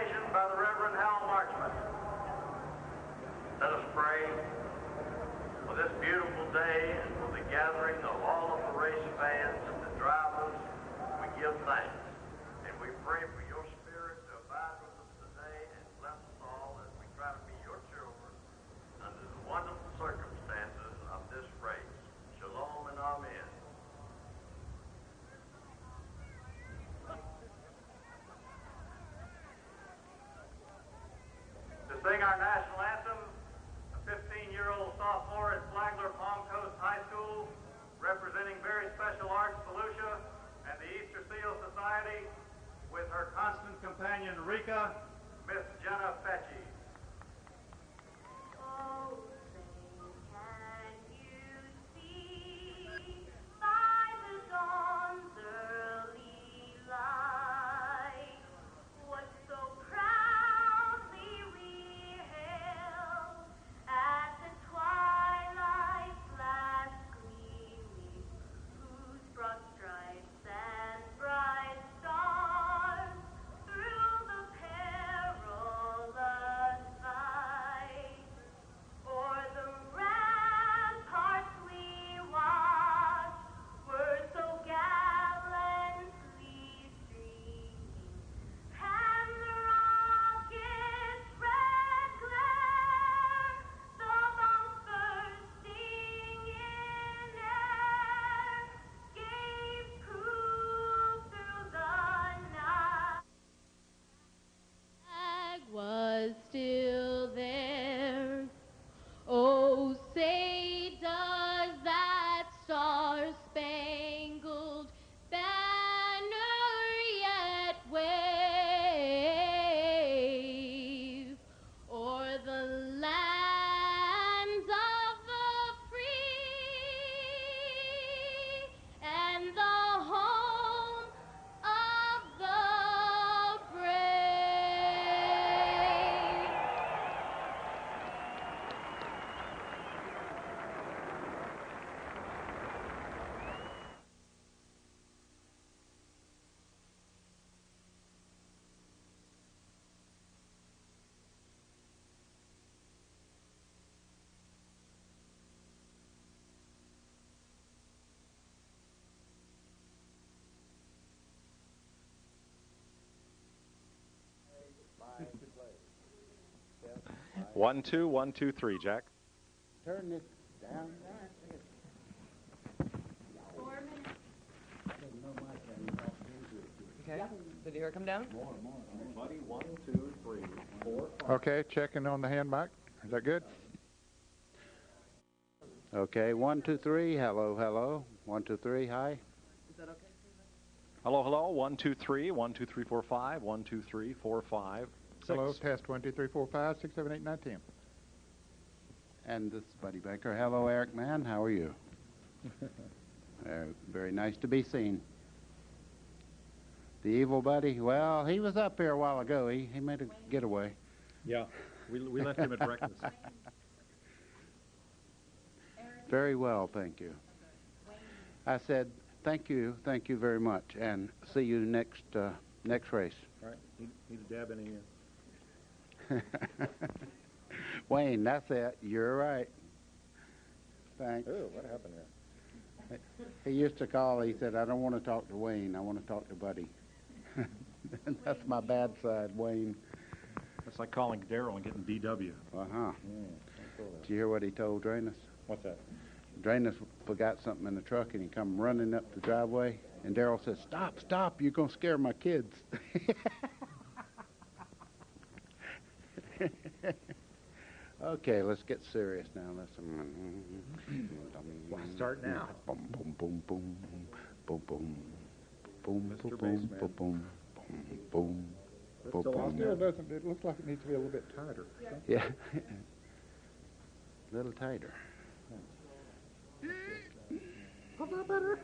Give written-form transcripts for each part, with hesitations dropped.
invocation by the Reverend Hal Marchman. Let us pray for this beautiful day and for the gathering of all of the race fans and the drivers. We give thanks, and we pray for your spirit to abide with us today and bless us all as we try to be your children under the wonderful circumstances of this race. Shalom and amen. To sing our national anthem, a 15-year-old sophomore at Flagler Palm Coast High School, representing Very Special Arts Volusia and the Easter Seal Society, with her constant companion Rika, Miss Jenna Fetchy. Oh, can you see by the dawn's early light what so proudly we hailed at the twilight's last gleaming, whose broad stripes and bright stars through the perilous fight o'er the ramparts we watched were so gallantly streaming, and the rocket's red glare, the bombs bursting in air, gave proof through the night flag was still there. Oh, say does that star-spangled banner yet wave o'er the lands of the free and the home of the brave? One, two, 1, 2, 3, Jack. Turn this down. 4 minutes. Okay, did you hear it come down? Buddy, 1, 2, 3, 4, 5. Okay, checking on the hand mic. Is that good? Okay, 1, 2, 3. Hello, hello. 1, 2, 3. Hi. Is that okay? Hello, hello. 1, 2, 3, 1, 2, 3, 4, 5. 1, 2, 3, 4, 5. 6. Hello, test 1, 2, 3, 4, 5, 6, 7, 8, 9, 10. And this is Buddy Baker. Hello, Eric Mann. How are you? Very nice to be seen. The evil Buddy, well, he was up here a while ago. He made a getaway. Yeah, we left him at breakfast. Very well, thank you. I said, thank you very much, and see you next race. All right, need a dab in here. Wayne, that's it. You're right. Thanks. Oh, what happened here? He used to call, he said, I don't want to talk to Wayne, I want to talk to Buddy. That's my bad side, Wayne. It's like calling Daryl and getting DW. Uh-huh. Did you hear what he told Drainus? What's that? Drainus forgot something in the truck, and he come running up the driveway, and Daryl said, stop, you're going to scare my kids. Okay, let's get serious now. Why start now? Boom, boom, boom, boom, boom, boom, boom, Mr. boom, Bassman. boom, boom, boom, It's boom, still on boom. there. Still doesn't. It looks like it needs to be a little bit tighter. Yeah, a little tighter. How's that better?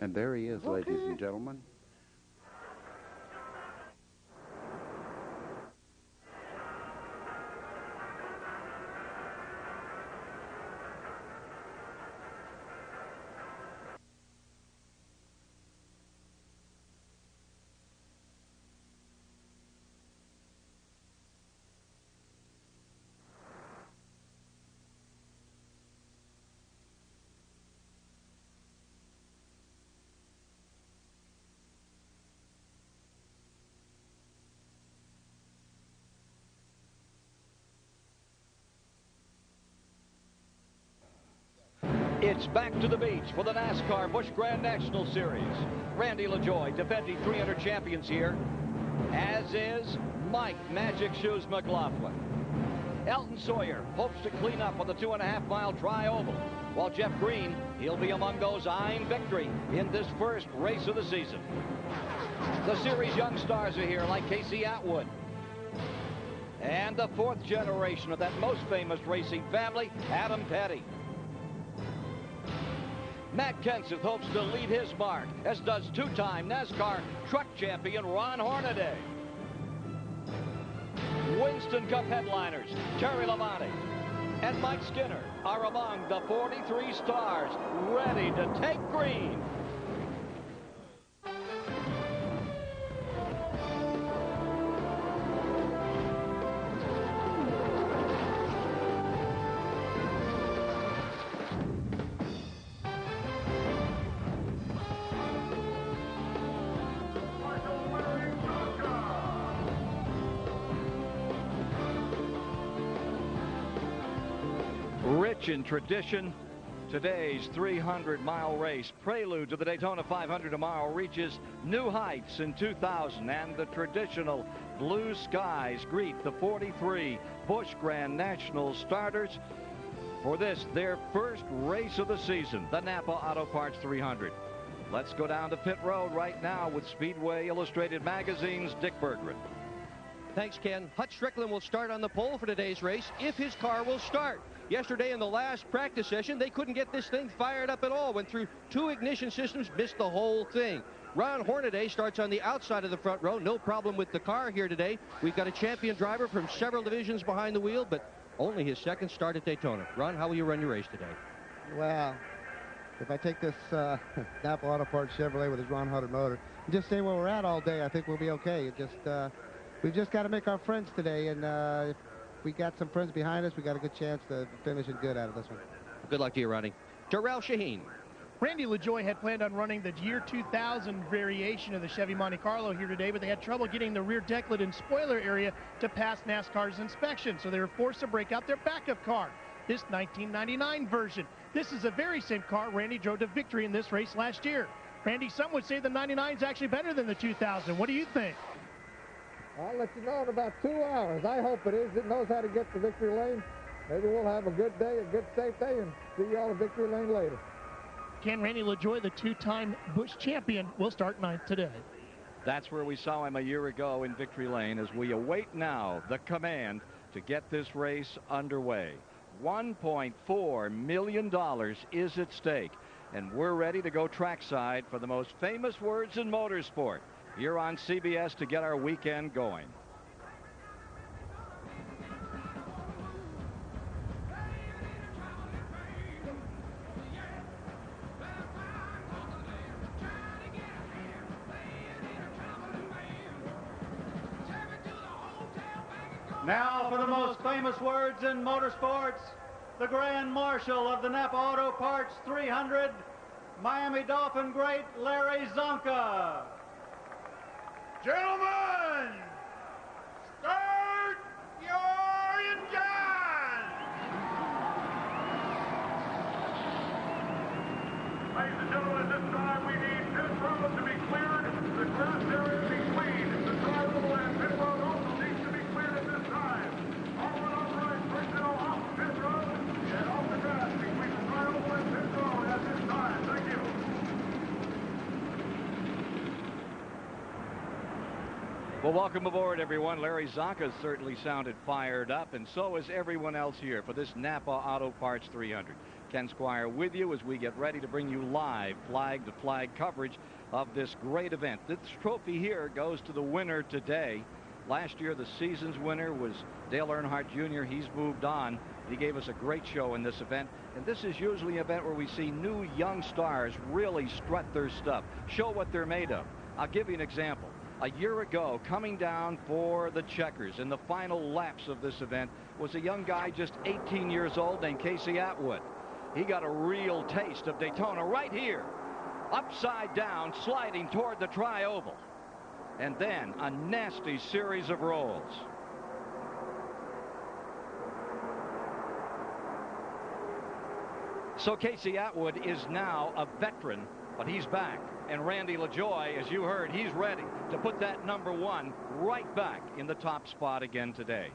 And there he is, ladies and gentlemen. It's back to the beach for the NASCAR Busch Grand National Series. Randy LaJoie, defending 300 champions here, as is Mike Magic Shoes McLaughlin. Elton Sawyer hopes to clean up on the 2.5-mile dry oval, while Jeff Green, he'll be among those eyeing victory in this first race of the season. The series young stars are here, like Casey Atwood. And the fourth generation of that most famous racing family, Adam Petty. Matt Kenseth hopes to leave his mark, as does two-time NASCAR truck champion Ron Hornaday. Winston Cup headliners Terry Labonte and Mike Skinner are among the 43 stars ready to take green. Rich in tradition, today's 300-mile race, prelude to the Daytona 500 tomorrow, reaches new heights in 2000, and the traditional blue skies greet the 43 Busch Grand National starters for this, their first race of the season, the NAPA Auto Parts 300. Let's go down to pit road right now with Speedway Illustrated Magazine's Dick Berggren. Thanks, Ken. Hutch Strickland will start on the pole for today's race if his car will start. Yesterday in the last practice session, they couldn't get this thing fired up at all. Went through 2 ignition systems, missed the whole thing. Ron Hornaday starts on the outside of the front row. No problem with the car here today. We've got a champion driver from several divisions behind the wheel, but only his second start at Daytona. Ron, how will you run your race today? Well, if I take this NAPA Auto Parts Chevrolet with his Ron Hutter motor and just stay where we're at all day, I think we'll be okay. It just we've just got to make our friends today, and if we got some friends behind us, we got a good chance to finish it good out of this one. Good luck to you, Ronnie. Darrell Shaheen. Randy LaJoie had planned on running the year 2000 variation of the Chevy Monte Carlo here today, but they had trouble getting the rear deck lid and spoiler area to pass NASCAR's inspection, so they were forced to break out their backup car, this 1999 version. This is the very same car Randy drove to victory in this race last year. Randy, some would say the 99 is actually better than the 2000. What do you think? I'll let you know in about 2 hours. I hope it is. It knows how to get to victory lane. Maybe we'll have a good day, a good safe day, and see you all at victory lane later. Can Randy LaJoie, the two-time Busch champion, will start 9th today. That's where we saw him a year ago in victory lane, as we await now the command to get this race underway. $1.4 million is at stake, and we're ready to go trackside for the most famous words in motorsport. Here on CBS to get our weekend going. Now for the most famous words in motorsports, the Grand Marshal of the NAPA Auto Parts 300, Miami Dolphin great Larry Zonka. Gentlemen, start your engine! Ladies and gentlemen, at this time we need pit road to be cleared. The grass area to be cleaned. The drivable and pit road also needs to be cleared at this time. All unauthorized personnel off pit road and off the grass between the drivable and pit road at this time. Thank you. Well, welcome aboard, everyone. Larry Zonka certainly sounded fired up, and so is everyone else here for this NAPA Auto Parts 300. Ken Squire with you as we get ready to bring you live flag-to-flag coverage of this great event. This trophy here goes to the winner today. Last year, the season's winner was Dale Earnhardt Jr. He's moved on. He gave us a great show in this event, and this is usually an event where we see new young stars really strut their stuff, show what they're made of. I'll give you an example. A year ago, coming down for the checkers in the final laps of this event was a young guy just 18 years old named Casey Atwood. He got a real taste of Daytona right here, upside down, sliding toward the tri-oval. And then a nasty series of rolls. So Casey Atwood is now a veteran, but he's back. And Randy LaJoie, as you heard, he's ready to put that number 1 right back in the top spot again today.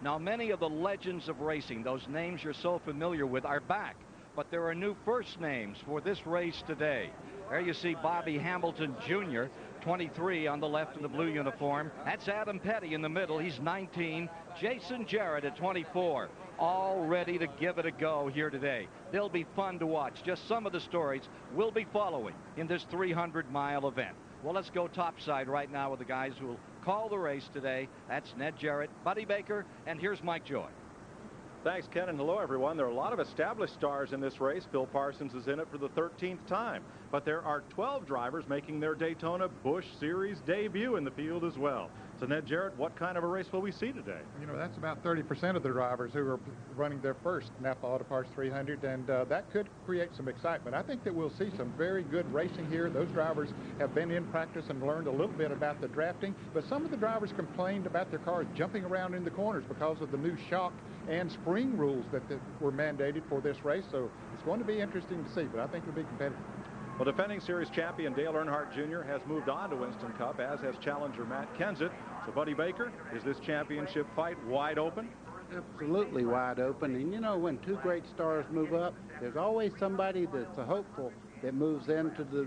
Now, many of the legends of racing, those names you're so familiar with, are back. But there are new first names for this race today. There you see Bobby Hamilton Jr., 23 on the left in the blue uniform. That's Adam Petty in the middle. He's 19. Jason Jarrett at 24. All ready to give it a go here today. They'll be fun to watch. Just some of the stories we'll be following in this 300-mile event. Well, let's go topside right now with the guys who will call the race today. That's Ned Jarrett, Buddy Baker, and here's Mike Joy. Thanks, Ken, and hello, everyone. There are a lot of established stars in this race. Bill Parsons is in it for the 13th time. But there are 12 drivers making their Daytona Busch Series debut in the field as well. So, Ned Jarrett, what kind of a race will we see today? You know, that's about 30% of the drivers who are running their first NAPA Auto Parts 300, and that could create some excitement. I think that we'll see some very good racing here. Those drivers have been in practice and learned a little bit about the drafting, but some of the drivers complained about their cars jumping around in the corners because of the new shock and spring rules that were mandated for this race. So it's going to be interesting to see, but I think it'll be competitive. Well, defending series champion Dale Earnhardt Jr. has moved on to Winston Cup, as has challenger Matt Kenseth. So, Buddy Baker, is this championship fight wide open? Absolutely wide open. And, you know, when two great stars move up, there's always somebody that's a hopeful that moves into the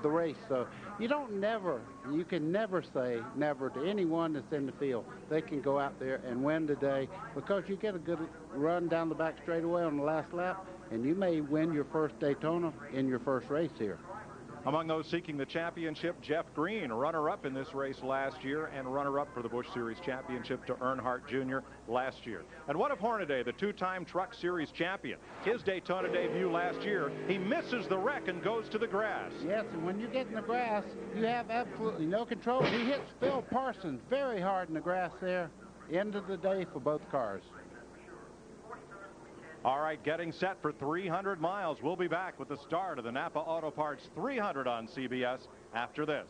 race. So you can never say never to anyone that's in the field. They can go out there and win today because you get a good run down the back straightaway on the last lap, and you may win your first Daytona in your first race here. Among those seeking the championship, Jeff Green, runner-up in this race last year and runner-up for the Busch Series championship to Earnhardt Jr. last year. And what of Hornaday, the two-time Truck Series champion? His Daytona debut last year, he misses the wreck and goes to the grass. Yes, and when you get in the grass, you have absolutely no control. He hits Phil Parsons very hard in the grass there. End of the day for both cars. All right, getting set for 300 miles. We'll be back with the start of the NAPA Auto Parts 300 on CBS after this.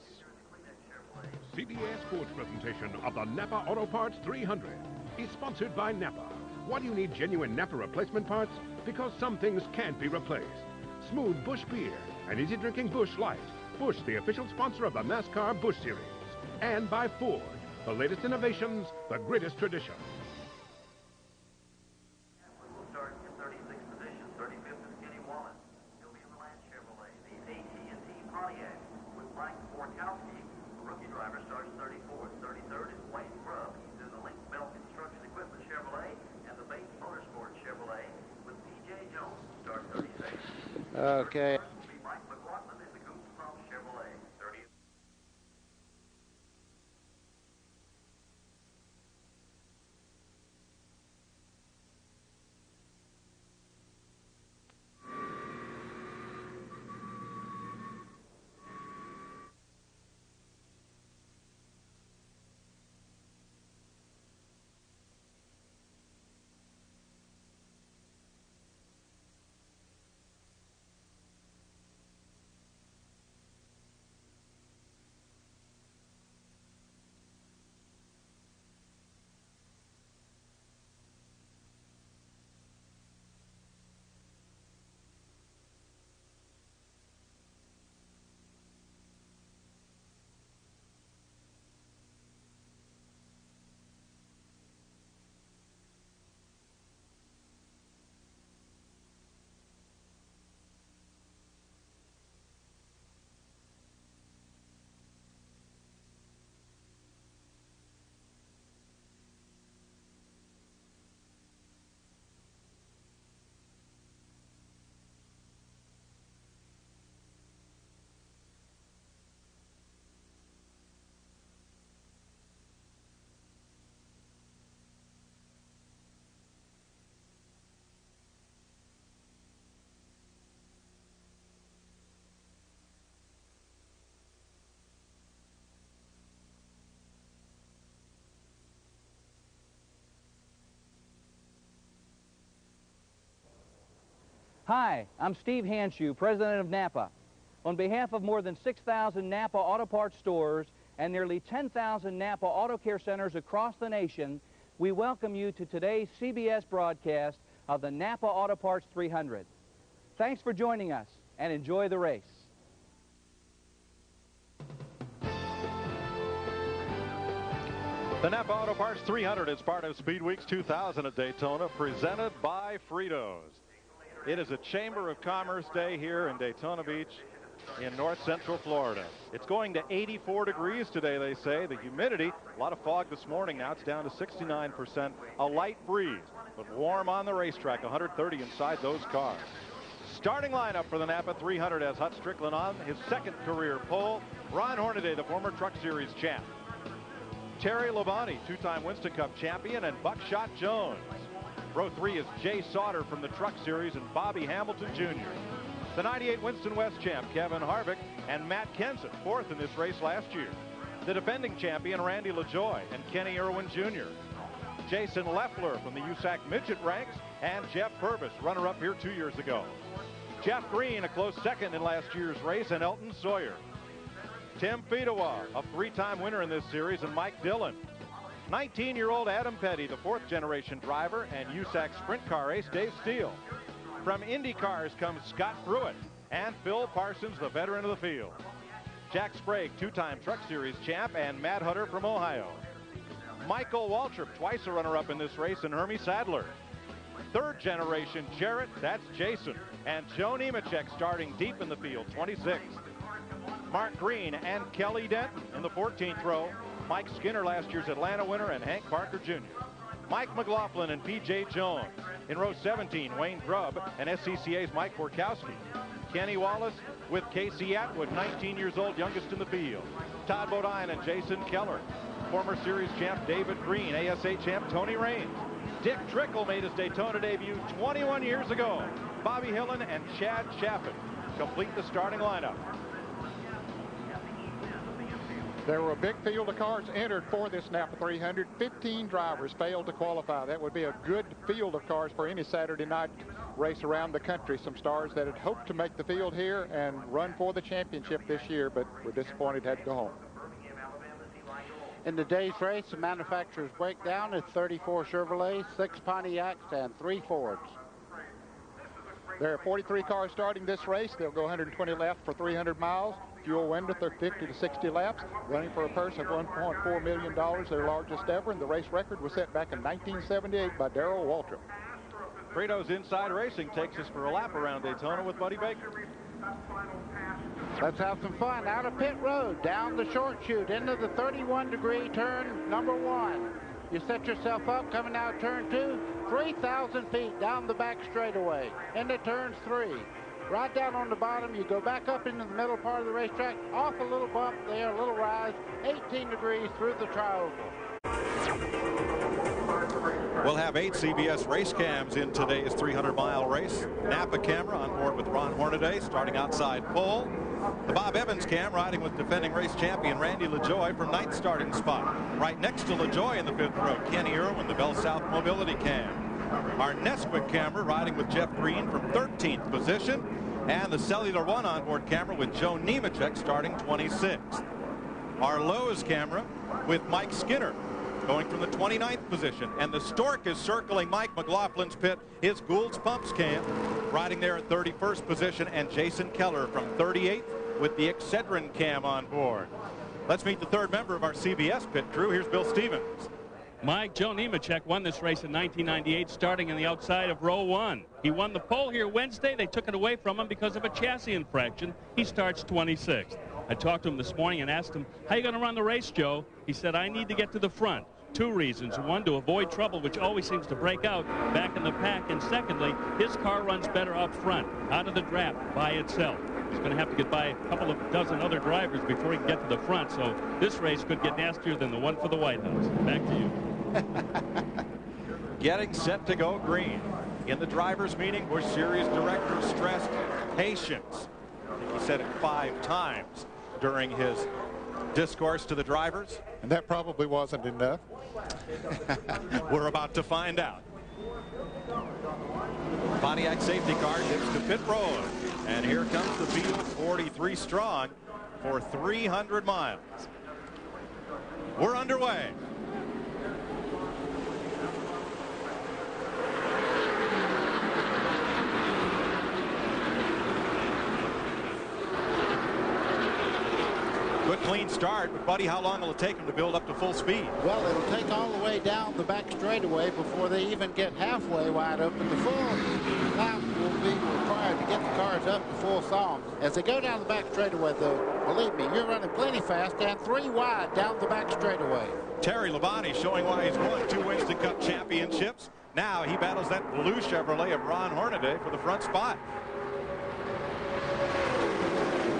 CBS Sports presentation of the NAPA Auto Parts 300 is sponsored by NAPA. Why do you need genuine NAPA replacement parts? Because some things can't be replaced. Smooth Busch beer and easy drinking Busch Light. Busch, the official sponsor of the NASCAR Busch Series. And by Ford, the latest innovations, the greatest tradition. Okay. Hi, I'm Steve Hanshew, president of NAPA. On behalf of more than 6,000 NAPA Auto Parts stores and nearly 10,000 NAPA Auto Care centers across the nation, we welcome you to today's CBS broadcast of the NAPA Auto Parts 300. Thanks for joining us, and enjoy the race. The NAPA Auto Parts 300 is part of Speed Weeks 2000 at Daytona, presented by Fritos. It is a Chamber of Commerce day here in Daytona Beach in north central Florida. It's going to 84 degrees today, they say. The humidity, a lot of fog this morning. Now it's down to 69%. A light breeze, but warm on the racetrack. 130 inside those cars. Starting lineup for the NAPA 300 has Hut Strickland on his second career pole. Ron Hornaday, the former Truck Series champ. Terry Labonte, two-time Winston Cup champion, and Buckshot Jones. Row 3 is Jay Sauter from the Truck Series and Bobby Hamilton Jr. The 98 Winston West champ, Kevin Harvick, and Matt Kenseth, fourth in this race last year. The defending champion, Randy LaJoie, and Kenny Irwin Jr. Jason Leffler from the USAC midget ranks, and Jeff Purvis, runner-up here 2 years ago. Jeff Green, a close second in last year's race, and Elton Sawyer. Tim Fedewa, a three-time winner in this series, and Mike Dillon. 19-year-old Adam Petty, the fourth-generation driver, and USAC sprint car ace Dave Steele. From Indy Cars comes Scott Pruitt and Phil Parsons, the veteran of the field. Jack Sprague, two-time Truck Series champ, and Matt Hutter from Ohio. Michael Waltrip, twice a runner-up in this race, and Hermie Sadler. Third-generation Jarrett, that's Jason, and Joe Nemechek starting deep in the field, 26th. Mark Green and Kelly Denton in the 14th row. Mike Skinner, last year's Atlanta winner, and Hank Parker Jr. Mike McLaughlin and P.J. Jones. In row 17, Wayne Grubb and SCCA's Mike Borkowski. Kenny Wallace with Casey Atwood, 19 years old, youngest in the field. Todd Bodine and Jason Keller. Former series champ David Green, ASA champ Tony Raines. Dick Trickle made his Daytona debut 21 years ago. Bobby Hillen and Chad Chaffin complete the starting lineup. There were a big field of cars entered for this NAPA 300. 15 drivers failed to qualify. That would be a good field of cars for any Saturday night race around the country. Some stars that had hoped to make the field here and run for the championship this year, but were disappointed, had to go home. In today's race, the manufacturer's breakdown is 34 Chevrolets, 6 Pontiacs, and 3 Fords. There are 43 cars starting this race. They'll go 120 laps for 300 miles. Fuel Wendeth are 50 to 60 laps, running for a purse of $1.4 million, their largest ever, and the race record was set back in 1978 by Darrell Waltrip. Fritos Inside Racing takes us for a lap around Daytona with Buddy Baker. Let's have some fun. Out of pit road, down the short chute, into the 31-degree turn number 1. You set yourself up coming out turn 2, 3,000 feet down the back straightaway, into turns 3. Right down on the bottom, you go back up into the middle part of the racetrack, off a little bump there, a little rise, 18 degrees through the tri-oval. We'll have 8 CBS race cams in today's 300-mile race. NAPA camera on board with Ron Hornaday, starting outside pole. The Bob Evans cam riding with defending race champion Randy LaJoie from 9th starting spot. Right next to LaJoie in the 5th row, Kenny Irwin, the Bell South Mobility cam. Our Nesquik camera riding with Jeff Green from 13th position, and the Cellular One onboard camera with Joe Nemechek starting 26th. Our Lowe's camera with Mike Skinner going from the 29th position, and the Stork is circling Mike McLaughlin's pit, his Gould's Pumps cam, riding there at 31st position, and Jason Keller from 38th with the Excedrin cam on board. Let's meet the third member of our CBS pit crew. Here's Bill Stevens. Mike, Joe Nemechek won this race in 1998, starting on the outside of row 1. He won the pole here Wednesday. They took it away from him because of a chassis infraction. He starts 26th. I talked to him this morning and asked him, how are you going to run the race, Joe? He said, I need to get to the front. 2 reasons. One, to avoid trouble, which always seems to break out back in the pack. And secondly, his car runs better up front, out of the draft by itself. He's going to have to get by a couple of dozen other drivers before he can get to the front. So this race could get nastier than the one for the White House. Back to you. Getting set to go green. In the drivers' meeting, Busch Series director stressed patience. I think he said it 5 times during his discourse to the drivers. And that probably wasn't enough. We're about to find out. Pontiac safety car gets to pit road. And here comes the field, 43 strong for 300 miles. We're underway. clean start, but Buddy, how long will it take him to build up to full speed? Well, it'll take all the way down the back straightaway before they even get halfway wide open. The full lap will be required to get the cars up to full song. As they go down the back straightaway, though, believe me, you're running plenty fast and 3 wide down the back straightaway. Terry Labonte showing why he's won 2 Winston Cup championships. Now he battles that blue Chevrolet of Ron Hornaday for the front spot.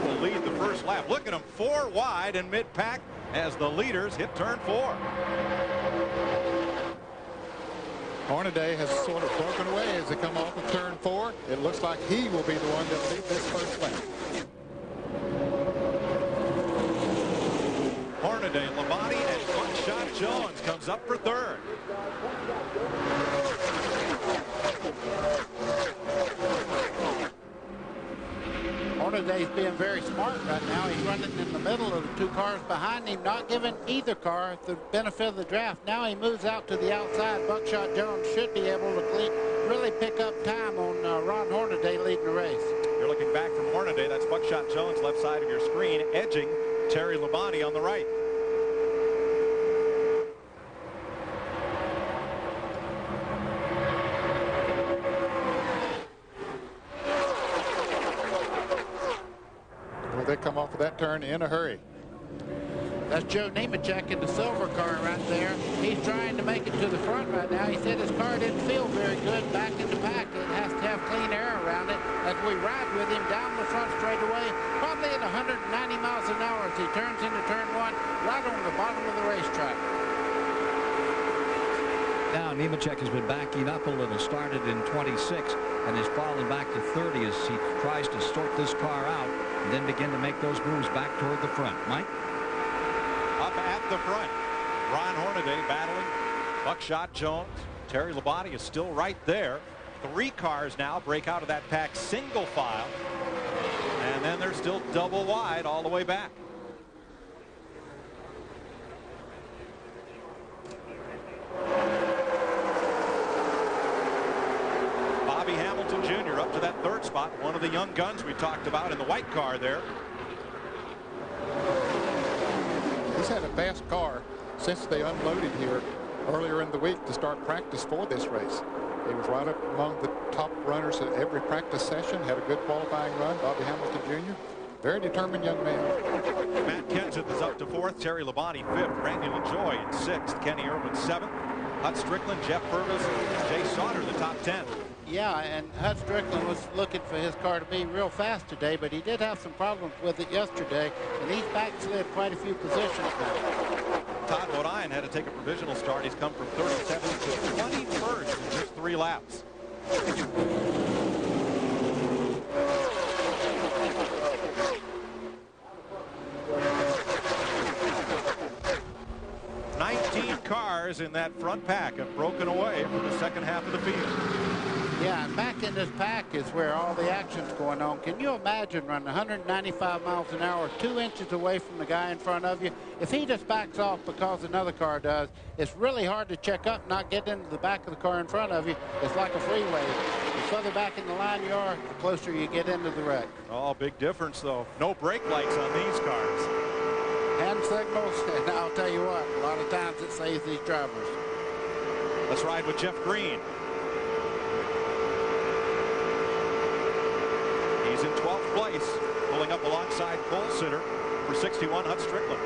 Will lead the first lap. Look at him, 4 wide in mid-pack as the leaders hit turn 4. Hornaday has sort of broken away as they come off of turn 4. It looks like he will be the one that lead this first lap. Hornaday, Labonte, and Buckshot Jones comes up for third. Hornaday's being very smart right now. He's running in the middle of the 2 cars behind him, not giving either car the benefit of the draft. Now he moves out to the outside. Buckshot Jones should be able to really pick up time on Ron Hornaday leading the race. You're looking back from Hornaday. That's Buckshot Jones, left side of your screen, edging Terry Labonte on the right. They come off of that turn in a hurry. That's Joe Nemechek in the silver car right there. He's trying to make it to the front right now. He said his car didn't feel very good back in the pack. It has to have clean air around it. As we ride with him down the front straightaway, probably at 190 miles an hour as he turns into turn 1, right on the bottom of the racetrack. Now Nemechek has been backing up a little, started in 26 and is falling back to 30 as he tries to sort this car out and then begin to make those moves back toward the front. Mike? Up at the front, Ron Hornaday battling Buckshot Jones. Terry Labonte is still right there. 3 cars now break out of that pack single file, and then they're still double wide all the way back. Bobby Hamilton Jr. up to that 3rd spot, one of the young guns we talked about in the white car there. He's had a fast car since they unloaded here earlier in the week to start practice for this race. He was right up among the top runners at every practice session, had a good qualifying run. Bobby Hamilton Jr., very determined young man. Matt Kenseth is up to 4th, Terry Labonte 5th, Randy LaJoie in 6th, Kenny Irwin 7th, Hut Strickland, Jeff Purvis, and Jay Sauter the top 10. Yeah, and Hut Strickland was looking for his car to be real fast today, but he did have some problems with it yesterday, and he's backslid quite a few positions now. Todd Bodine had to take a provisional start. He's come from 37th to 21st in just 3 laps. 19 cars in that front pack have broken away from the second half of the field. Yeah, and back in this pack is where all the action's going on. Can you imagine running 195 miles an hour, 2 inches away from the guy in front of you? If he just backs off because another car does, it's really hard to check up, not get into the back of the car in front of you. It's like a freeway. The further back in the line you are, the closer you get into the wreck. Oh, big difference, though. No brake lights on these cars. Hand signals, and I'll tell you what, a lot of times it saves these drivers. Let's ride with Jeff Green. He's in 12th place, pulling up alongside pole sitter for 61, Hut Strickland.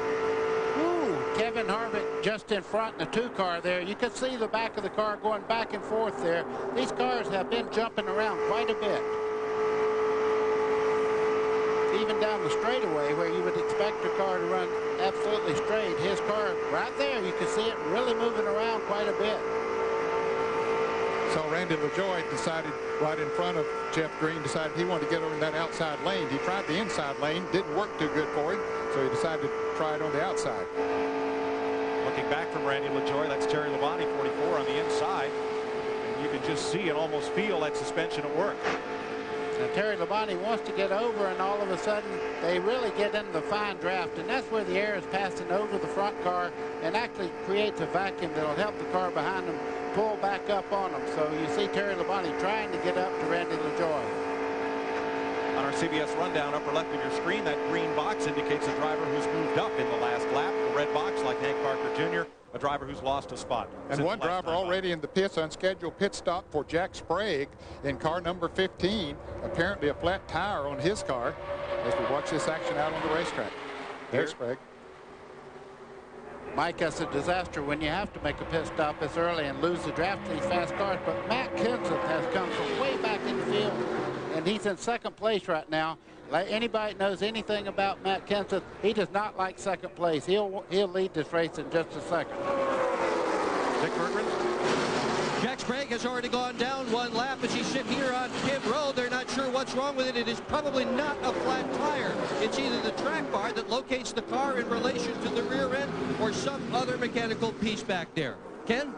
Ooh, Kevin Harvick just in front in the 2 car there. You could see the back of the car going back and forth there. These cars have been jumping around quite a bit. Even down the straightaway where you would expect your car to run absolutely straight. His car right there, you can see it really moving around quite a bit. So Randy LaJoie decided right in front of Jeff Green, decided he wanted to get over in that outside lane. He tried the inside lane, didn't work too good for him, so he decided to try it on the outside. Looking back from Randy LaJoie, that's Terry Labonte, 44 on the inside. And you can just see and almost feel that suspension at work. Now, Terry Labonte wants to get over, and all of a sudden, they really get into the fine draft, and that's where the air is passing over the front car and actually creates a vacuum that'll help the car behind them pull back up on them. So you see Terry Labonte trying to get up to Randy LaJoie. On our CBS rundown, upper left of your screen, that green box indicates a driver who's moved up in the last lap. The red box, like Hank Parker Jr., a driver who's lost a spot. And one driver already in the pits, unscheduled pit stop for Jack Sprague in car number 15. Apparently a flat tire on his car as we watch this action out on the racetrack. There's Sprague. Mike, that's a disaster when you have to make a pit stop this early and lose the draft to these fast cars. But Matt Kenseth has come from way back in the field, and he's in second place right now. Like anybody that knows anything about Matt Kenseth, he does not like second place. He'll lead this race in just a second. Dick Berggren. Jack Sprague has already gone down one lap as he's sitting here on pit road. They're not sure what's wrong with it. It is probably not a flat tire. It's either the track bar that locates the car in relation to the rear end or some other mechanical piece back there. Ken?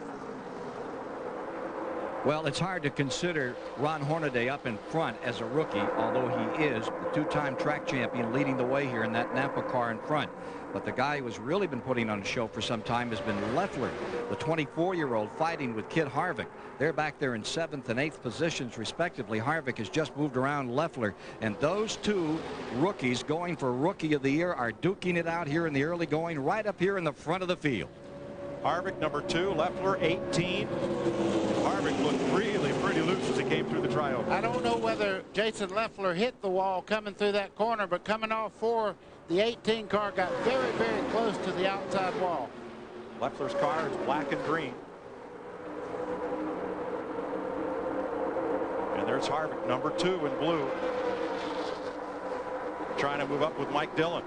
Well, it's hard to consider Ron Hornaday up in front as a rookie, although he is the two-time track champion leading the way here in that NAPA car in front. But the guy who's really been putting on a show for some time has been Leffler, the 24-year-old fighting with Kit Harvick. They're back there in 7th and 8th positions, respectively. Harvick has just moved around Leffler. And those two rookies going for Rookie of the Year are duking it out here in the early going, right up here in the front of the field. Harvick, number 2, Leffler, 18. Harvick looked really pretty loose as he came through the trioval. I don't know whether Jason Leffler hit the wall coming through that corner, but coming off 4, the 18 car got very, very close to the outside wall. Leffler's car is black and green. And there's Harvick, number 2 in blue. Trying to move up with Mike Dillon.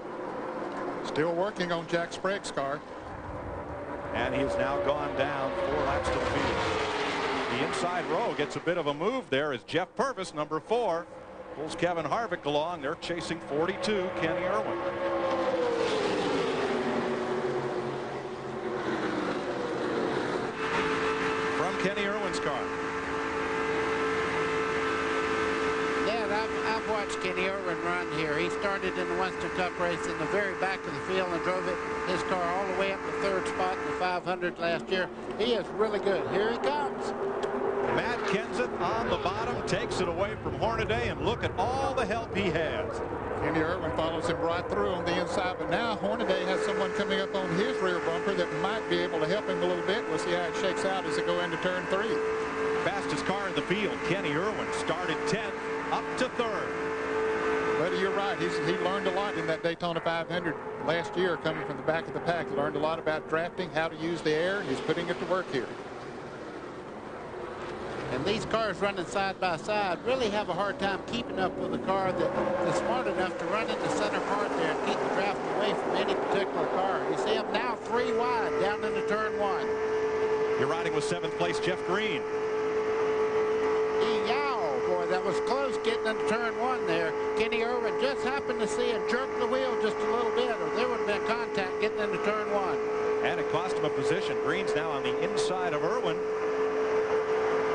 Still working on Jack Sprague's car. And he has now gone down 4 laps to the field. The inside row gets a bit of a move there as Jeff Purvis, number 4, pulls Kevin Harvick along. They're chasing 42, Kenny Irwin. From Kenny Irwin's car. Yeah, I've watched Kenny Irwin run here. He started in the Winston Cup race in the very back of the field and drove his car all the way up to 3rd spot in the 500 last year. He is really good. Here he comes. Matt Kenseth on the bottom takes it away from Hornaday, and look at all the help he has. Kenny Irwin follows him right through on the inside, but now Hornaday has someone coming up on his rear bumper that might be able to help him a little bit. We'll see how it shakes out as they go into turn 3. Fastest car in the field, Kenny Irwin, started 10th, up to 3rd. Buddy, you're right. He learned a lot in that Daytona 500 last year coming from the back of the pack. He learned a lot about drafting, how to use the air, and he's putting it to work here. And these cars running side by side really have a hard time keeping up with a car that's smart enough to run in the center part there and keep the draft away from any particular car. You see him now 3 wide down into turn 1. You're riding with 7th place Jeff Green. Yow, boy, that was close getting into turn 1 there. Kenny Irwin just happened to see him jerk the wheel just a little bit, or there would have been contact getting into turn 1. And it cost him a position. Green's now on the inside of Irwin.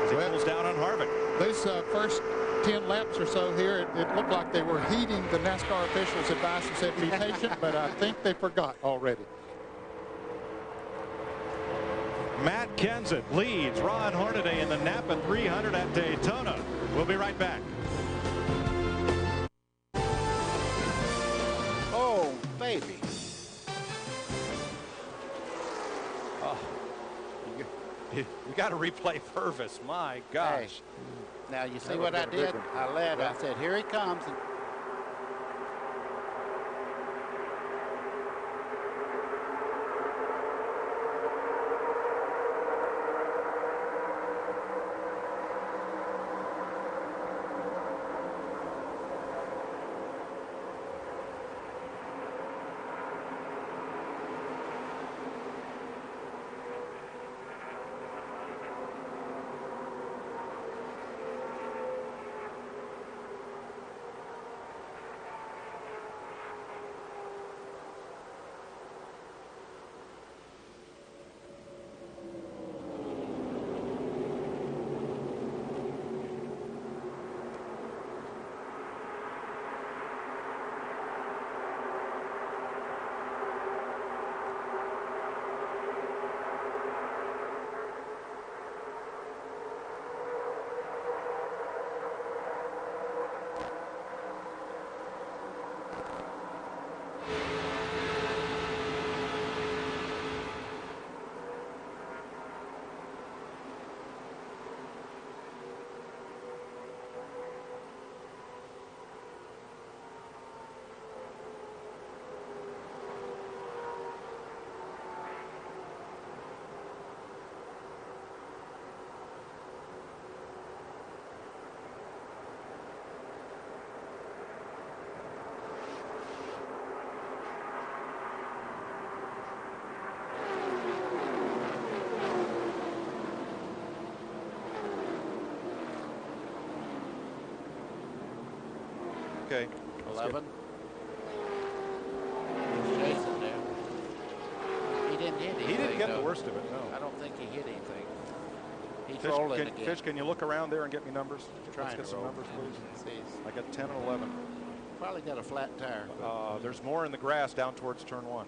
He pulls down on Harvick. Those first 10 laps or so here, it looked like they were heeding the NASCAR officials' advice and said be patient, but I think they forgot already. Matt Kenseth leads Ron Hornaday in the NAPA 300 at Daytona. We'll be right back. Oh, baby. Oh, you got to replay Purvis. My gosh. Hey, now you see what I did? I led. I said, here he comes. Okay. 11. Jason there. He didn't hit anything. He didn't get though. the worst of it, no. I don't think he hit anything. He's rolling again. Fish, can you look around there and get me numbers? Let's get some roll. numbers, please. See, I got 10 and 11. probably got a flat tire. There's more in the grass down towards turn 1.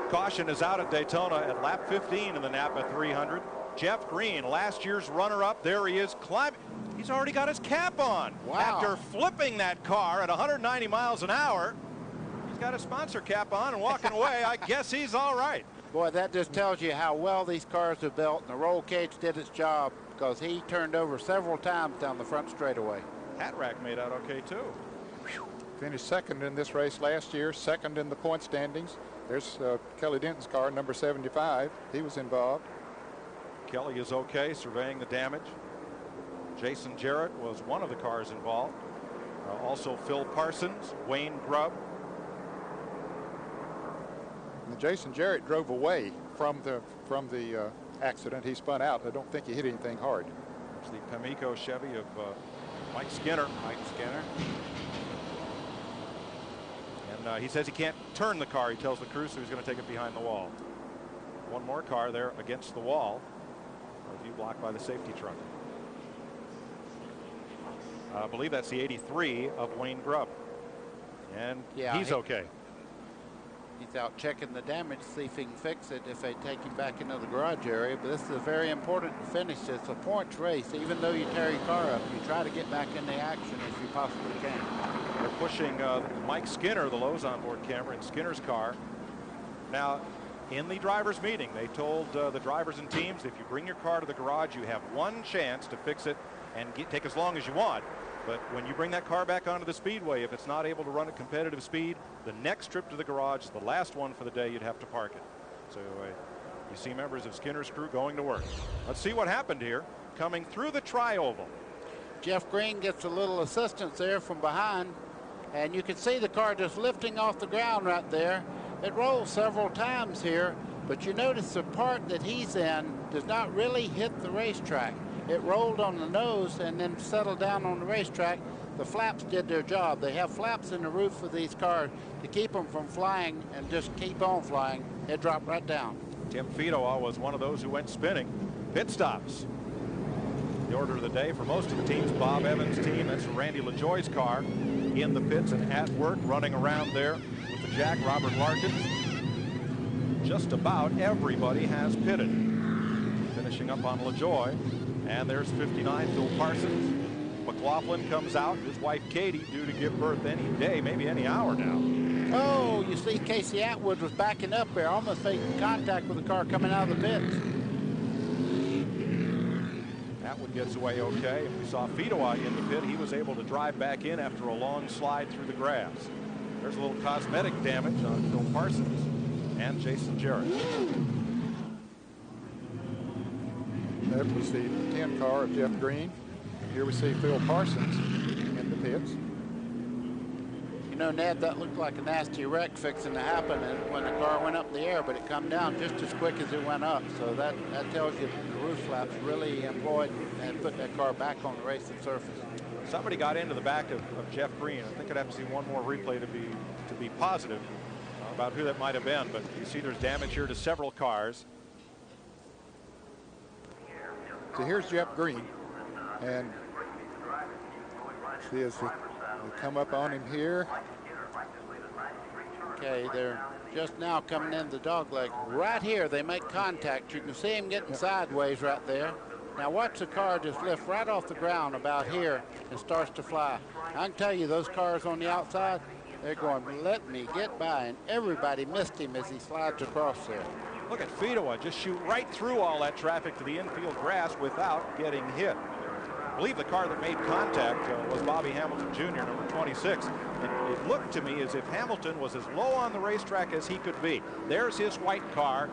Caution is out at Daytona at lap 15 in the NAPA 300. Jeff Green, last year's runner-up. There he is climbing. He's already got his cap on. Wow. After flipping that car at 190 miles an hour, he's got a sponsor cap on and walking away. I guess he's all right. Boy, that just tells you how well these cars are built, and the roll cage did its job because he turned over several times down the front straightaway. Hat rack made out okay, too. Finished second in this race last year, second in the point standings. There's Kelly Denton's car, number 75. He was involved. Kelly is okay, surveying the damage. Jason Jarrett was one of the cars involved. Also Phil Parsons, Wayne Grubb. And Jason Jarrett drove away from the accident. He spun out. I don't think he hit anything hard. It's the Pamico Chevy of Mike Skinner. And he says he can't turn the car. He tells the crew, so he's going to take it behind the wall. One more car there against the wall. A view blocked by the safety truck. I believe that's the 83 of Wayne Grubb. And yeah, he's okay. He's out checking the damage, see if he can fix it if they take him back into the garage area. But this is a very important finish. It's a points race. Even though you tear your car up, you try to get back in the action if you possibly can. They're pushing Mike Skinner, the Lowe's onboard camera, in Skinner's car. Now, in the drivers' meeting, they told the drivers and teams, if you bring your car to the garage, you have one chance to fix it and take as long as you want. But when you bring that car back onto the speedway, if it's not able to run at competitive speed, the next trip to the garage, the last one for the day, you'd have to park it. So you see members of Skinner's crew going to work. Let's see what happened here. Coming through the tri-oval. Jeff Green gets a little assistance there from behind, and you can see the car just lifting off the ground right there. It rolls several times here, but you notice the part that he's in does not really hit the racetrack. It rolled on the nose and then settled down on the racetrack. The flaps did their job. They have flaps in the roof of these cars to keep them from flying and just keep on flying. It dropped right down. Tim Fidoa was one of those who went spinning. Pit stops. The order of the day for most of the teams. Bob Evans' team, that's Randy LaJoie's car, in the pits and at work, running around there with the jack. Robert Larkins. Just about everybody has pitted. Finishing up on LaJoie. And there's 59, Phil Parsons. McLaughlin comes out. His wife Katie due to give birth any day, maybe any hour now. Oh, you see Casey Atwood was backing up there, almost making contact with the car coming out of the pits. Atwood gets away okay. We saw Fidoa in the pit. He was able to drive back in after a long slide through the grass. There's a little cosmetic damage on Phil Parsons and Jason Jarrett. That was the 10 car of Jeff Green. Here we see Phil Parsons in the pits. You know, Ned, that looked like a nasty wreck fixing to happen when the car went up in the air, but it come down just as quick as it went up. So that tells you the roof flaps really employed and put that car back on the racing surface. Somebody got into the back of Jeff Green. I think I'd have to see one more replay to be positive about who that might have been. But you see there's damage here to several cars. So here's Jeff Green, and see as they come up on him here. Okay, they're just now coming in the dog leg. Right here, they make contact. You can see him getting sideways right there. Now watch the car just lift right off the ground about here and starts to fly. I can tell you those cars on the outside, they're going, let me get by, and everybody missed him as he slides across there. Look at Fidoa just shoot right through all that traffic to the infield grass without getting hit. I believe the car that made contact was Bobby Hamilton Jr., number 26. It looked to me as if Hamilton was as low on the racetrack as he could be. There's his white car.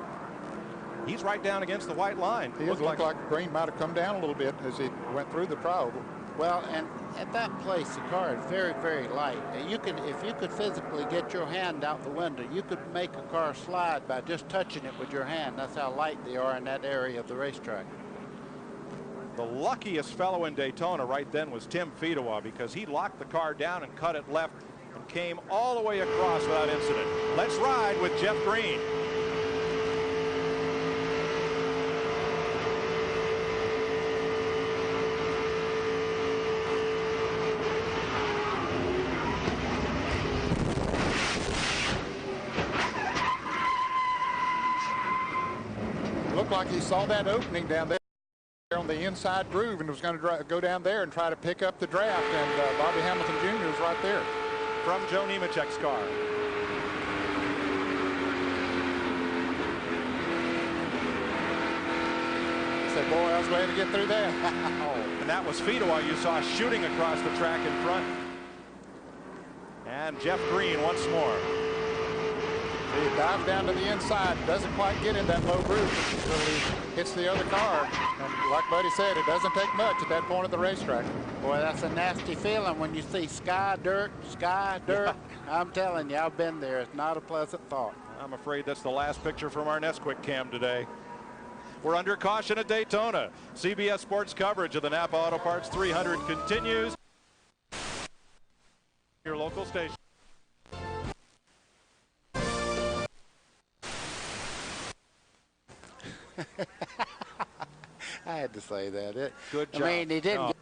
He's right down against the white line. He looked like Green might have come down a little bit as he went through the trioval. Well, and at that place, the car is very, very light. You could, if you could physically get your hand out the window, you could make a car slide by just touching it with your hand. That's how light they are in that area of the racetrack. The luckiest fellow in Daytona right then was Tim Fedewa, because he locked the car down and cut it left and came all the way across without incident. Let's ride with Jeff Green. Looked like he saw that opening down there on the inside groove and was going to go down there and try to pick up the draft, and Bobby Hamilton Jr. was right there. From Joe Nemechek's car. He said, boy, I was glad to get through that. And that was Fedewa you saw shooting across the track in front. And Jeff Green once more. He dives down to the inside, doesn't quite get in that low groove until he hits the other car. And like Buddy said, it doesn't take much at that point of the racetrack. Boy, that's a nasty feeling when you see sky, dirt, sky, dirt. Yeah. I'm telling you, I've been there. It's not a pleasant thought. I'm afraid that's the last picture from our Nesquik cam today. We're under caution at Daytona. CBS Sports coverage of the Napa Auto Parts 300 continues. Your local station. I had to say that. Good job. I mean, he didn't. No.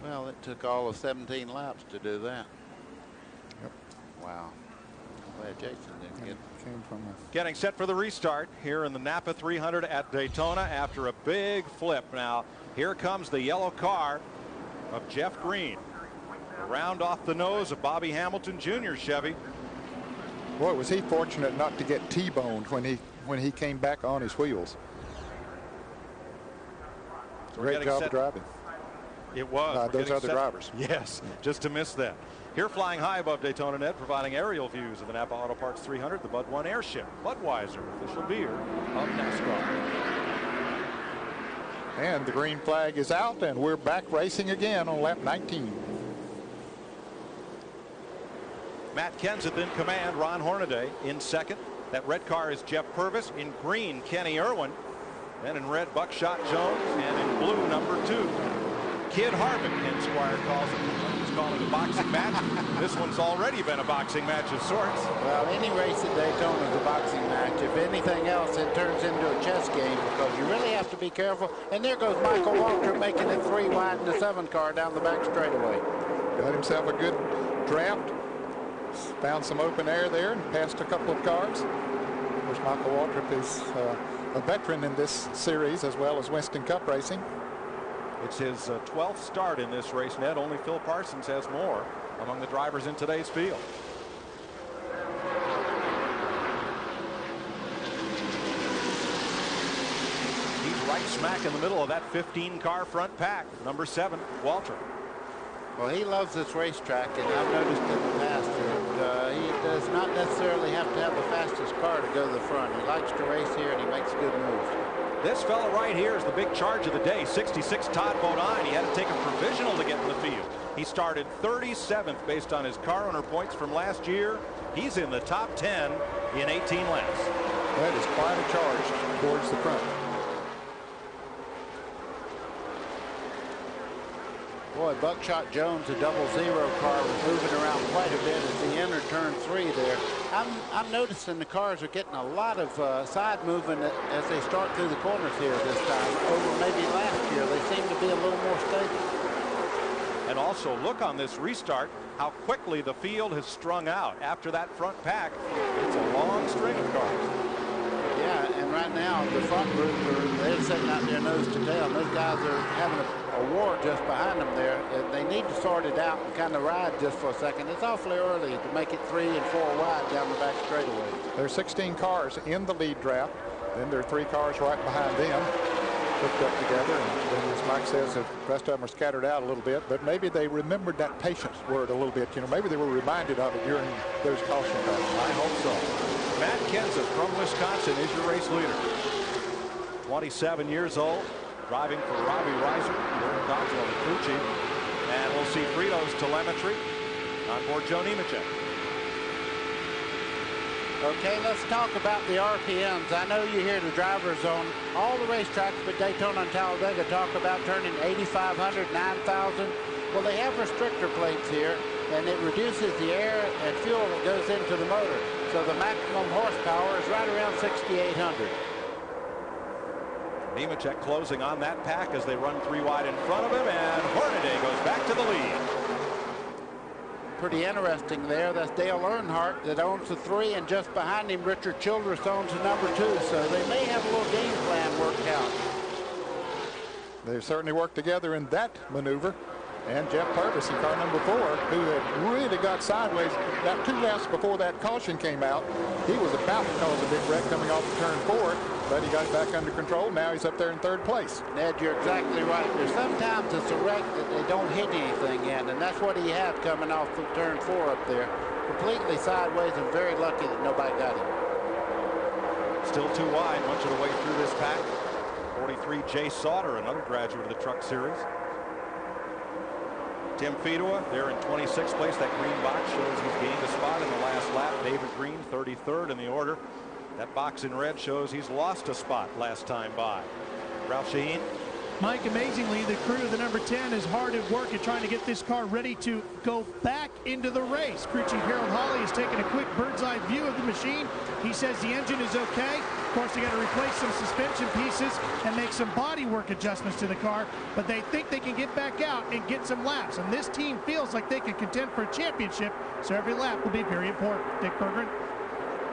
Well, it took all of 17 laps to do that. Yep. Wow. I'm glad Jason didn't get came from Getting set for the restart here in the Napa 300 at Daytona after a big flip. Now, here comes the yellow car of Jeff Green. Round off the nose of Bobby Hamilton Jr. Chevy. Boy, was he fortunate not to get T-boned when he came back on his wheels. Great job of driving. It was. Those other drivers. Yes, just to miss that. Here flying high above Daytona Net, providing aerial views of the Napa Auto Parts 300, the Bud 1 airship. Budweiser, official beer of NASCAR. And the green flag is out, and we're back racing again on lap 19. Matt Kenseth in command, Ron Hornaday in second. That red car is Jeff Purvis. In green, Kenny Irwin. Then in red, Buckshot Jones. And in blue, number 2, Kid Harvick. And Squire calls it. He's calling a boxing match. This one's already been a boxing match of sorts. Well, any race at Daytona is a boxing match. If anything else, it turns into a chess game because you really have to be careful. And there goes Michael Waltrip making it 3 wide in the 7 car down the back straightaway. Got himself a good draft. Found some open air there and passed a couple of cars. Of course, Michael Waltrip is a veteran in this series as well as Winston Cup racing. It's his 12th start in this race, Ned. Only Phil Parsons has more among the drivers in today's field. He's right smack in the middle of that 15-car front pack. Number 7, Walter. Well, he loves this racetrack, and I've noticed in the past that he does not necessarily have to have the fastest car to go to the front. He likes to race here, and he makes good moves. This fella right here is the big charge of the day. 66 Todd Bodine. He had to take a provisional to get in the field. He started 37th based on his car owner points from last year. He's in the top 10 in 18 laps. That is quite a charge towards the front. Boy, Buckshot Jones, a 00 car, was moving around quite a bit as he entered turn 3 there. I'm noticing the cars are getting a lot of side movement as they start through the corners here this time. Over maybe last year, they seem to be a little more stable. And also look on this restart how quickly the field has strung out. After that front pack, it's a long string of cars. Yeah, and right now the front group, they're sitting out there nose to tail. And those guys are having a war just behind them there. They need to sort it out and kind of ride just for a second. It's awfully early to make it 3 and 4 wide down the back straightaway. There's 16 cars in the lead draft. Then there are 3 cars right behind them, hooked up together. And then, as Mike says, the rest of them are scattered out a little bit. But maybe they remembered that patience word a little bit. You know, maybe they were reminded of it during those caution cars. I hope so. Matt Kenseth from Wisconsin is your race leader. 27 years old, driving for Robbie Reiser, Darren Dodgwell and Pucci. And we'll see Frito's telemetry on board Joe Nemechek. Okay, let's talk about the RPMs. I know you hear the drivers on all the racetracks, but Daytona and Talladega talk about turning 8,500, 9,000. Well, they have restrictor plates here, and it reduces the air and fuel that goes into the motor. So the maximum horsepower is right around 6,800. Nemechek closing on that pack as they run 3 wide in front of him, and Hornaday goes back to the lead. Pretty interesting there. That's Dale Earnhardt that owns the 3, and just behind him, Richard Childress owns the number 2. So they may have a little game plan worked out. They've certainly worked together in that maneuver. And Jeff Purvis in car number 4, who had really got sideways about 2 laps before that caution came out. He was about to cause a big wreck coming off of turn 4, but he got it back under control. Now he's up there in 3rd place. Ned, you're exactly right. There's sometimes it's a wreck that they don't hit anything in, and that's what he had coming off of turn 4 up there. Completely sideways and very lucky that nobody got him. Still too wide much of the way through this pack. 43 Jay Sauter, another graduate of the Truck Series. Tim Fedua there in 26th place. That green box shows he's gained a spot in the last lap. David Green 33rd in the order. That box in red shows he's lost a spot last time by. Ralph Shaheen. Mike, amazingly, the crew of the number 10 is hard at work at trying to get this car ready to go back into the race. Crew chief Harold Hawley has taken a quick bird's eye view of the machine. He says the engine is okay. Of course, they got to replace some suspension pieces and make some body work adjustments to the car, but they think they can get back out and get some laps. And this team feels like they can contend for a championship, so every lap will be very important. Dick Berggren.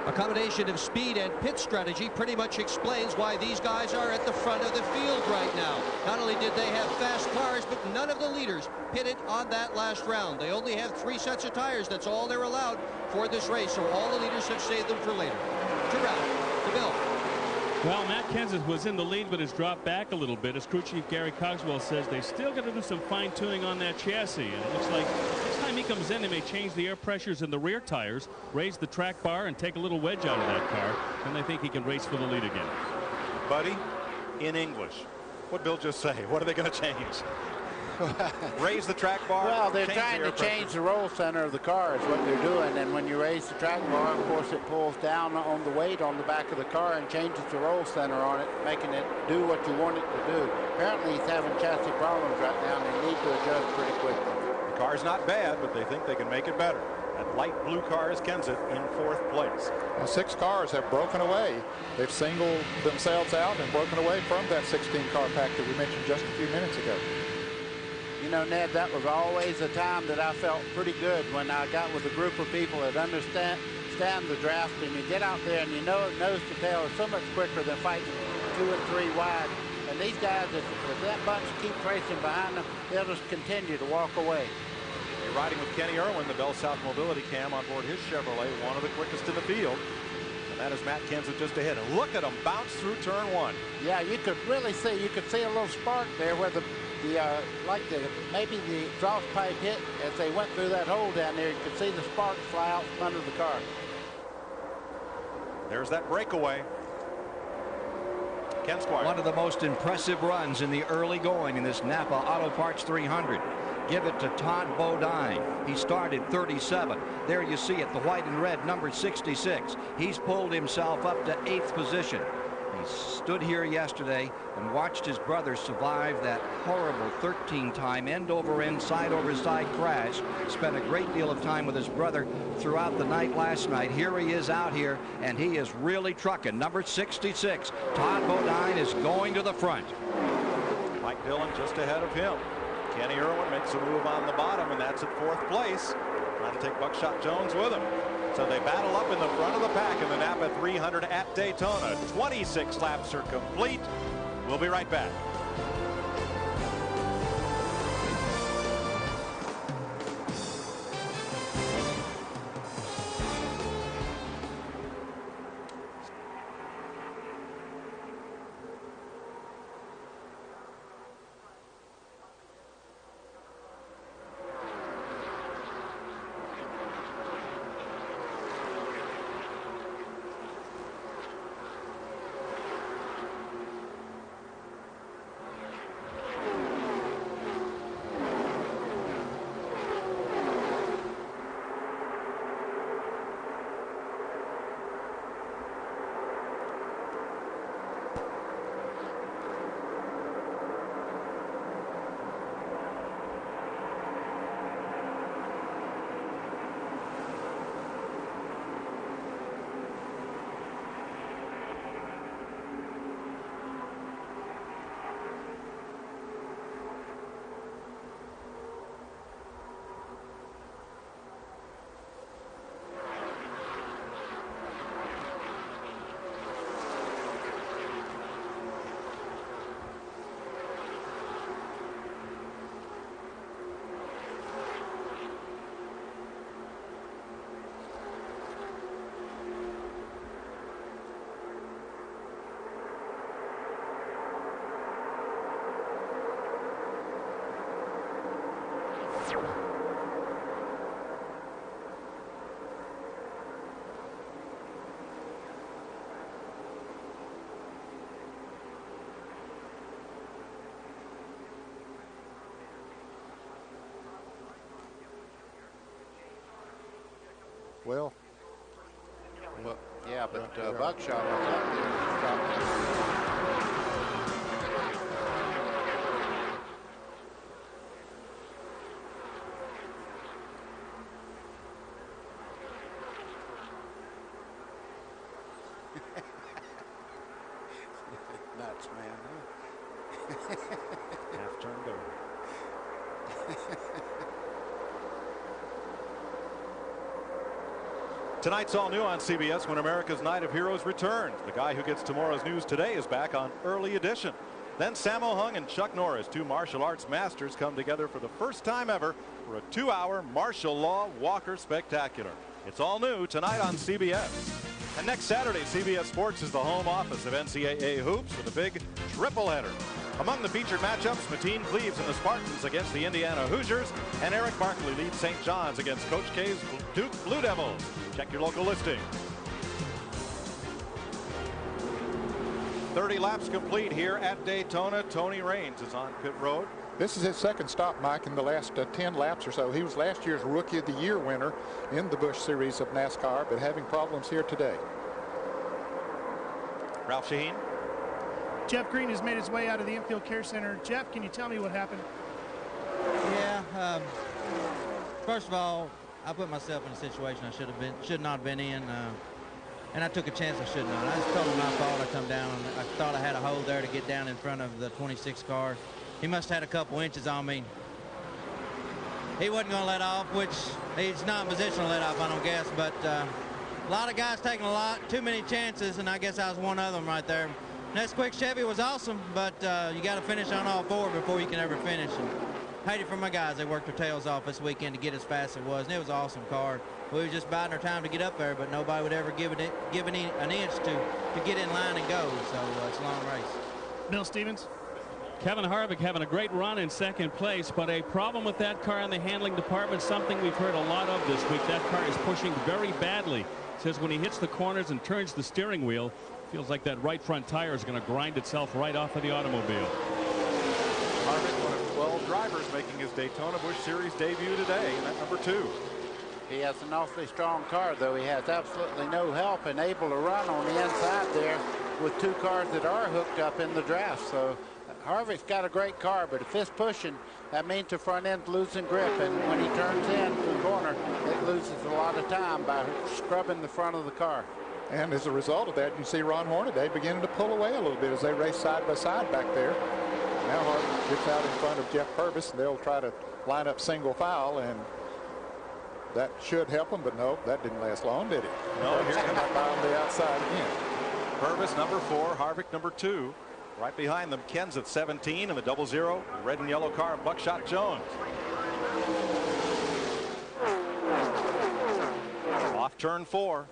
A combination of speed and pit strategy pretty much explains why these guys are at the front of the field right now. Not only did they have fast cars, but none of the leaders pitted on that last round. They only have 3 sets of tires. That's all they're allowed for this race, so all the leaders have saved them for later. To Ralph, to Bill. Well, Matt Kenseth was in the lead, but has dropped back a little bit. As crew chief Gary Cogswell says, they still got to do some fine-tuning on that chassis. And it looks like next time he comes in, they may change the air pressures in the rear tires, raise the track bar, and take a little wedge out of that car. And I think he can race for the lead again. Buddy, in English, what Bill just say? What are they going to change? Raise the track bar? Well, they're trying to change the roll center of the car is what they're doing. And when you raise the track bar, of course, it pulls down on the weight on the back of the car and changes the roll center on it, making it do what you want it to do. Apparently, he's having chassis problems right now, and they need to adjust pretty quickly. The car's not bad, but they think they can make it better. That light blue car is Kenseth in 4th place. Well, 6 cars have broken away. They've singled themselves out and broken away from that 16-car pack that we mentioned just a few minutes ago. You know, Ned, that was always a time that I felt pretty good when I got with a group of people that understood understand the draft, and you get out there and you know nose to tail is so much quicker than fighting 2 and 3 wide. And these guys, if that bunch keeps racing behind them, they'll just continue to walk away. You're riding with Kenny Irwin, the Bell South Mobility Cam on board his Chevrolet, one of the quickest in the field. And that is Matt Kenseth just ahead. And look at him bounce through turn 1. Yeah, you could really see, you could see a little spark there where maybe the exhaust pipe hit as they went through that hole down there. You could see the sparks fly out from under the car. There's that breakaway. Ken Squire. One of the most impressive runs in the early going in this Napa Auto Parts 300. Give it to Todd Bodine. He started 37. There you see it, the white and red, number 66. He's pulled himself up to 8th position. He stood here yesterday and watched his brother survive that horrible 13-time end-over-end, side-over-side crash. Spent a great deal of time with his brother throughout the night last night. Here he is out here, and he is really trucking. Number 66, Todd Bodine is going to the front. Mike Dillon just ahead of him. Kenny Irwin makes a move on the bottom, and that's at 4th place. Trying to take Buckshot Jones with him. So they battle up in the front of the pack in the Napa 300 at Daytona. 26 laps are complete. We'll be right back. Well, yeah, but Buckshot was up there. Nuts, man. Half turned over. Tonight's all new on CBS when America's Night of Heroes returns. The guy who gets tomorrow's news today is back on Early Edition. Then Sammo Hung and Chuck Norris, 2 martial arts masters, come together for the first time ever for a 2-hour martial law Walker spectacular. It's all new tonight on CBS. And next Saturday, CBS Sports is the home office of NCAA hoops with a big triple header. Among the featured matchups, Mateen Cleaves and the Spartans against the Indiana Hoosiers, and Eric Barkley leads St. John's against Coach K's Duke Blue Devils. Check your local listing. 30 laps complete here at Daytona. Tony Raines is on pit road. This is his second stop, Mike, in the last 10 laps or so. He was last year's Rookie of the Year winner in the Busch Series of NASCAR, but having problems here today. Ralph Shaheen. Jeff Green has made his way out of the infield care center. Jeff, can you tell me what happened? Yeah, first of all, I put myself in a situation I should not have been in, and I took a chance I should not. I just told him my fault. I come down. I thought I had a hole there to get down in front of the 26 car. He must have had a couple inches on me. He wasn't going to let off, which he's not in position to let off, I don't guess, but A lot of guys taking too many chances, and I guess I was one of them right there. Next quick Chevy was awesome, but you got to finish on all four before you can ever finish. And hate it for my guys. They worked their tails off this weekend to get as fast as it was, and it was an awesome car. We were just biding our time to get up there, but nobody would ever give an inch to get in line and go. So it's a long race. Bill Stevens. Kevin Harvick having a great run in second place, but a problem with that car in the handling department, something we've heard a lot of this week. That car is pushing very badly. Says when he hits the corners and turns the steering wheel, feels like that right front tire is going to grind itself right off of the automobile. Harvick, one of 12 drivers making his Daytona Busch Series debut today, and that's number 2. He has an awfully strong car, though. He has absolutely no help and able to run on the inside there with 2 cars that are hooked up in the draft. So Harvick's got a great car, but if it's pushing, that means the front end's losing grip, and when he turns in to the corner, it loses a lot of time by scrubbing the front of the car. And as a result of that, you see Ron Hornaday beginning to pull away a little bit as they race side by side back there. Now Harvick gets out in front of Jeff Purvis, and they'll try to line up single file, and that should help them, but no, that didn't last long, did it? No, here's come back by on the outside again. Purvis number 4, Harvick number 2. Right behind them, Ken's at 17 in the 00, the red and yellow car of Buckshot Jones. Off turn 4.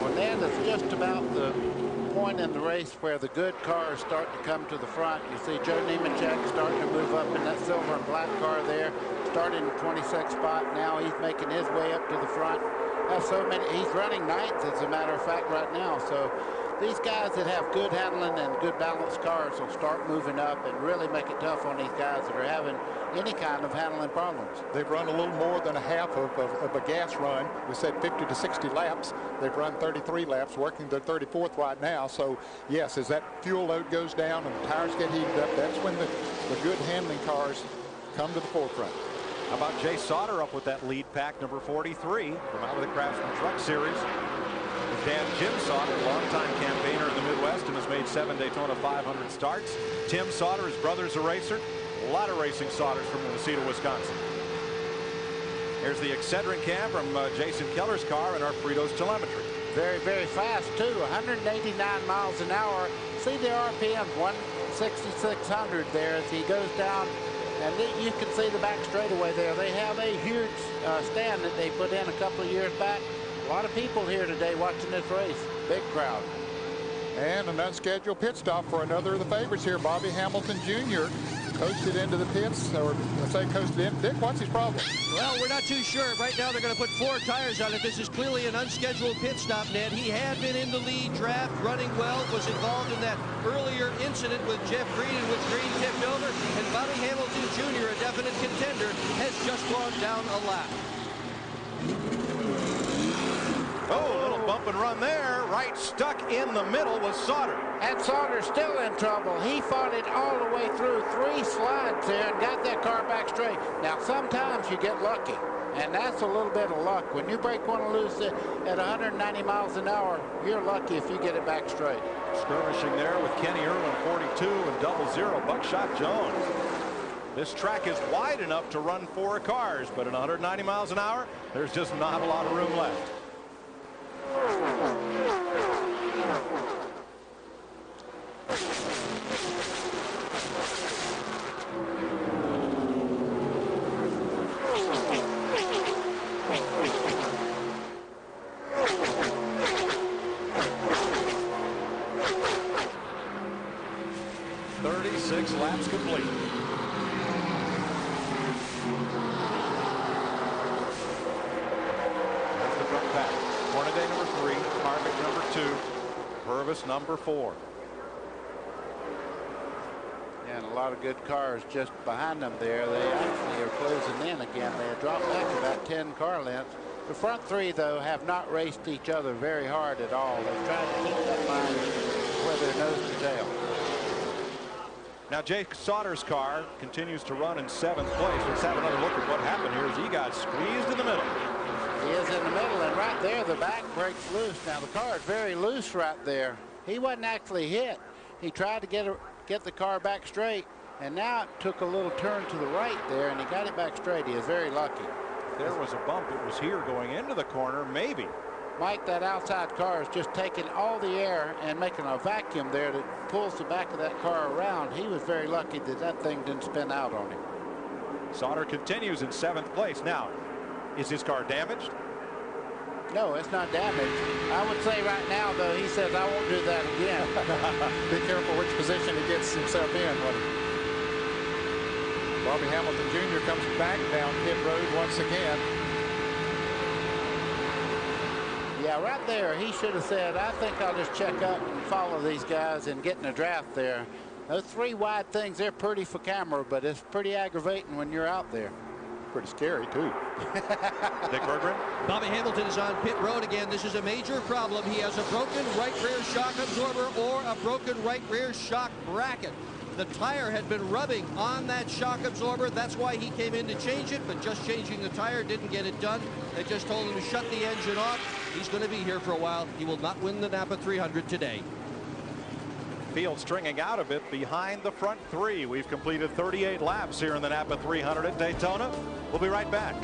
Well, that is just about the point in the race where the good cars start to come to the front. You see Joe Nemechek starting to move up in that silver and black car there, starting in 26th spot. Now he's making his way up to the front. Have so many. He's running 9th, as a matter of fact, right now. So these guys that have good handling and good balanced cars will start moving up and really make it tough on these guys that are having any kind of handling problems. They've run a little more than a half of a gas run. We said 50 to 60 laps. They've run 33 laps, working their 34th right now. So, yes, as that fuel load goes down and the tires get heated up, that's when the good handling cars come to the forefront. How about Jay Sauter up with that lead pack, number 43, from out of the Craftsman Truck Series. His dad, Jim Sauter, longtime campaigner in the Midwest and has made 7 Daytona 500 starts. Tim Sauter, his brother's a racer. A lot of racing Sauters from Wausau, Wisconsin. Here's the Excedrin cam from Jason Keller's car and our Fritos telemetry. Very, very fast, too. 189 miles an hour. See the RPM, 1,600 there as he goes down. And you can see the back straightaway there. They have a huge stand that they put in a couple of years back. A lot of people here today watching this race. Big crowd. And an unscheduled pit stop for another of the favorites here, Bobby Hamilton Jr. Coasted into the pits, or let's say coasted in. Dick, what's his problem? Well, we're not too sure. Right now, they're going to put 4 tires on it. This is clearly an unscheduled pit stop, Ned. He had been in the lead draft, running well, was involved in that earlier incident with Jeff Green, in which Green tipped over, and Bobby Hamilton Jr., a definite contender, has just gone down a lap. Oh, a little bump and run there. Right stuck in the middle was Sauter. And Sauter's still in trouble. He fought it all the way through 3 slides there and got that car back straight. Now, sometimes you get lucky, and that's a little bit of luck. When you break one loose at 190 miles an hour, you're lucky if you get it back straight. Skirmishing there with Kenny Irwin, 42, and 00, Buckshot Jones. This track is wide enough to run 4 cars, but at 190 miles an hour, there's just not a lot of room left. Six laps complete. That's the front pack. Hornaday number 3, Harvick number 2, Purvis number 4. And a lot of good cars just behind them there. They actually are closing in again. They dropped back about 10 car lengths. The front 3, though, have not raced each other very hard at all. They've tried to keep that line where they're nose to tail. Now Jake Sauter's car continues to run in 7th place. Let's have another look at what happened here as he got squeezed in the middle. He is in the middle, and right there the back breaks loose. Now the car is very loose right there. He wasn't actually hit. He tried to get the car back straight, And now it took a little turn to the right there, and he got it back straight. He is very lucky. If there was a bump, it was here going into the corner, maybe. Mike, that outside car is just taking all the air and making a vacuum there that pulls the back of that car around. He was very lucky that that thing didn't spin out on him. Sauter continues in 7th place. Now, is his car damaged? No, it's not damaged. I would say right now, though, he says, I won't do that again. Be careful which position he gets himself in. Bobby Hamilton Jr. comes back down pit road once again. Yeah, right there, he should have said, I think I'll just check up and follow these guys and get in a draft there. Those 3 wide things, they're pretty for camera, but it's pretty aggravating when you're out there. Pretty scary, too. Dick Berggren. Bobby Hamilton is on pit road again. This is a major problem. He has a broken right rear shock absorber or a broken right rear shock bracket. The tire had been rubbing on that shock absorber. That's why he came in to change it, but just changing the tire didn't get it done. They just told him to shut the engine off. He's going to be here for a while. He will not win the NAPA 300 today. Field stringing out a bit behind the front 3. We've completed 38 laps here in the NAPA 300 at Daytona. We'll be right back.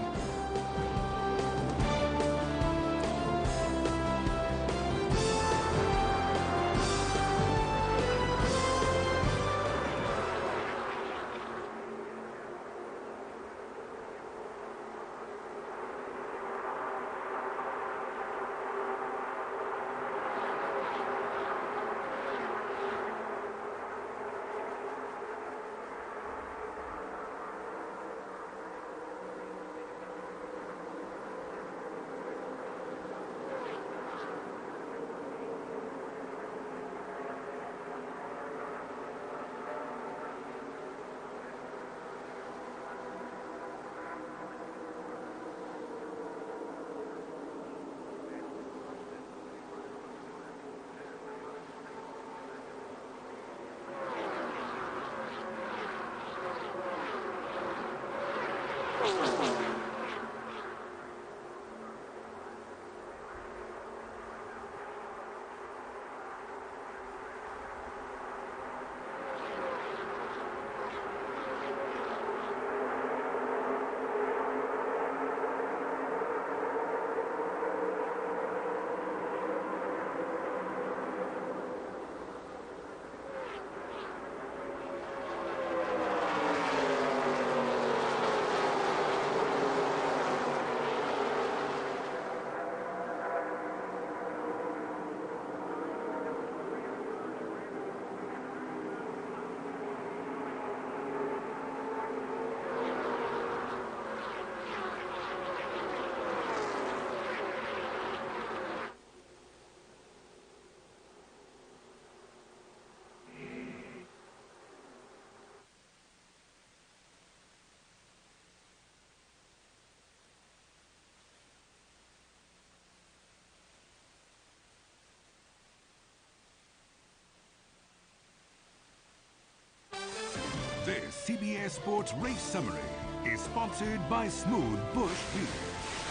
This CBS Sports Race Summary is sponsored by Smooth Busch Beer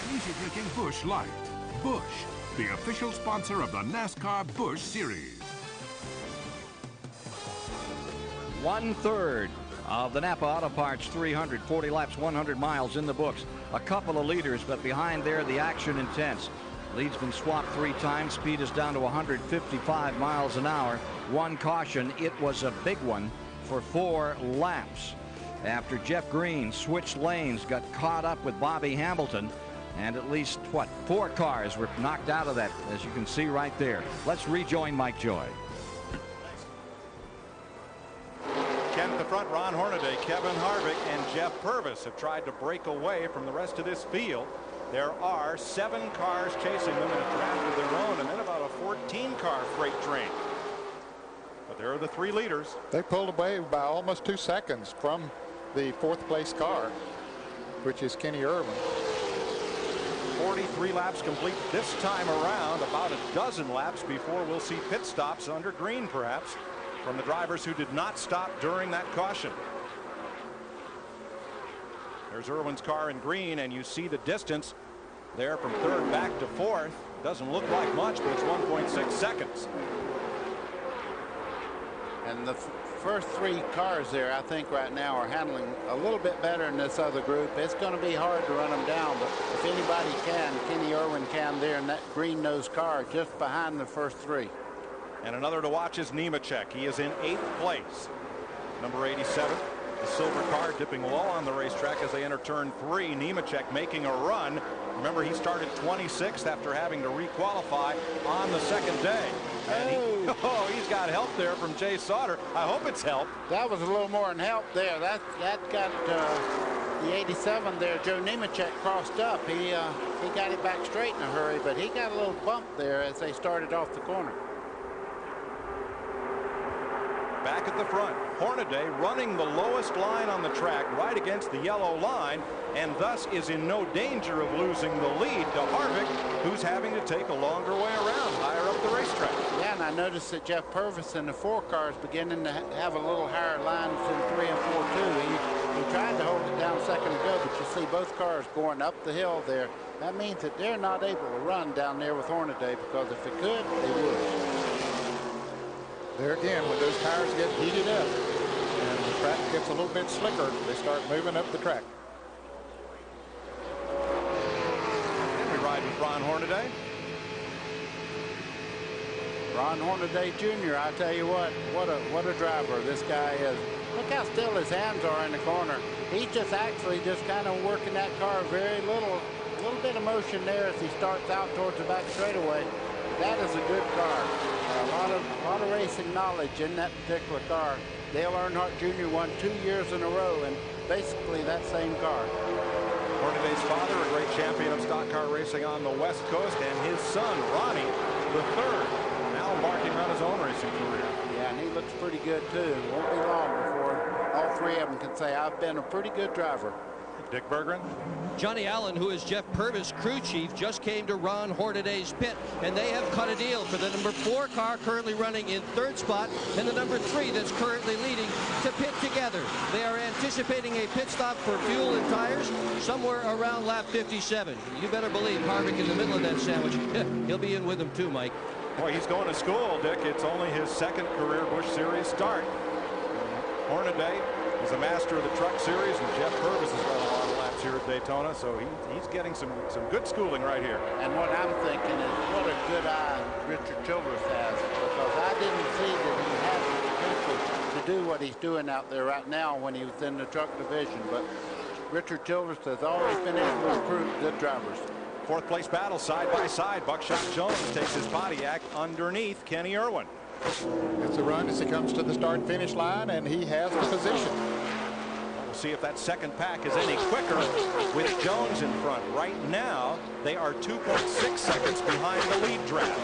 and easy drinking Busch Light. Busch, the official sponsor of the NASCAR Busch Series. 1/3 of the NAPA Auto Parts 300, 40 laps, 100 miles in the books. A couple of leaders, but behind there, the action intense. Lead's been swapped 3 times. Speed is down to 155 miles an hour. 1 caution. It was a big one for 4 laps. After Jeff Green switched lanes, got caught up with Bobby Hamilton, and at least, 4 cars were knocked out of that, as you can see right there. Let's rejoin Mike Joy. Ken at the front, Ron Hornaday, Kevin Harvick, and Jeff Purvis have tried to break away from the rest of this field. There are 7 cars chasing them in a draft of their own, and then about a 14-car freight train. But there are the 3 leaders. They pulled away by almost 2 seconds from the 4th place car, which is Kenny Irwin. 43 laps complete this time around, about a dozen laps before we'll see pit stops under green, perhaps, from the drivers who did not stop during that caution. There's Irwin's car in green, and you see the distance there from 3rd back to 4th. Doesn't look like much, but it's 1.6 seconds. And the first 3 cars there, I think right now are handling a little bit better than this other group. It's going to be hard to run them down, but if anybody can, Kenny Irwin can there in that green-nosed car just behind the first 3. And another to watch is Nemechek. He is in 8th place. Number 87, the silver car dipping low on the racetrack as they enter turn 3. Nemechek making a run. Remember, he started 26th after having to requalify on the second day. And he's got help there from Jay Sauter. I hope it's help. That was a little more than help there. That got the 87 there. Joe Nemechek crossed up. He got it back straight in a hurry, but he got a little bump there as they started off the corner. Back at the front, Hornaday running the lowest line on the track right against the yellow line, and thus is in no danger of losing the lead to Harvick, who's having to take a longer way around higher up the racetrack. Yeah, and I noticed that Jeff Purvis in the 4 car is beginning to have a little higher line in 3 and 4 too. He tried to hold it down a second ago, but you see both cars going up the hill there. That means that they're not able to run down there with Hornaday, because if they could, they would. There again, when those tires get heated up and the track gets a little bit slicker, they start moving up the track. And we ride with Ron Hornaday. Ron Hornaday Jr., I tell you what a driver this guy is. Look how still his hands are in the corner. He's just actually just kind of working that car very little bit of motion there as he starts out towards the back straightaway. That is a good car. A lot of racing knowledge in that particular car. Dale Earnhardt Jr. won 2 years in a row, and basically that same car. Hornaday's father, a great champion of stock car racing on the West Coast, and his son, Ronnie, the 3rd, now embarking on his own racing career. Yeah, and he looks pretty good, too. It won't be long before all 3 of them can say, I've been a pretty good driver. Dick Berggren. Johnny Allen, who is Jeff Purvis' crew chief, just came to Ron Hornaday's pit, and they have cut a deal for the number 4 car currently running in 3rd spot and the number 3 that's currently leading to pit together. They are anticipating a pit stop for fuel and tires somewhere around lap 57. You better believe Harvick in the middle of that sandwich. He'll be in with them too, Mike. Boy, he's going to school, Dick. It's only his 2nd career Busch Series start. Hornaday is a master of the Truck Series, and Jeff Purvis has got a lot of laps here at Daytona, so he's getting some good schooling right here. And what I'm thinking is what a good eye Richard Childress has, because I didn't see that he had the potential to do what he's doing out there right now when he was in the truck division, but Richard Childress has always been able to recruit good drivers. 4th place battle side by side. Buckshot Jones takes his Pontiac underneath Kenny Irwin. It's a run as he comes to the start-finish line, and he has the position. We'll see if that second pack is any quicker with Jones in front. Right now, they are 2.6 seconds behind the lead draft.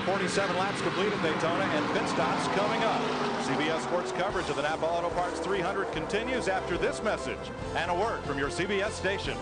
47 laps complete at Daytona, and pit stops coming up. CBS Sports coverage of the NAPA Auto Parts 300 continues after this message and a word from your CBS station.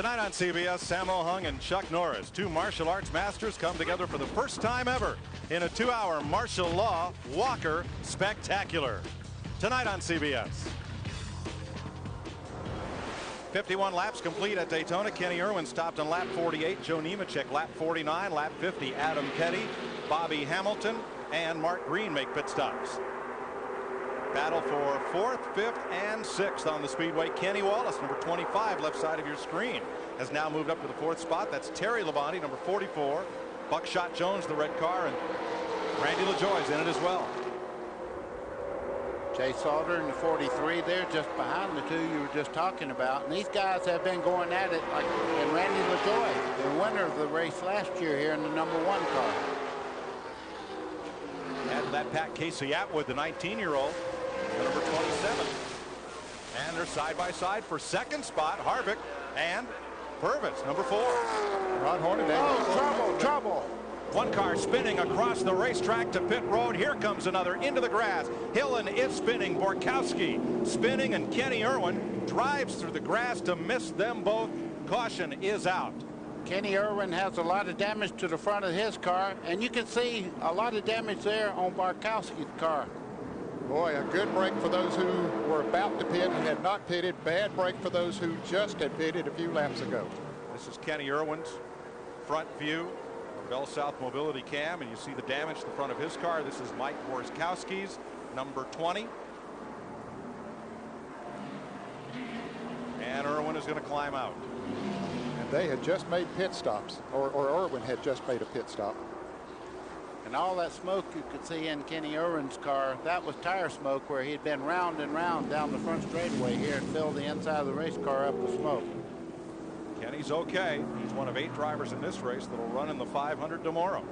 Tonight on CBS, Sammo Hung and Chuck Norris, two martial arts masters, come together for the first time ever in a 2-hour martial law Walker spectacular. Tonight on CBS. 51 laps complete at Daytona. Kenny Irwin stopped on lap 48. Joe Nemechek lap 49. Lap 50, Adam Petty, Bobby Hamilton, and Mark Green make pit stops. Battle for 4th, 5th, and 6th on the Speedway. Kenny Wallace, number 25, left side of your screen, has now moved up to the 4th spot. That's Terry Labonte, number 44. Buckshot Jones, the red car, and Randy LaJoie's in it as well. Jay Salter in the 43 there, just behind the two you were just talking about. And these guys have been going at it, like, and Randy LaJoie, the winner of the race last year here in the number 1 car. And that Pat Casey Atwood, the 19-year-old, the number 27. And they're side by side for 2nd spot, Harvick and Purvis, number 4. Ron Hornaday. Oh, trouble. One car spinning across the racetrack to pit road. Here comes another into the grass. Hillen is spinning. Borkowski spinning, and Kenny Irwin drives through the grass to miss them both. Caution is out. Kenny Irwin has a lot of damage to the front of his car, and you can see a lot of damage there on Borkowski's car. Boy, a good break for those who were about to pit and had not pitted. Bad break for those who just had pitted a few laps ago. This is Kenny Irwin's front view of Bell South Mobility Cam, and you see the damage to the front of his car. This is Mike Borkowski's number 20. And Irwin is going to climb out. And they had just made pit stops, or Irwin had just made a pit stop. And all that smoke you could see in Kenny Irwin's car, that was tire smoke where he'd been round and round down the front straightaway here and filled the inside of the race car up with smoke. Kenny's okay. He's one of 8 drivers in this race that'll run in the 500 tomorrow.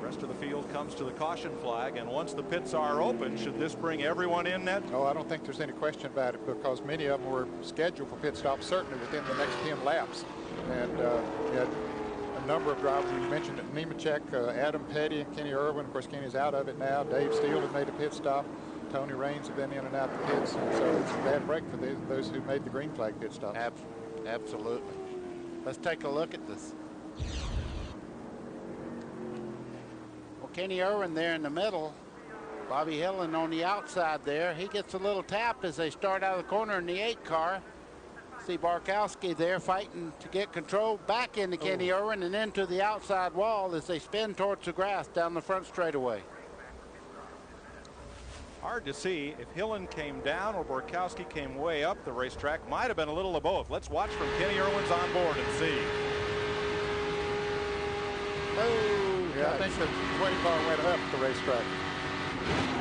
Rest of the field comes to the caution flag, and once the pits are open, should this bring everyone in, Ned? Oh, I don't think there's any question about it, because many of them were scheduled for pit stops certainly within the next 10 laps. And you had a number of drivers. You mentioned that Nemechek, Adam Petty, and Kenny Irwin. Of course, Kenny's out of it now. Dave Steele has made a pit stop. Tony Raines have been in and out of the pits. So it's a bad break for those who made the green flag pit stop. Absolutely. Let's take a look at this. Kenny Irwin there in the middle. Bobby Hillen on the outside there. He gets a little tap as they start out of the corner in the 8 car. See Borkowski there fighting to get control back into Kenny Irwin and into the outside wall as they spin towards the grass down the front straightaway. Hard to see if Hillen came down or Borkowski came way up the racetrack. Might have been a little of both. Let's watch from Kenny Irwin's on board and see. Yeah, I think the 20 car went up the racetrack.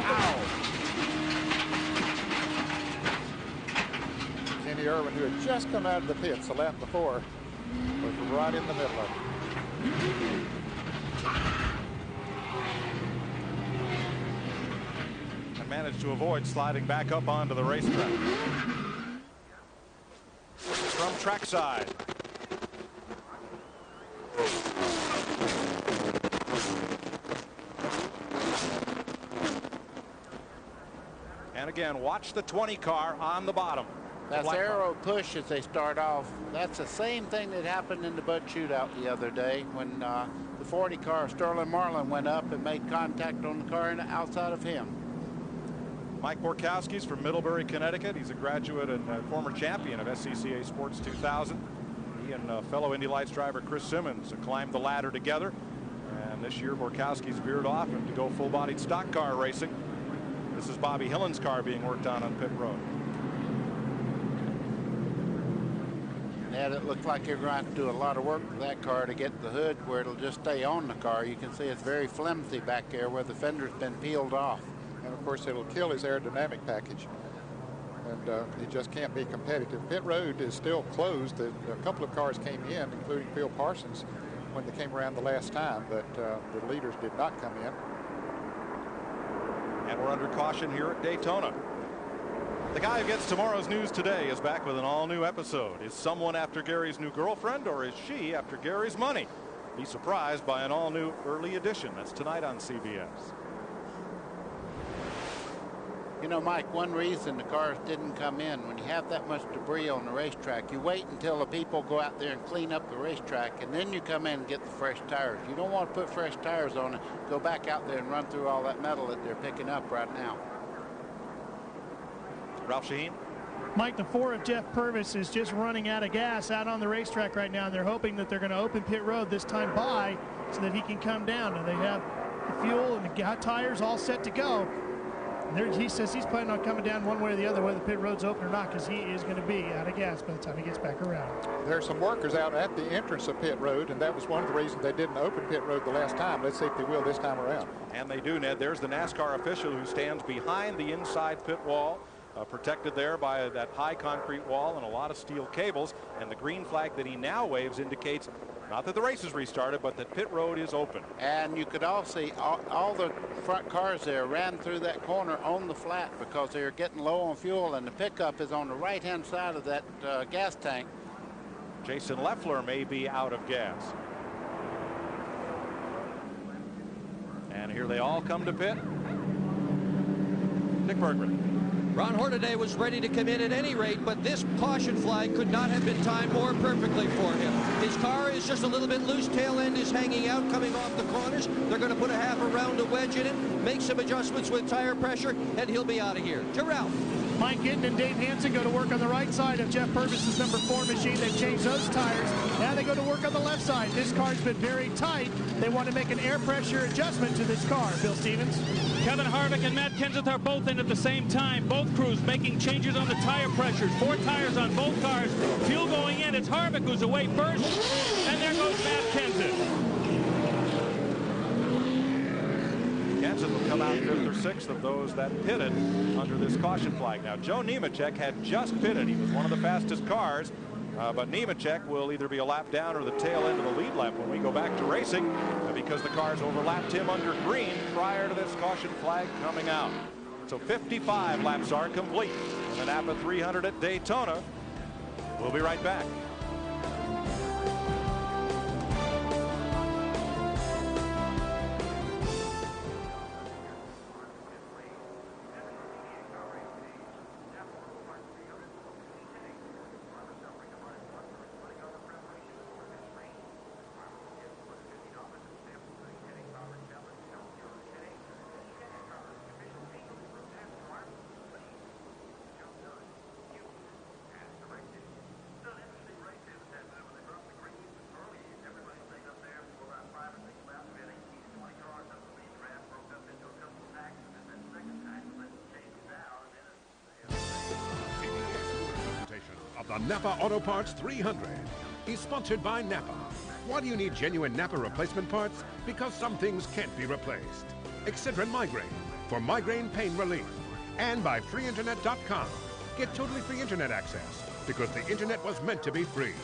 Ow! Kenny Irwin, who had just come out of the pits a lap before, was right in the middle of it. And managed to avoid sliding back up onto the racetrack. From trackside. And again, watch the 20 car on the bottom. That's arrow push as they start off. That's the same thing that happened in the Bud shootout the other day when the 40 car Sterling Marlin went up and made contact on the car outside of him. Mike Borkowski's from Middlebury, Connecticut. He's a graduate and former champion of SCCA Sports 2000. He and fellow Indy Lights driver Chris Simmons climbed the ladder together. And this year Borkowski's veered off and to go full-bodied stock car racing. This is Bobby Hillen's car being worked on pit road. Yeah, it looked like you're going to have to do a lot of work with that car to get the hood where it'll just stay on the car. You can see it's very flimsy back there where the fender's been peeled off. And of course it'll kill his aerodynamic package. And he just can't be competitive. Pit road is still closed. A couple of cars came in, including Phil Parsons, when they came around the last time, but the leaders did not come in. And we're under caution here at Daytona. The guy who gets tomorrow's news today is back with an all-new episode. Is someone after Gary's new girlfriend, or is she after Gary's money? Be surprised by an all-new early edition. That's tonight on CBS. You know, Mike, one reason the cars didn't come in, when you have that much debris on the racetrack, you wait until the people go out there and clean up the racetrack, and then you come in and get the fresh tires. You don't want to put fresh tires on it, go back out there and run through all that metal that they're picking up right now. Ralph Shaheen? Mike, the 4 of Jeff Purvis is just running out of gas out on the racetrack right now, and they're hoping that they're going to open pit road this time by so that he can come down. And they have the fuel and the tires all set to go. He says he's planning on coming down one way or the other, whether the pit road's open or not, because he is going to be out of gas by the time he gets back around. There's some workers out at the entrance of pit road, and that was one of the reasons they didn't open pit road the last time. Let's see if they will this time around. And they do, Ned. There's the NASCAR official who stands behind the inside pit wall, protected there by that high concrete wall and a lot of steel cables. And the green flag that he now waves indicates not that the race is restarted, but that pit road is open. And you could all see all the front cars there ran through that corner on the flat because they were getting low on fuel, and the pickup is on the right-hand side of that gas tank. Jason Leffler may be out of gas. And here they all come to pit. Dick Bergman. Ron Hornaday was ready to come in at any rate, but this caution flag could not have been timed more perfectly for him. His car is just a little bit loose. Tail end is hanging out, coming off the corners. They're going to put a half a round of wedge in it, make some adjustments with tire pressure, and he'll be out of here. To Ralph. Mike Gittin and Dave Hansen go to work on the right side of Jeff Purvis's number 4 machine. They've changed those tires. Now they go to work on the left side. This car's been very tight. They want to make an air pressure adjustment to this car. Bill Stevens. Kevin Harvick and Matt Kenseth are both in at the same time. Both crews making changes on the tire pressures. 4 tires on both cars. Fuel going in. It's Harvick who's away first. And there goes Matt Kenseth. Kenseth will come out 5th or 6th of those that pitted under this caution flag. Now, Joe Nemechek had just pitted. He was one of the fastest cars. But Nemechek will either be a lap down or the tail end of the lead lap when we go back to racing because the cars overlapped him under green prior to this caution flag coming out. So 55 laps are complete in the NAPA 300 at Daytona. We'll be right back. The NAPA Auto Parts 300 is sponsored by NAPA. Why do you need genuine NAPA replacement parts? Because some things can't be replaced. Excedrin Migraine for migraine pain relief. And by freeinternet.com. Get totally free internet access because the internet was meant to be free.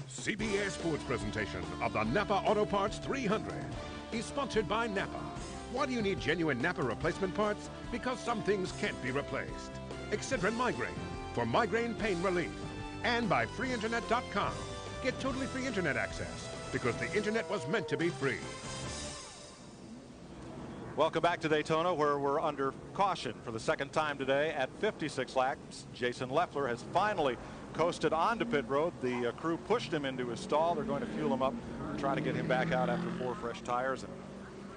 CBS Sports presentation of the NAPA Auto Parts 300 is sponsored by NAPA. Why do you need genuine NAPA replacement parts? Because some things can't be replaced. Excedrin Migraine for migraine pain relief. And by freeinternet.com. Get totally free internet access because the internet was meant to be free. Welcome back to Daytona, where we're under caution for the second time today at 56 laps. Jason Leffler has finally coasted onto pit road. The crew pushed him into his stall. They're going to fuel him up to try to get him back out after 4 fresh tires and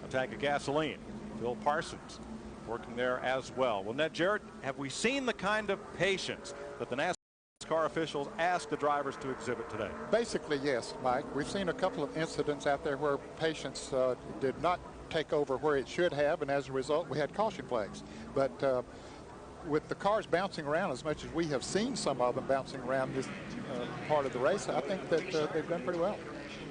a tank of gasoline. Phil Parsons working there as well. Well, Ned Jarrett, have we seen the kind of patience that the NASCAR officials asked the drivers to exhibit today? Basically, yes, Mike. We've seen a couple of incidents out there where patience did not take over where it should have, and as a result, we had caution flags. But with the cars bouncing around as much as we have seen some of them bouncing around this part of the race, I think that they've done pretty well.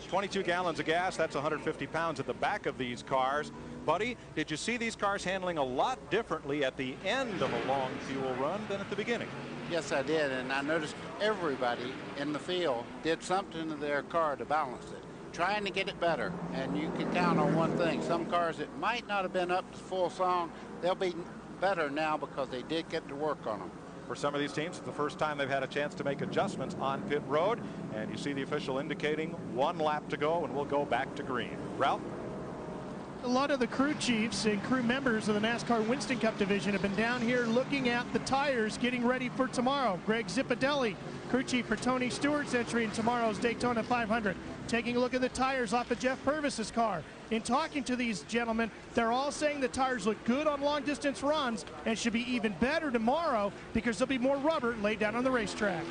22 gallons of gas, that's 150 pounds at the back of these cars. Buddy, did you see these cars handling a lot differently at the end of a long fuel run than at the beginning? Yes, I did, and I noticed everybody in the field did something to their car to balance it, trying to get it better. And you can count on one thing: some cars that might not have been up to full song, they'll be better now because they did get to work on them. For some of these teams, it's the first time they've had a chance to make adjustments on pit road, and you see the official indicating 1 lap to go, and we'll go back to green. Ralph? A lot of the crew chiefs and crew members of the NASCAR Winston Cup division have been down here looking at the tires, getting ready for tomorrow. Greg Zipadelli, crew chief for Tony Stewart's entry in tomorrow's Daytona 500, taking a look at the tires off of Jeff Purvis's car. In talking to these gentlemen, they're all saying the tires look good on long distance runs and should be even better tomorrow because there'll be more rubber laid down on the racetrack.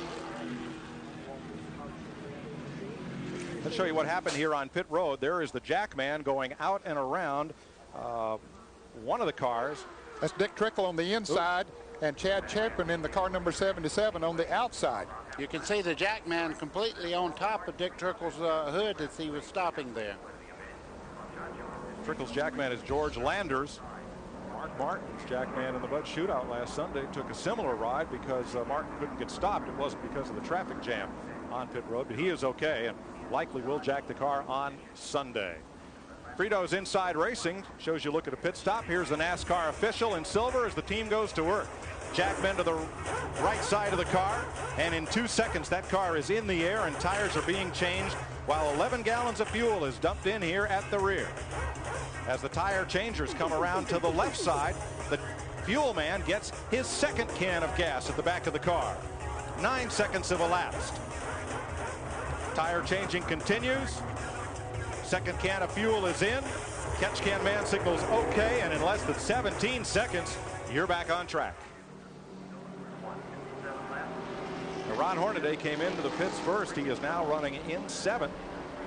Let's show you what happened here on pit road. There is the Jackman going out and around one of the cars. That's Dick Trickle on the inside. Oops. And Chad Chapin in the car number 77 on the outside. You can see the Jackman completely on top of Dick Trickle's hood as he was stopping there. Trickle's Jackman is George Landers. Mark Martin's Jackman in the Bud Shootout last Sunday took a similar ride because Martin couldn't get stopped. It wasn't because of the traffic jam on pit road, but he is okay and likely will jack the car on Sunday. Frito's Inside Racing shows you look at a pit stop. Here's the NASCAR official in silver as the team goes to work. Jackman to the right side of the car, and in 2 seconds that car is in the air and tires are being changed while 11 gallons of fuel is dumped in here at the rear. As the tire changers come around to the left side, the fuel man gets his second can of gas at the back of the car. 9 seconds have elapsed. Tire changing continues. Second can of fuel is in. Catch can man signals okay, and in less than 17 seconds, you're back on track. Now, Ron Hornaday came into the pits first. He is now running in 7th.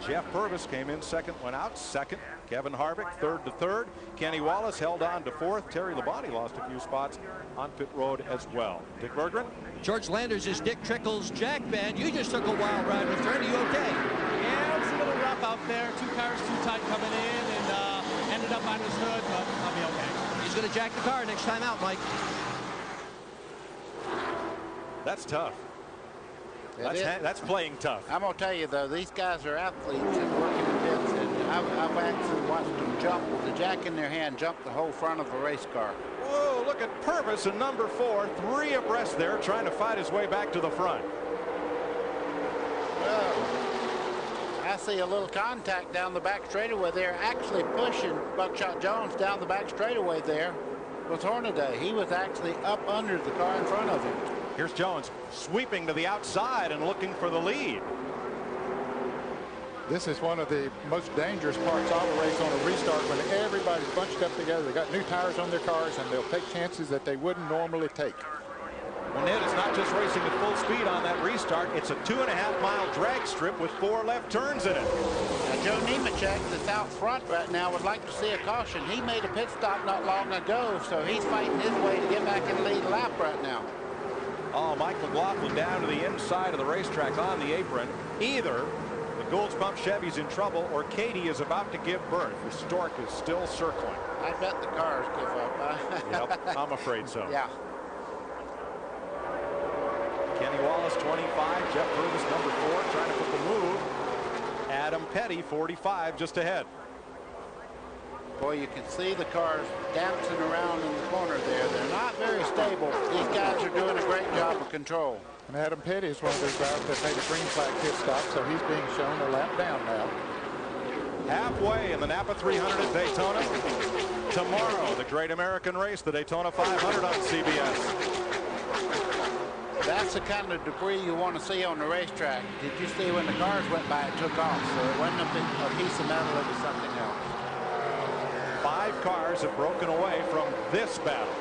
Jeff Purvis came in second, went out second. Kevin Harvick third to third. Kenny Wallace held on to 4th. Terry Labonte lost a few spots on pit road as well. Dick Berggren. George Landers is Dick Trickle's Jackman. You just took a wild ride with her. Are you okay? Yeah, it was a little rough out there. 2 cars too tight coming in and ended up on his hood, but I'll be okay. He's going to jack the car next time out, Mike. That's tough. That's playing tough. I'm going to tell you, though, these guys are athletes and working in pits, and I've actually watched them jump with the jack in their hand, jump the whole front of a race car. Whoa, look at Purvis in number 4, 3 abreast there, trying to fight his way back to the front. Well, I see a little contact down the back straightaway. They're actually pushing Buckshot Jones down the back straightaway there with Hornaday. He was actually up under the car in front of him. Here's Jones sweeping to the outside and looking for the lead. This is one of the most dangerous parts of a race on a restart when everybody's bunched up together. They got new tires on their cars and they'll take chances that they wouldn't normally take. Well, Ned, it's not just racing at full speed on that restart. It's a 2.5-mile drag strip with 4 left turns in it. Now, Joe Nemechek, that's out front right now, would like to see a caution. He made a pit stop not long ago, so he's fighting his way to get back in the lead lap right now. Oh, Mike McLaughlin down to the inside of the racetrack on the apron. Either the Goulds Pump Chevy's in trouble or Katie is about to give birth. The stork is still circling. I bet the cars give up. Yep, I'm afraid so. Yeah. Kenny Wallace, 25. Jeff Purvis, number 4, trying to put the move. Adam Petty, 45, just ahead. Boy, you can see the cars dancing around in the corner there. They're not very stable. These guys are doing a great job of control. And Adam Petty is one of those drivers that made a green flag pit stop, so he's being shown a lap down now. Halfway in the NAPA 300 at Daytona. Tomorrow, the Great American Race, the Daytona 500 on CBS. That's the kind of debris you want to see on the racetrack. Did you see when the cars went by, it took off? So it wasn't a piece of metal, it was something else. 5 cars have broken away from this battle.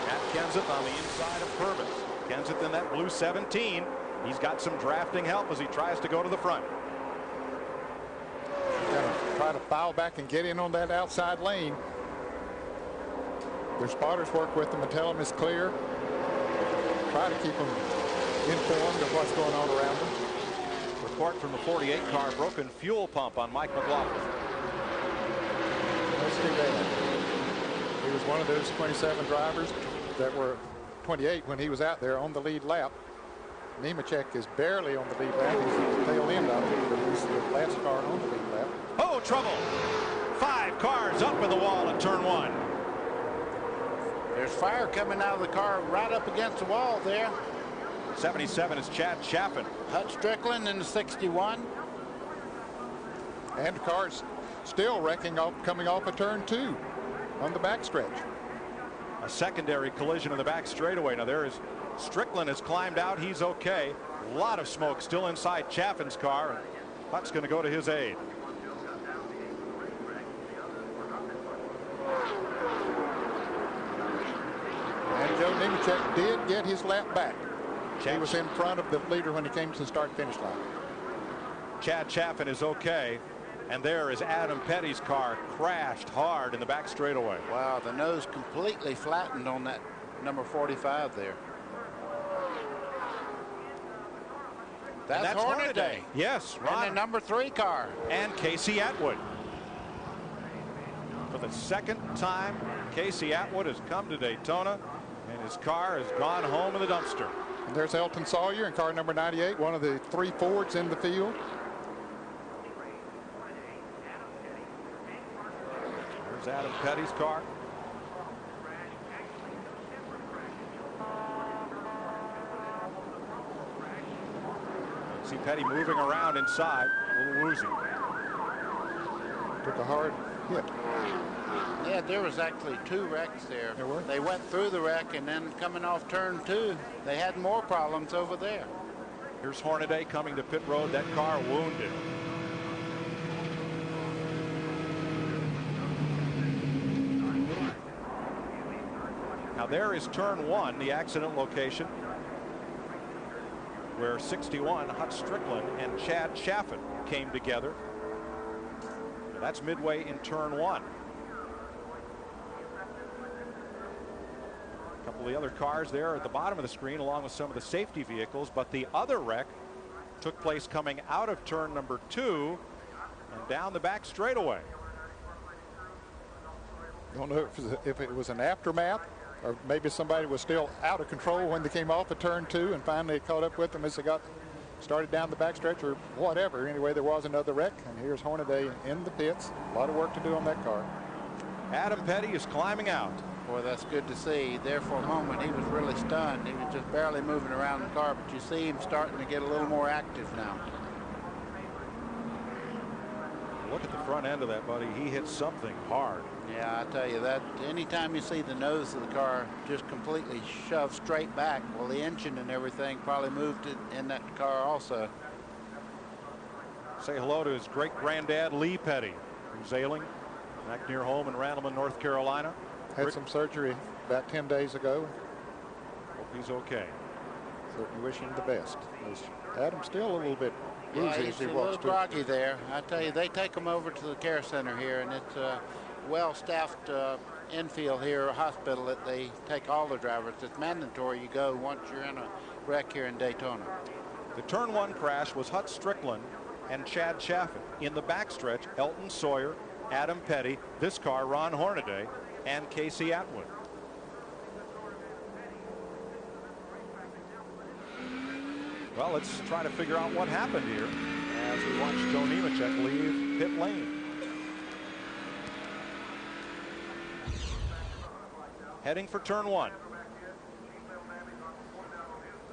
Matt Kenseth on the inside of Purvis. Kenseth in that blue 17. He's got some drafting help as he tries to go to the front. Gonna try to foul back and get in on that outside lane. Their spotters work with them and tell them it's clear. Try to keep them informed of what's going on around them. Report from the 48 car, broken fuel pump on Mike McLaughlin. Let's do that. He was one of those 27 drivers that were 28 when he was out there on the lead lap. Nemechek is barely on the lead lap. He's at the tail end of it, but he's the last car on the lead lap. Oh, trouble. 5 cars up in the wall at turn 1. There's fire coming out of the car right up against the wall there. 77 is Chad Chaffin. Hut Strickland in the 61. And the car's still wrecking off, coming off of turn 2 on the backstretch. A secondary collision in the back straightaway. Now there is Strickland has climbed out. He's okay. A lot of smoke still inside Chaffin's car. And Hutt's going to go to his aid. And Joe Nemechek did get his lap back. He was in front of the leader when he came to the start-finish line. Chad Chaffin is okay. And there is Adam Petty's car crashed hard in the back straightaway. Wow, the nose completely flattened on that number 45 there. That's Hornaday. Yes, Ron. And the number 3 car. And Casey Atwood. For the second time, Casey Atwood has come to Daytona, and his car has gone home in the dumpster. And there's Elton Sawyer in car number 98, one of the 3 Fords in the field. There's Adam Petty's car. See Petty moving around inside, a little woozy. Took a hard hit. Yeah, there was actually 2 wrecks there. There were? They went through the wreck, and then coming off turn 2, they had more problems over there. Here's Hornaday coming to pit road. That car wounded. Now there is turn 1, the accident location, where 61 Hut Strickland and Chad Chaffin came together. That's midway in turn 1. A couple of the other cars there at the bottom of the screen, along with some of the safety vehicles, but the other wreck took place coming out of turn number 2 and down the back straightaway. Don't know if it was an aftermath, or maybe somebody was still out of control when they came off of turn 2 and finally caught up with them as they got started down the backstretch or whatever. Anyway, there was another wreck, and here's Hornaday in the pits. A lot of work to do on that car. Adam Petty is climbing out. Boy, that's good to see. There for a moment, he was really stunned. He was just barely moving around the car, but you see him starting to get a little more active now. Look at the front end of that, buddy. He hit something hard. Yeah, I tell you that anytime you see the nose of the car just completely shoved straight back, well, the engine and everything probably moved it in that car also. Say hello to his great granddad Lee Petty, who's ailing back near home in Randleman, North Carolina. Had some surgery about 10 days ago. Hope he's okay. Certainly wish him the best. Adam's still a little bit woozy Yeah, as he's he a walks little groggy there. I tell you, they take him over to the care center here, and it's a well-staffed infield here, hospital, that they take all the drivers. It's mandatory you go once you're in a wreck here in Daytona. The turn 1 crash was Hut Strickland and Chad Chaffin. In the backstretch, Elton Sawyer, Adam Petty, this car, Ron Hornaday, and Casey Atwood. Well, let's try to figure out what happened here as we watch Joe Nemechek leave pit lane. Heading for turn 1.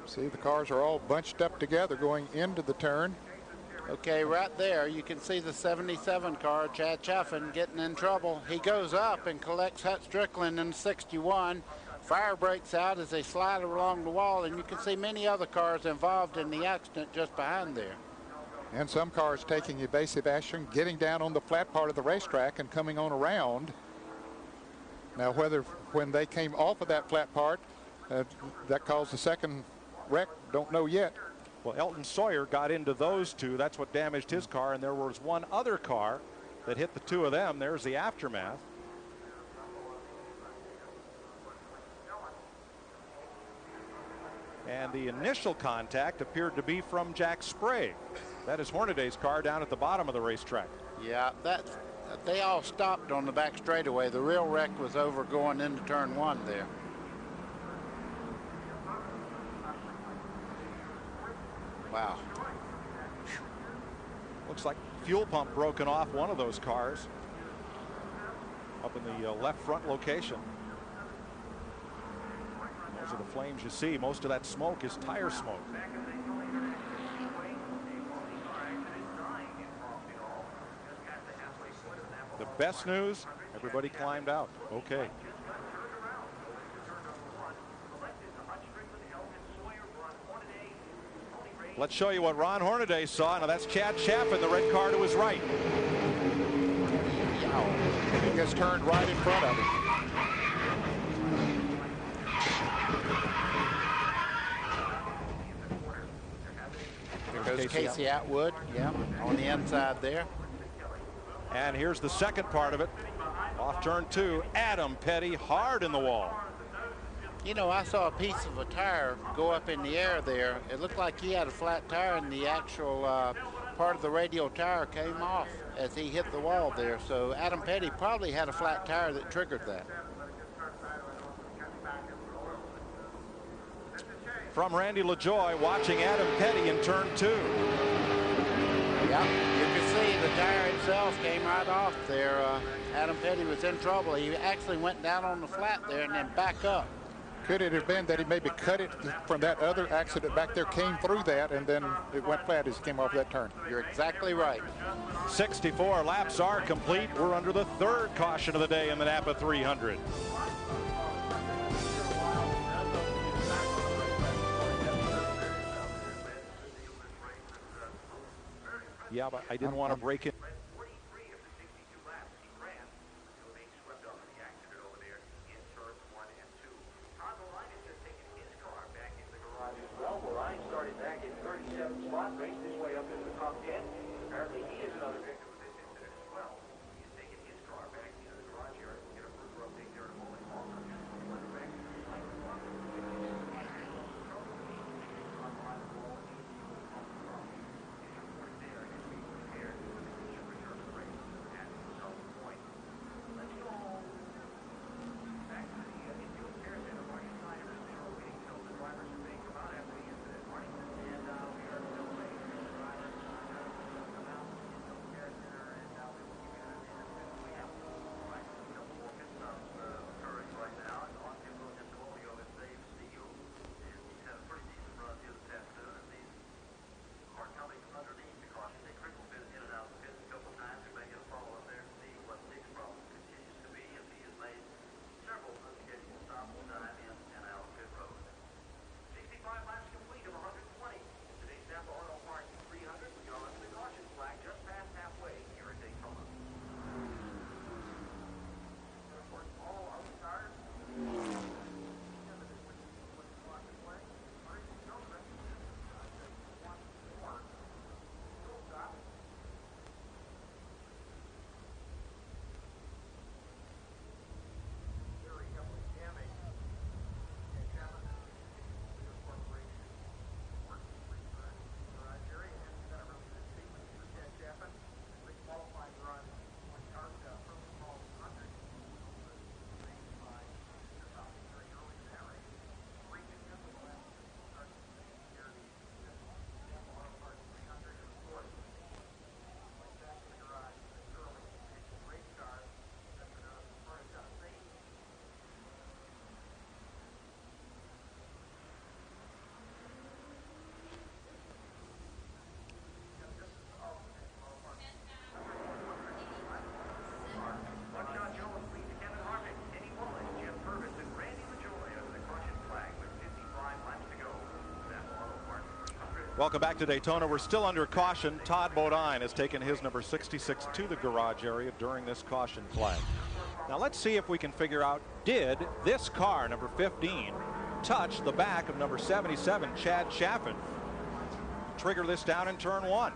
See, the cars are all bunched up together going into the turn. Okay, right there you can see the 77 car, Chad Chaffin, getting in trouble. He goes up and collects Hut Strickland in 61. Fire breaks out as they slide along the wall, and you can see many other cars involved in the accident just behind there. And some cars taking evasive action, getting down on the flat part of the racetrack and coming on around. Now, whether when they came off of that flat part, that caused the second wreck, don't know yet. Well, Elton Sawyer got into those two. That's what damaged his car, and there was one other car that hit the two of them. There's the aftermath. And the initial contact appeared to be from Jack Sprague. That is Hornaday's car down at the bottom of the racetrack. Yeah, they all stopped on the back straightaway. The real wreck was over going into turn one there. Wow. Looks like fuel pump broken off one of those cars up in the left front location. Those are the flames you see. Most of that smoke is tire smoke. The best news, everybody climbed out. Okay. Let's show you what Ron Hornaday saw. Now that's Chad Chaffin, the red car to his right. He gets turned right in front of him. There goes Casey Atwood, yeah, on the inside there. And here's the second part of it. Off turn two, Adam Petty hard in the wall. You know, I saw a piece of a tire go up in the air there. It looked like he had a flat tire, and the actual part of the radial tire came off as he hit the wall there. So Adam Petty probably had a flat tire that triggered that. From Randy LaJoie, watching Adam Petty in turn two. Yeah, you can see the tire itself came right off there. Adam Petty was in trouble. He actually went down on the flat there and then back up. Could it have been that he maybe cut it from that other accident back there, came through that, and then it went flat as he came off that turn? You're exactly right. 64 laps are complete. We're under the third caution of the day in the NAPA 300. Yeah, but I didn't want to break it. Welcome back to Daytona. We're still under caution. Todd Bodine has taken his number 66 to the garage area during this caution flag. Now let's see if we can figure out, did this car, number 15, touch the back of number 77, Chad Chaffin? Trigger this down in turn 1.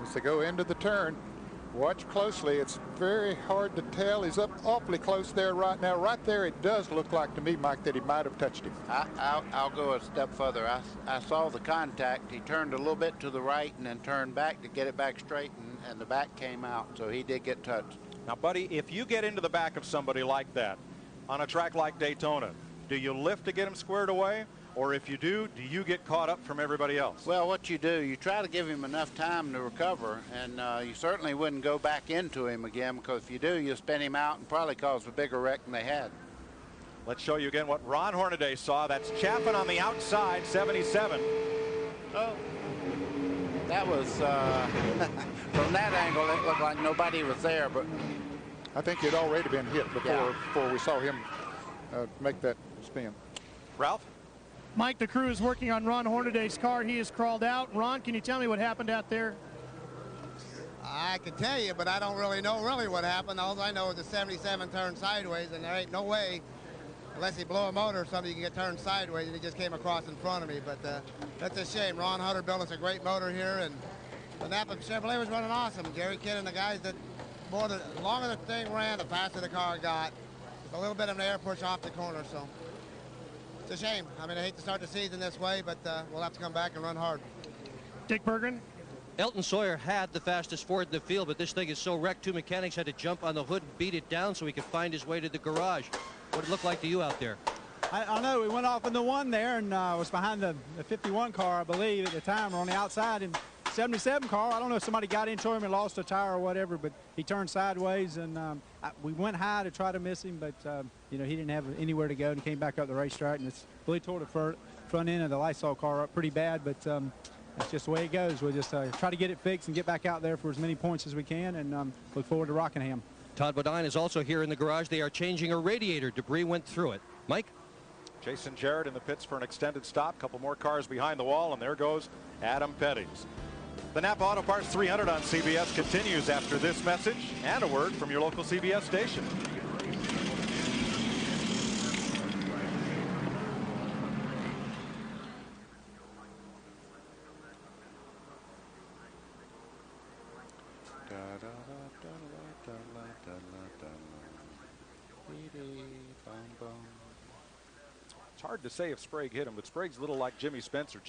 As they go into the turn, watch closely. It's very hard to tell. He's up awfully close there right now. Right there, it does look like to me, Mike, that he might have touched him. I'll go a step further. I saw the contact. He turned a little bit to the right and then turned back to get it back straight, and the back came out, so he did get touched. Now, buddy, if you get into the back of somebody like that on a track like Daytona, do you lift to get him squared away? Or if you do you get caught up from everybody else? Well, what you do, you try to give him enough time to recover, and you certainly wouldn't go back into him again, because if you do, you'll spin him out and probably cause a bigger wreck than they had. Let's show you again what Ron Hornaday saw. That's Chaffin on the outside, 77. Oh, that was, from that angle, it looked like nobody was there, but I think he'd already been hit before we saw him make that spin. Ralph? Mike, the crew is working on Ron Hornaday's car. He has crawled out. Ron, can you tell me what happened out there? I can tell you, but I don't really know what happened. All I know is the 77 turned sideways, and there ain't no way, unless he blow a motor or something, you can get turned sideways, and he just came across in front of me. But that's a shame. Ron Hutter built us a great motor here, and the NAPA Chevrolet was running awesome. Jerry Kidd and the guys that, the longer the thing ran, the faster the car got. Just a little bit of an air push off the corner, so it's a shame. I mean, I hate to start the season this way, but we'll have to come back and run hard. Dick Berggren? Elton Sawyer had the fastest Ford in the field, but this thing is so wrecked, 2 mechanics had to jump on the hood and beat it down so he could find his way to the garage. What did it look like to you out there? I know we went off in the one there, and was behind the 51 car, I believe, at the time. We're on the outside, and 77 car, I don't know if somebody got into him and lost a tire or whatever, but he turned sideways, and we went high to try to miss him, but you know, he didn't have anywhere to go, and came back up the racetrack, and it's really tore the front end of the Lysol car up pretty bad, but that's just the way it goes. We'll just try to get it fixed and get back out there for as many points as we can, and look forward to Rockingham. Todd Bodine is also here in the garage. They are changing a radiator. Debris went through it. Mike? Jason Jarrett in the pits for an extended stop. Couple more cars behind the wall, and there goes Adam Petty. The NAPA Auto Parts 300 on CBS continues after this message and a word from your local CBS station. It's hard to say if Sprague hit him, but Sprague's a little like Jimmy Spencer.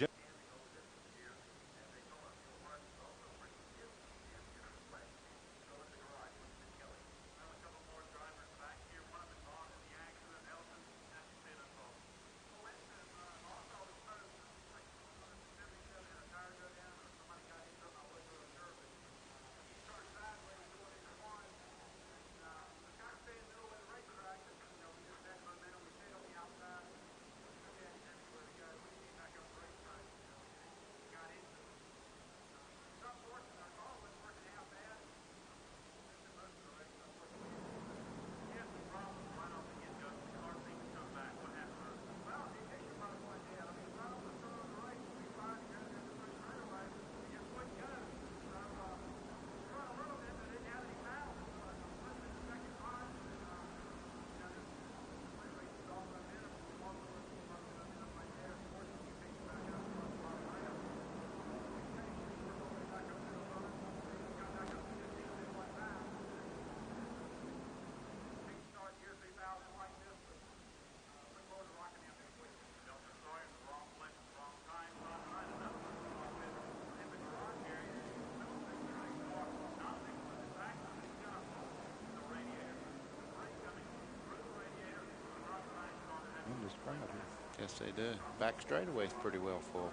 Yes, they do. Back straightaway is pretty well full.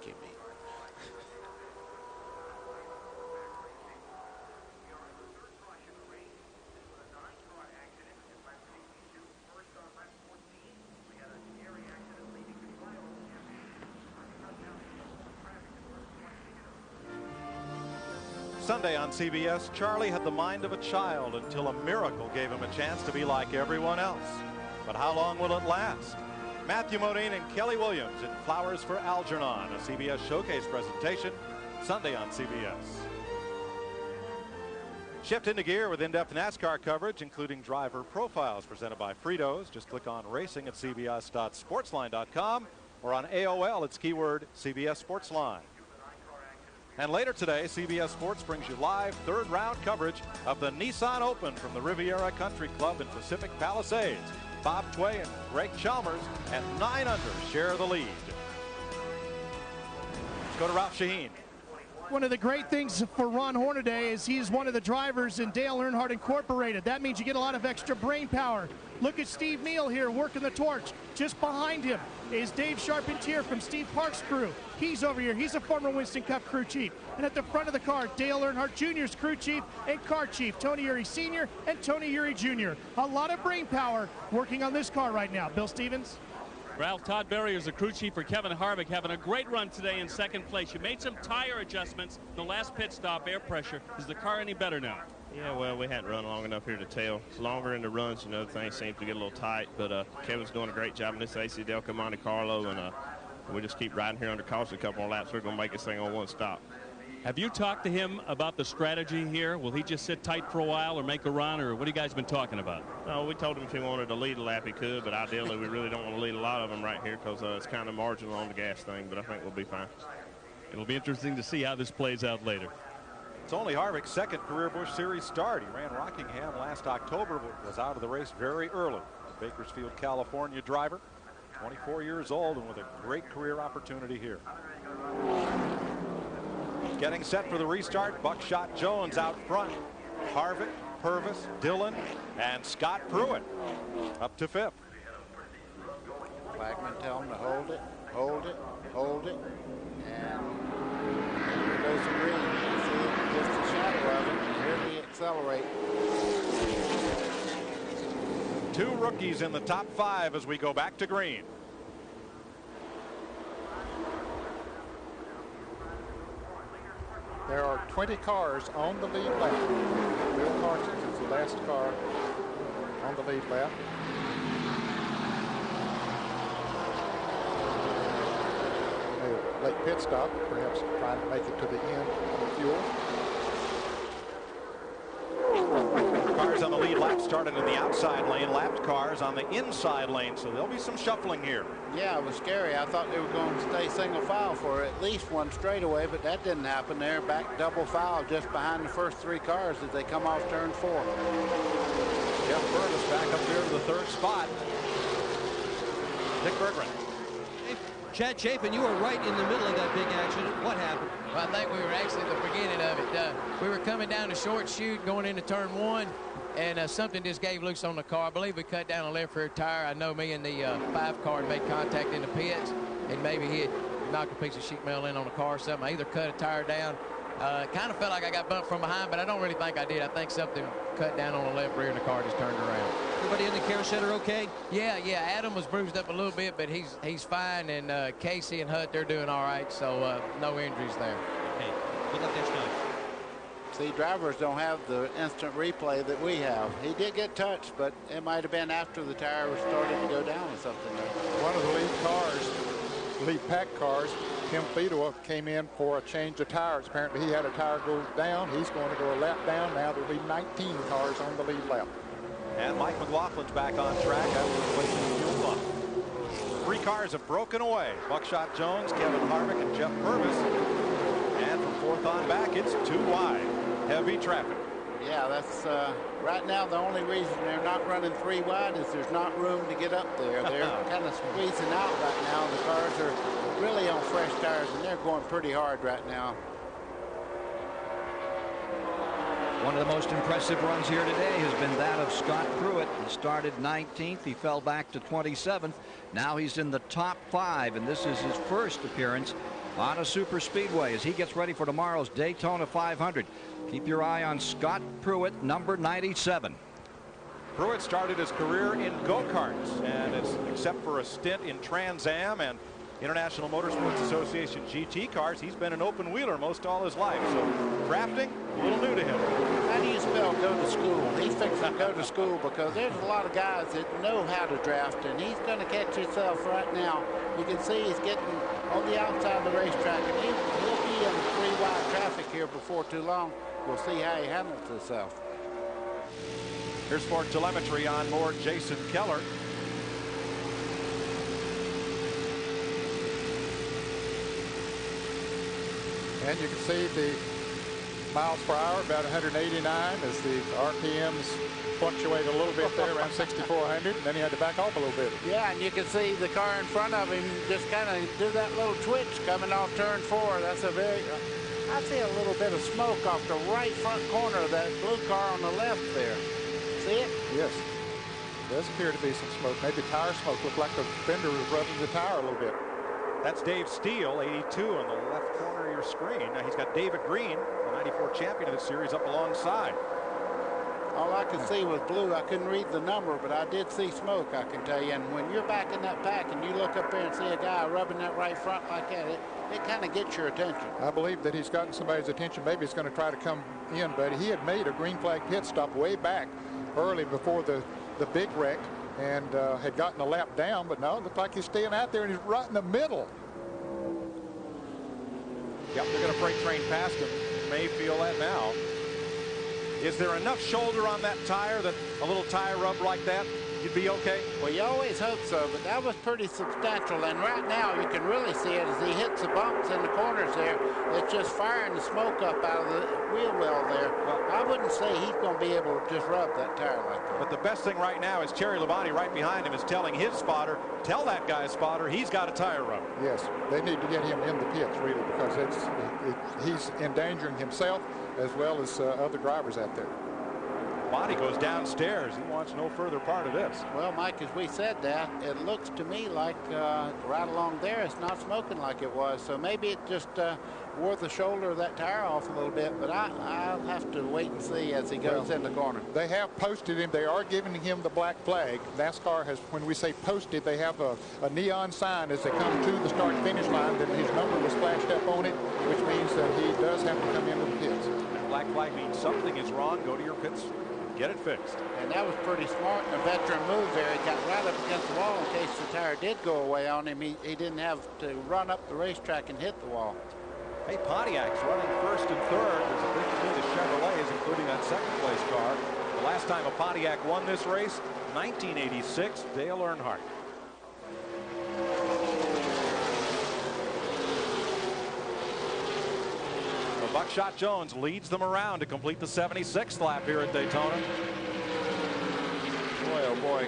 Give me. Sunday on CBS, Charlie had the mind of a child until a miracle gave him a chance to be like everyone else. But how long will it last? Matthew Modine and Kelly Williams in Flowers for Algernon, a CBS Showcase presentation, Sunday on CBS. Shift into gear with in-depth NASCAR coverage, including driver profiles presented by Fritos. Just click on racing at cbs.sportsline.com or on AOL, it's keyword CBS Sportsline. And later today, CBS Sports brings you live third-round coverage of the Nissan Open from the Riviera Country Club in Pacific Palisades. Bob Tway and Greg Chalmers at 9 under share the lead. Let's go to Ralph Shaheen. One of the great things for Ron Hornaday is he's one of the drivers in Dale Earnhardt Incorporated. That means you get a lot of extra brain power. Look at Steve Neal here working the torch. Just behind him is Dave Charpentier from Steve Park's crew. He's over here. He's a former Winston Cup crew chief. And at the front of the car, Dale Earnhardt Jr.'s crew chief and car chief, Tony Eury Sr. and Tony Eury Jr. A lot of brain power working on this car right now. Bill Stevens. Ralph, Todd Berry is the crew chief for Kevin Harvick, having a great run today in second place. You made some tire adjustments in the last pit stop, air pressure. Is the car any better now? Yeah, well, we hadn't run long enough here to tell. It's longer in the runs, you know, things seem to get a little tight, but Kevin's doing a great job in this AC Delco Monte Carlo, and we just keep riding here under caution a couple more laps. We're going to make this thing on one stop. Have you talked to him about the strategy here? Will he just sit tight for a while or make a run, or what have you guys been talking about? No, we told him if he wanted to lead a lap, he could, but ideally we really don't want to lead a lot of them right here because it's kind of marginal on the gas thing, but I think we'll be fine. It'll be interesting to see how this plays out later. It's only Harvick's second career Busch Series start. He ran Rockingham last October, but was out of the race very early. The Bakersfield, California driver, 24 years old and with a great career opportunity here. Getting set for the restart, Buckshot Jones out front. Harvick, Purvis, Dillon, and Scott Pruitt up to fifth. Blackman tell him to hold it, hold it, hold it, and here goes the green. See, just a shadow of it. Here we accelerate. Two rookies in the top 5 as we go back to green. There are 20 cars on the lead lap. Bill Parsons is the last car on the lead lap. A late pit stop, perhaps trying to make it to the end of fuel. Cars on the lead lap started in the outside lane, lapped cars on the inside lane, so there'll be some shuffling here. Yeah, it was scary. I thought they were going to stay single file for at least one straightaway, but that didn't happen. They're back double file just behind the first 3 cars as they come off turn 4. Jeff Burgess back up there to the 3rd spot. Dick Berggren. Chad Chapin, you were right in the middle of that big accident. What happened? Well, I think we were actually at the beginning of it. We were coming down the short chute going into turn 1, and something just gave loose on the car. I believe we cut down a left rear tire. I know me and the 5 car made contact in the pits, and maybe he had knocked a piece of sheet metal in on the car or something. I either cut a tire down. Kind of felt like I got bumped from behind, but I don't really think I did. I think something cut down on the left rear and the car just turned around. Everybody in the care center okay? Yeah. Adam was bruised up a little bit, but he's fine. And Casey and Hutt, they're doing all right, so no injuries there. Okay, good luck next time. See, drivers don't have the instant replay that we have. He did get touched, but it might have been after the tire was starting to go down or something there. One of the lead cars, lead pack cars, Tim Fedor, came in for a change of tires. Apparently he had a tire go down. He's going to go a lap down. Now there'll be 19 cars on the lead lap. And Mike McLaughlin's back on track after replacing the fuel pump. 3 cars have broken away. Buckshot Jones, Kevin Harvick, and Jeff Purvis. And from 4th on back, it's 2 wide. Heavy traffic. Yeah, that's right now the only reason they're not running 3 wide is there's not room to get up there. They're kind of squeezing out right now. The cars are really on fresh tires, and they're going pretty hard right now. One of the most impressive runs here today has been that of Scott Pruitt. He started 19th. He fell back to 27th. Now he's in the top 5, and this is his first appearance on a super speedway as he gets ready for tomorrow's Daytona 500. Keep your eye on Scott Pruitt, number 97. Pruitt started his career in go-karts, and except for a stint in Trans Am and International Motorsports Association GT cars, he's been an open wheeler most all his life. So drafting, a little new to him. How do you spell go to school. He's fixing to go to school because there's a lot of guys that know how to draft, and he's going to catch himself right now. You can see he's getting on the outside of the racetrack, and he'll be in three wide traffic here before too long. We'll see how he handles himself. Here's Ford telemetry on board Jason Keller. And you can see the miles per hour about 189 as the RPMs fluctuate a little bit there around 6,400, and then he had to back off a little bit. Yeah, and you can see the car in front of him just kind of do that little twitch coming off turn 4. That's a very, I see a little bit of smoke off the right front corner of that blue car on the left there. See it? Yes. Does appear to be some smoke. Maybe tire smoke. Looked like the fender was rubbing the tire a little bit. That's Dave Steele, 82 on the left corner of your screen. Now he's got David Green, the 94 champion of the series, up alongside. All I could see was blue. I couldn't read the number, but I did see smoke, I can tell you. And when you're back in that pack and you look up there and see a guy rubbing that right front like that, it kind of gets your attention. I believe that he's gotten somebody's attention. Maybe he's going to try to come in, but he had made a green flag pit stop way back early before the big wreck and had gotten a lap down, but no, it looked like he's staying out there and he's right in the middle. Yep, they're going to freight train past him. May feel that now. Is there enough shoulder on that tire that a little tire rub like that, you'd be okay? Well, you always hope so, but that was pretty substantial. And right now, you can really see it as he hits the bumps in the corners there. It's just firing the smoke up out of the wheel well there. Well, I wouldn't say he's going to be able to just rub that tire like that. But the best thing right now is Terry Labonte right behind him is telling his spotter, tell that guy's spotter he's got a tire rub. Yes, they need to get him in the pits, really, because he's endangering himself as well as other drivers out there. Body goes downstairs. He wants no further part of this. Well, Mike, as we said that, it looks to me like right along there it's not smoking like it was. So maybe it just wore the shoulder of that tire off a little bit. But I'll have to wait and see as he goes in the corner. They have posted him. They are giving him the black flag. NASCAR has, when we say posted, they have a neon sign as they come to the start-finish line that his number was flashed up on it, which means that he does have to come into the pits. That black flag means something is wrong. Go to your pits. Get it fixed. And that was pretty smart and a veteran move there. He got right up against the wall in case the tire did go away on him. He didn't have to run up the racetrack and hit the wall. Hey, Pontiac's running first and third. There's a big fleet of Chevrolets, including that second place car. The last time a Pontiac won this race, 1986, Dale Earnhardt. Buckshot Jones leads them around to complete the 76th lap here at Daytona. Boy, oh boy.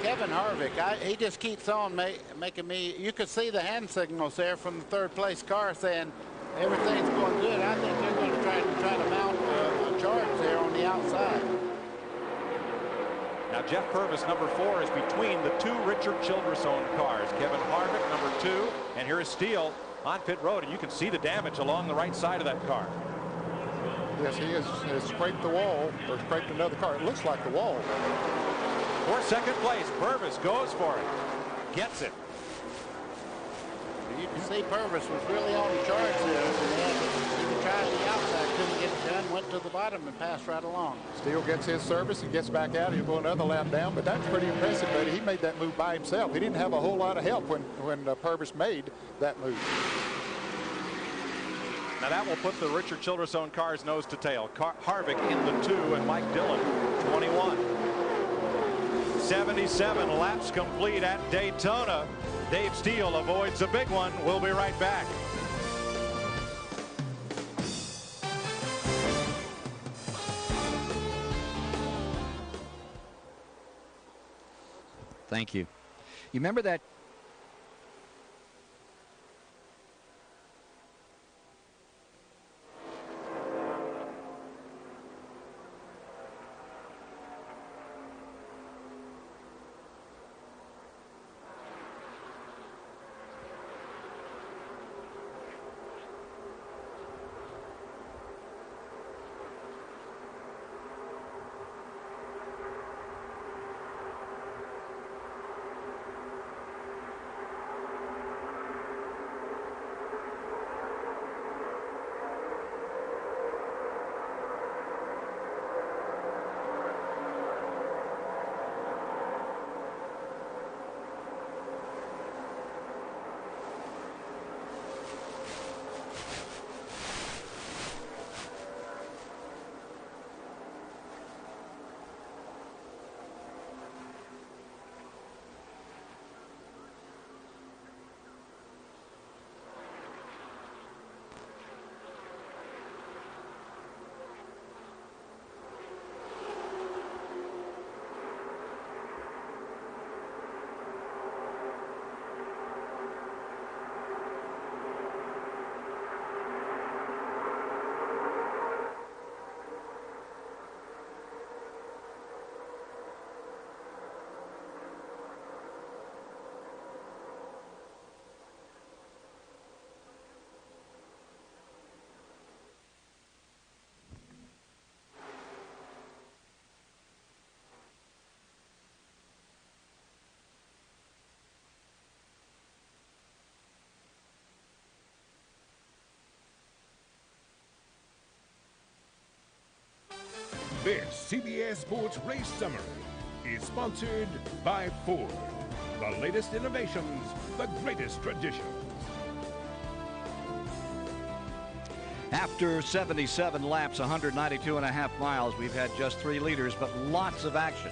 Kevin Harvick, he just keeps on making me, you could see the hand signals there from the third place car saying everything's going good. I think they're going to try to mount a charge there on the outside. Now Jeff Purvis, number 4, is between the two Richard Childress-owned cars. Kevin Harvick, number 2, and here is Steele on pit road, and you can see the damage along the right side of that car. Yes, he has scraped the wall, or scraped another car. It looks like the wall. For second place, Purvis goes for it. Gets it. You can see Purvis was really on the charge there. He tried the outside, couldn't get it done, went to the bottom and passed right along. Steele gets his service and gets back out. He'll go another lap down, but that's pretty impressive, buddy. He made that move by himself. He didn't have a whole lot of help when Purvis made that move. Now that will put the Richard Childress-owned cars nose to tail. Harvick in the 2 and Mike Dillon 21. 77 laps complete at Daytona. Dave Steele avoids a big one. We'll be right back. Thank you. You remember that This CBS Sports Race Summary is sponsored by Ford. The latest innovations, the greatest traditions. After 77 laps, 192.5 miles, we've had just 3 leaders, but lots of action.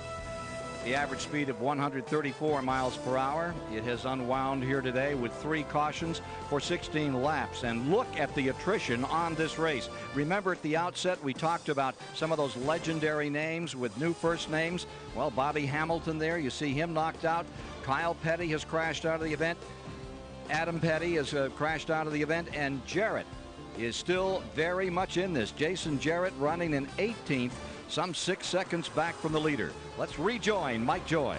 The average speed of 134 miles per hour. It has unwound here today with 3 cautions for 16 laps. And look at the attrition on this race. Remember at the outset we talked about some of those legendary names with new first names. Well, Bobby Hamilton there, you see him knocked out. Kyle Petty has crashed out of the event. Adam Petty has crashed out of the event. And Jarrett is still very much in this. Jason Jarrett running in 18th, some 6 seconds back from the leader. Let's rejoin Mike Joy.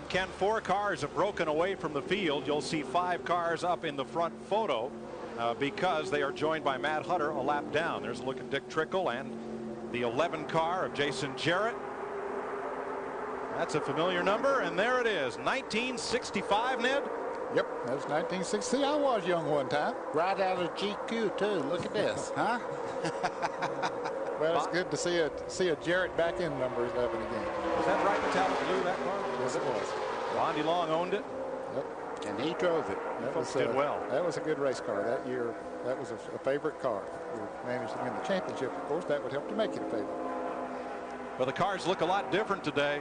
Ken, 4 cars have broken away from the field. You'll see 5 cars up in the front photo because they are joined by Matt Hutter a lap down. There's a look at Dick Trickle and the 11 car of Jason Jarrett. That's a familiar number, and there it is, 1965, Ned. Yep, that was 1960. I was young one time. Right out of GQ too. Look at this, huh? Well, it's good to see a Jarrett back in numbers up again. Was that right metallic blue, that car? Yes, it was. Bondy Long owned it. Yep. And he drove it. That did well. That was a good race car that year. That was a favorite car. We managed to win the championship. Of course, that would help to make it a favorite. Well, the cars look a lot different today.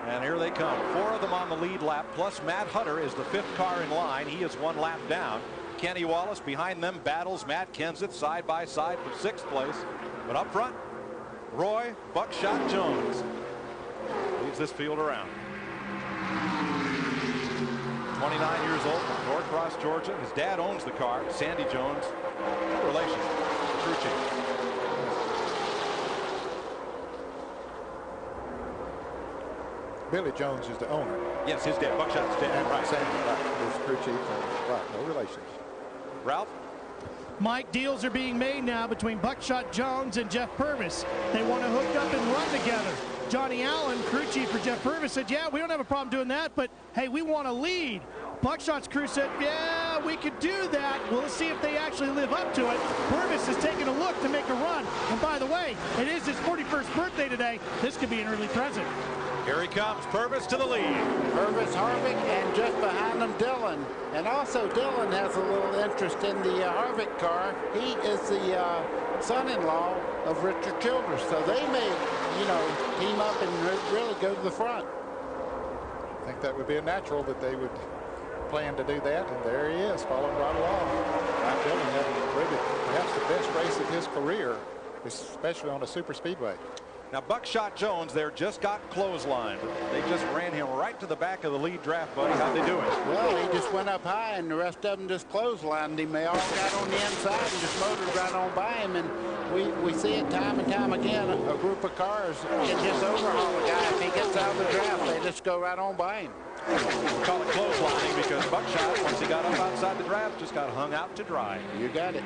And here they come. 4 of them on the lead lap, plus Matt Hutter is the 5th car in line. He is 1 lap down. Kenny Wallace behind them battles Matt Kenseth side by side for 6th place. But up front, Roy Buckshot Jones leads this field around. 29 years old from Norcross, Georgia. His dad owns the car, Sandy Jones. Good relation, crew chief. Billy Jones is the owner. Yes, his dad, Buckshot's dad. And Right. Sandy, right, his crew chief, and right, no relations. Ralph? Mike, deals are being made now between Buckshot Jones and Jeff Purvis. They want to hook up and run together. Johnny Allen, crew chief for Jeff Purvis, said, yeah, we don't have a problem doing that, but hey, we want to lead. Buckshot's crew said, yeah, we could do that. We'll see if they actually live up to it. Purvis is taking a look to make a run. And by the way, it is his 41st birthday today. This could be an early present. Here he comes, Purvis to the lead. Purvis, Harvick, and just behind them, Dillon. And also, Dillon has a little interest in the Harvick car. He is the son-in-law of Richard Childress, so they may, team up and really go to the front. I think that would be a natural that they would plan to do that, and there he is, following right along. Matt Dillon having really perhaps the best race of his career, especially on a super speedway. Now, Buckshot Jones there just got clotheslined. They just ran him right to the back of the lead draft, buddy. How'd they do it? Well, he just went up high, and the rest of them just clotheslined him. They all got on the inside and just motored right on by him. And we see it time and time again. A group of cars can just overhaul a guy. If he gets out of the draft, they just go right on by him. We call it clotheslining because Buckshot, once he got up outside the draft, just got hung out to dry. You got it.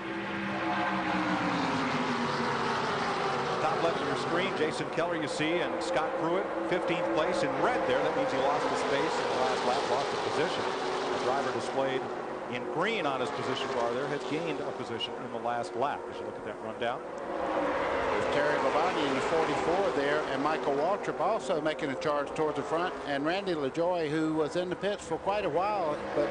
Top left of your screen, Jason Keller you see, and Scott Pruitt, 15th place in red there. That means he lost his space in the last lap, lost a position. The driver displayed in green on his position bar there has gained a position in the last lap as you look at that rundown. There's Terry Labonte in the 44 there, and Michael Waltrip also making a charge towards the front, and Randy LaJoie, who was in the pits for quite a while, but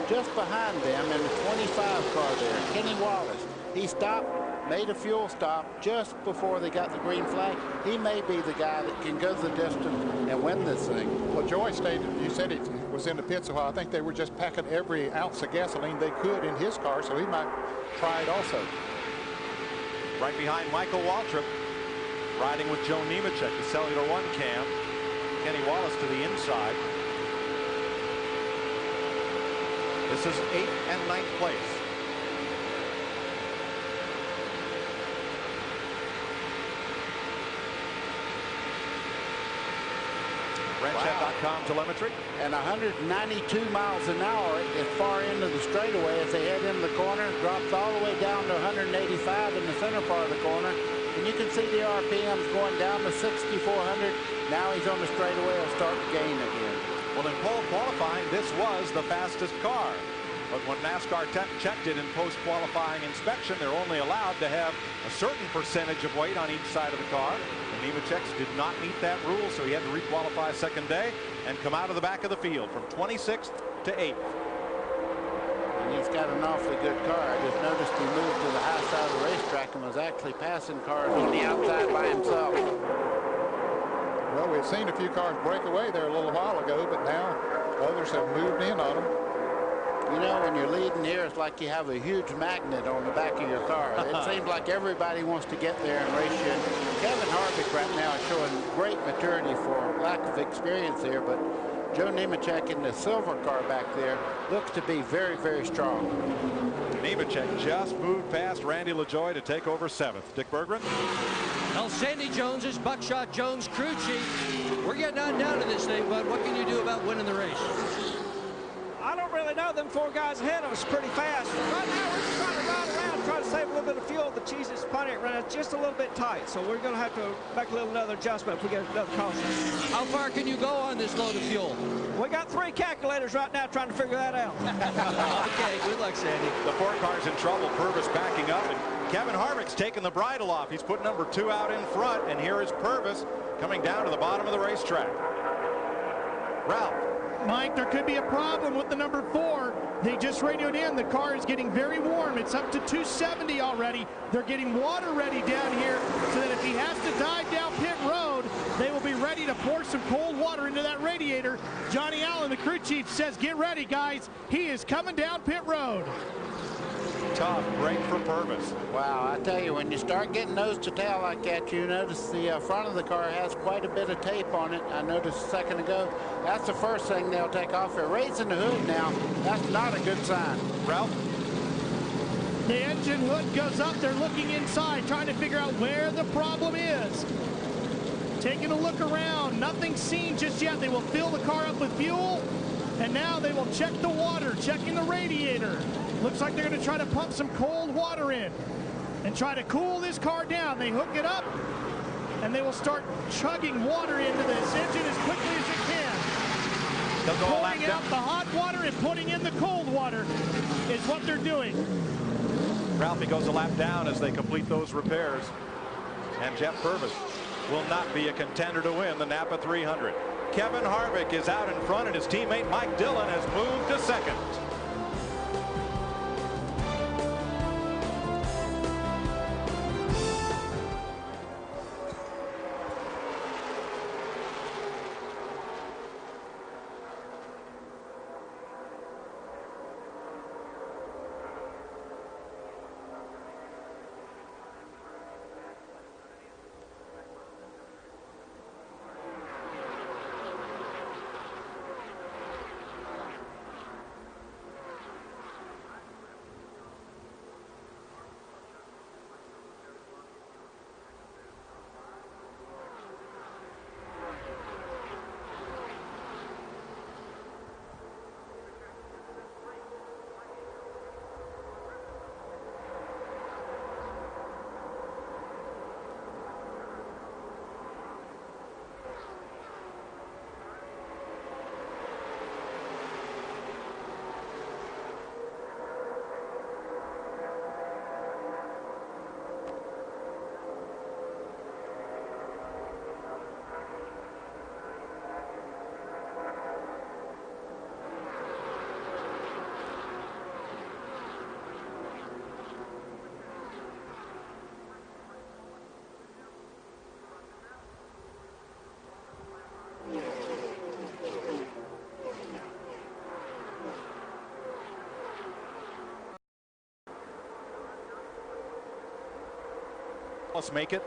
just behind them in the 25 car there, Kenny Wallace. He stopped, made a fuel stop just before they got the green flag. He may be the guy that can go the distance and win this thing. Well, Joy stated, you said he was in the pits a while. I think they were just packing every ounce of gasoline they could in his car, so he might try it also. Right behind Michael Waltrip, riding with Joe Nemechek, the Cellular One cam. Kenny Wallace to the inside. This is 8th and 9th place. Ranchette.com telemetry. And 192 miles an hour as far into the straightaway as they head into the corner. Drops all the way down to 185 in the center part of the corner. And you can see the RPMs going down to 6,400. Now he's on the straightaway. He'll start to gain again. Well, in pole qualifying, this was the fastest car. But when NASCAR checked it in post-qualifying inspection, they're only allowed to have a certain percentage of weight on each side of the car. And Nemechek did not meet that rule, so he had to requalify second day and come out of the back of the field from 26th to 8th. And he's got an awfully good car. I just noticed he moved to the high side of the racetrack and was actually passing cars on the outside by himself. Well, we've seen a few cars break away there a little while ago, but now others have moved in on them. You know, when you're leading here, it's like you have a huge magnet on the back of your car. It seems like everybody wants to get there and race you. And Kevin Harvick right now is showing great maturity for lack of experience here, but Joe Nemechek in the silver car back there looks to be very, very strong. Nemechek just moved past Randy LaJoie to take over 7th. Dick Berggren. Well, Sandy Jones is Buckshot Jones' crew chief. We're getting on down to this thing, bud. What can you do about winning the race? I don't really know. Them 4 guys ahead of us pretty fast. Right now, we're just trying to ride around, try to save a little bit of fuel. The cheese is plenty right now, just a little bit tight. So we're going to have to make a little another adjustment if we get another caution. How far can you go on this load of fuel? We got 3 calculators right now trying to figure that out. Okay, good luck, Sandy. The 4 cars in trouble. Purvis backing up, and Kevin Harvick's taking the bridle off. He's put number 2 out in front, and here is Purvis coming down to the bottom of the racetrack. Ralph. Mike, there could be a problem with the number 4. They just radioed in. The car is getting very warm. It's up to 270 already. They're getting water ready down here so that if he has to dive down pit road, they will be ready to pour some cold water into that radiator. Johnny Allen, the crew chief, says, get ready, guys. He is coming down pit road. Tough break for Purvis. Wow, I tell you, when you start getting nose to tail like that, you notice the front of the car has quite a bit of tape on it. I noticed a second ago. That's the first thing they'll take off. They're raising the hood now. That's not a good sign. Ralph? The engine hood goes up. They're looking inside, trying to figure out where the problem is. Taking a look around. Nothing seen just yet. They will fill the car up with fuel, and now they will check the water, checking the radiator. Looks like they're going to try to pump some cold water in and try to cool this car down. They hook it up, and they will start chugging water into this engine as quickly as it can. Pouring out the hot water and putting in the cold water is what they're doing. Ralphie goes a lap down as they complete those repairs. And Jeff Purvis will not be a contender to win the NAPA 300. Kevin Harvick is out in front, and his teammate Mike Dillon has moved to second. Let's make it.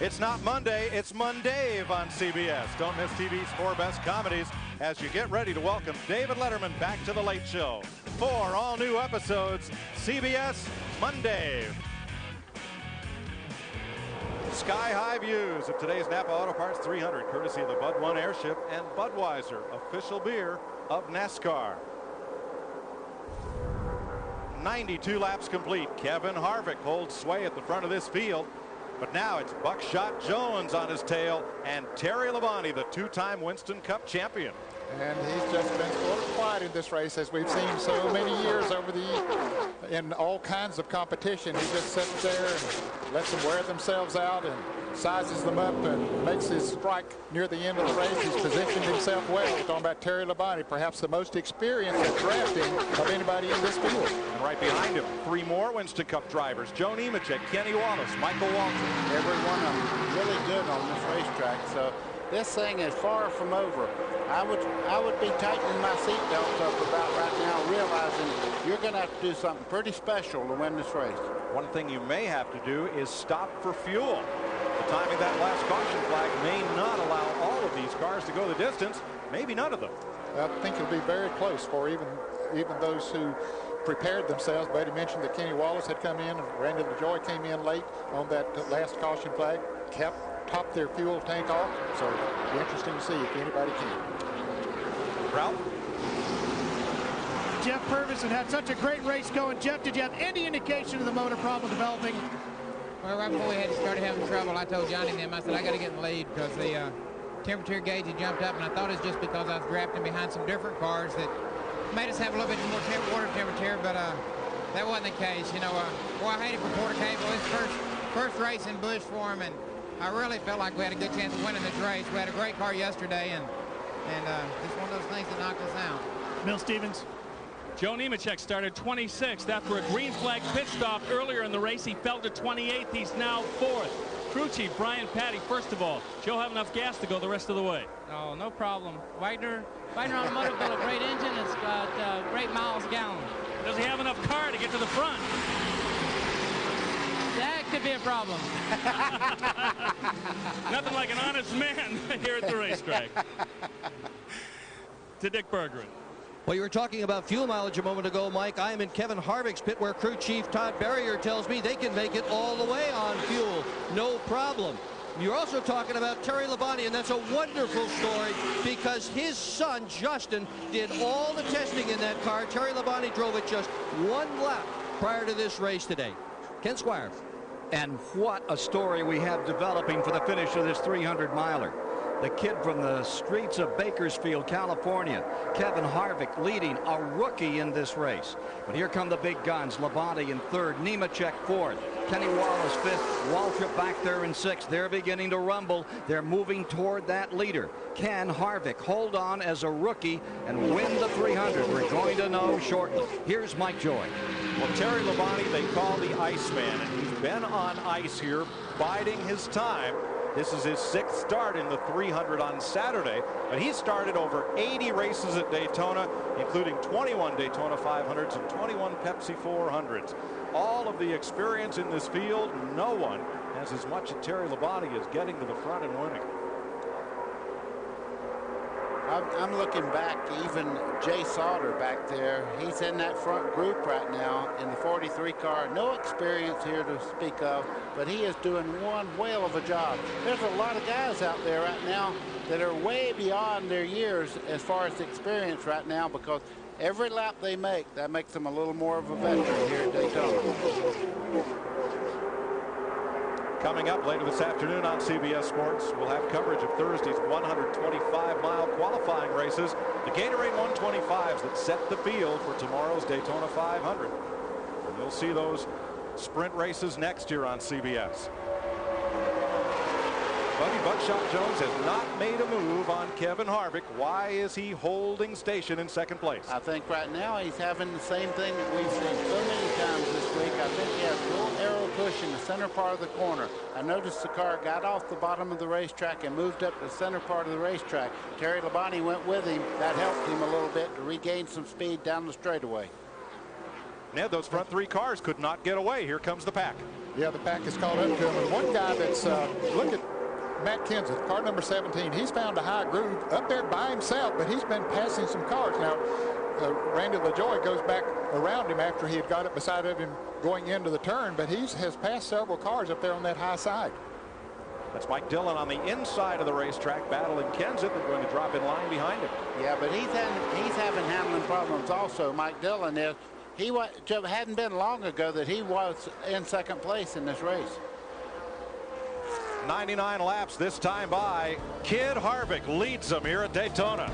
It's not Monday, it's Mondave on CBS. Don't miss TV's 4 best comedies as you get ready to welcome David Letterman back to the Late Show for all new episodes, CBS Monday. Sky-high views of today's Napa Auto Parts 300, courtesy of the Bud 1 Airship and Budweiser, official beer of NASCAR. 92 laps complete. Kevin Harvick holds sway at the front of this field. But now it's Buckshot Jones on his tail and Terry Labonte, the two-time Winston Cup champion. And he's just been sort of quiet in this race, as we've seen so many years in all kinds of competition. He just sits there and lets them wear themselves out and sizes them up and makes his strike near the end of the race. He's positioned himself well. We're talking about Terry Labonte, perhaps the most experienced at drafting of anybody in this field. And right behind him, three more Winston Cup drivers: Joe Nemechek, Kenny Wallace, Michael Waltrip. Every one of them really good on this racetrack. So this thing is far from over. I would be tightening my seatbelts up about right now, realizing you're going to have to do something pretty special to win this race. One thing you may have to do is stop for fuel. The timing that last caution flag may not allow all of these cars to go the distance, maybe none of them. I think it'll be very close for even those who prepared themselves. Buddy mentioned that Kenny Wallace had come in and Randy LaJoie came in late on that last caution flag, topped their fuel tank off. So it'll be interesting to see if anybody can. Ralph? Jeff Purvis had such a great race going. Jeff, did you have any indication of the motor problem developing? Well, right before we had started having trouble, I told Johnny and them, I said, I got to get in the lead because the temperature gauge had jumped up, and I thought it was just because I was drafting behind some different cars that made us have a little bit more water temperature, but that wasn't the case. You know, well, I hated for Porter Cable. His first race in Busch for him, and I really felt like we had a good chance of winning this race. We had a great car yesterday, and it's one of those things that knocked us out. Bill Stevens. Joe Nemechek started 26th after a green flag pit stop earlier in the race. He fell to 28th. He's now 4th. Crew chief Brian Patty, first of all, Joe have enough gas to go the rest of the way? Oh, no problem. Wagner on the motor built a great engine. It's got great miles a gallon. Does he have enough car to get to the front? That could be a problem. Nothing like an honest man here at the racetrack. To Dick Bergeron. Well, you were talking about fuel mileage a moment ago, Mike. I am in Kevin Harvick's pit where crew chief Todd Berrier tells me they can make it all the way on fuel. No problem. You're also talking about Terry Labonte, and that's a wonderful story because his son, Justin, did all the testing in that car. Terry Labonte drove it just one lap prior to this race today. Ken Squire. And what a story we have developing for the finish of this 300-miler. The kid from the streets of Bakersfield, California, Kevin Harvick, leading, a rookie in this race. But here come the big guns. Labonte in third, Nemechek fourth, Kenny Wallace fifth, Waltrip back there in sixth. They're beginning to rumble. They're moving toward that leader. Can Harvick hold on as a rookie and win the 300? We're going to know shortly. Here's Mike Joy. Well, Terry Labonte, they call the Iceman, and he's been on ice here, biding his time. This is his 6th start in the 300 on Saturday, but he started over 80 races at Daytona, including 21 Daytona 500s and 21 Pepsi 400s. All of the experience in this field, no one has as much as Terry Labonte as getting to the front and winning. I'm looking back, even Jay Sauter back there. He's in that front group right now in the 43 car. No experience here to speak of, but he is doing one whale of a job. There's a lot of guys out there right now that are way beyond their years as far as experience right now, because every lap they make, that makes them a little more of a veteran here at Daytona. Coming up later this afternoon on CBS Sports, we'll have coverage of Thursday's 125-mile qualifying races, the Gatorade 125s that set the field for tomorrow's Daytona 500. And you'll see those sprint races next year on CBS. Buddy Buckshot Jones has not made a move on Kevin Harvick. Why is he holding station in second place? I think right now he's having the same thing that we've seen so many times this week. I think he has a little arrow push in the center part of the corner. I noticed the car got off the bottom of the racetrack and moved up the center part of the racetrack. Terry Labonte went with him. That helped him a little bit to regain some speed down the straightaway. Ned, those front three cars could not get away. Here comes the pack. Yeah, the pack is caught up to him. And one guy that's, look at Matt Kenseth, car number 17, he's found a high groove up there by himself, but he's been passing some cars. Now, Randy LaJoie goes back around him after he had got it beside of him going into the turn, but he has passed several cars up there on that high side. That's Mike Dillon on the inside of the racetrack battling Kenseth. They're going to drop in line behind him. Yeah, but he's having handling problems also. Mike Dillon is. Hadn't been long ago that he was in second place in this race. 99 laps this time by. Kid Harvick leads them here at Daytona.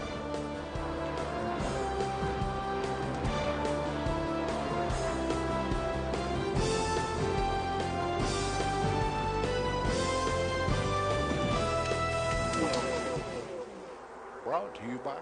Brought to you by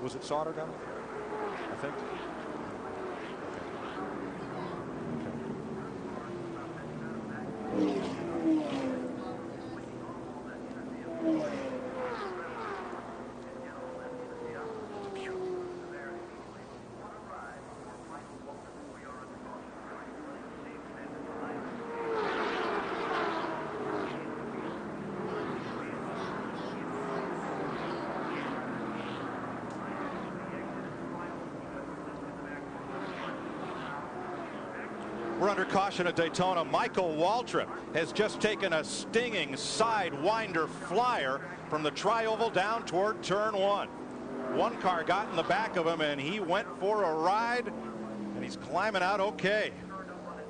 Was it Sauter down there? I think. We're under caution at Daytona. Michael Waltrip has just taken a stinging sidewinder flyer from the tri-oval down toward turn one. One car got in the back of him and he went for a ride, and he's climbing out okay.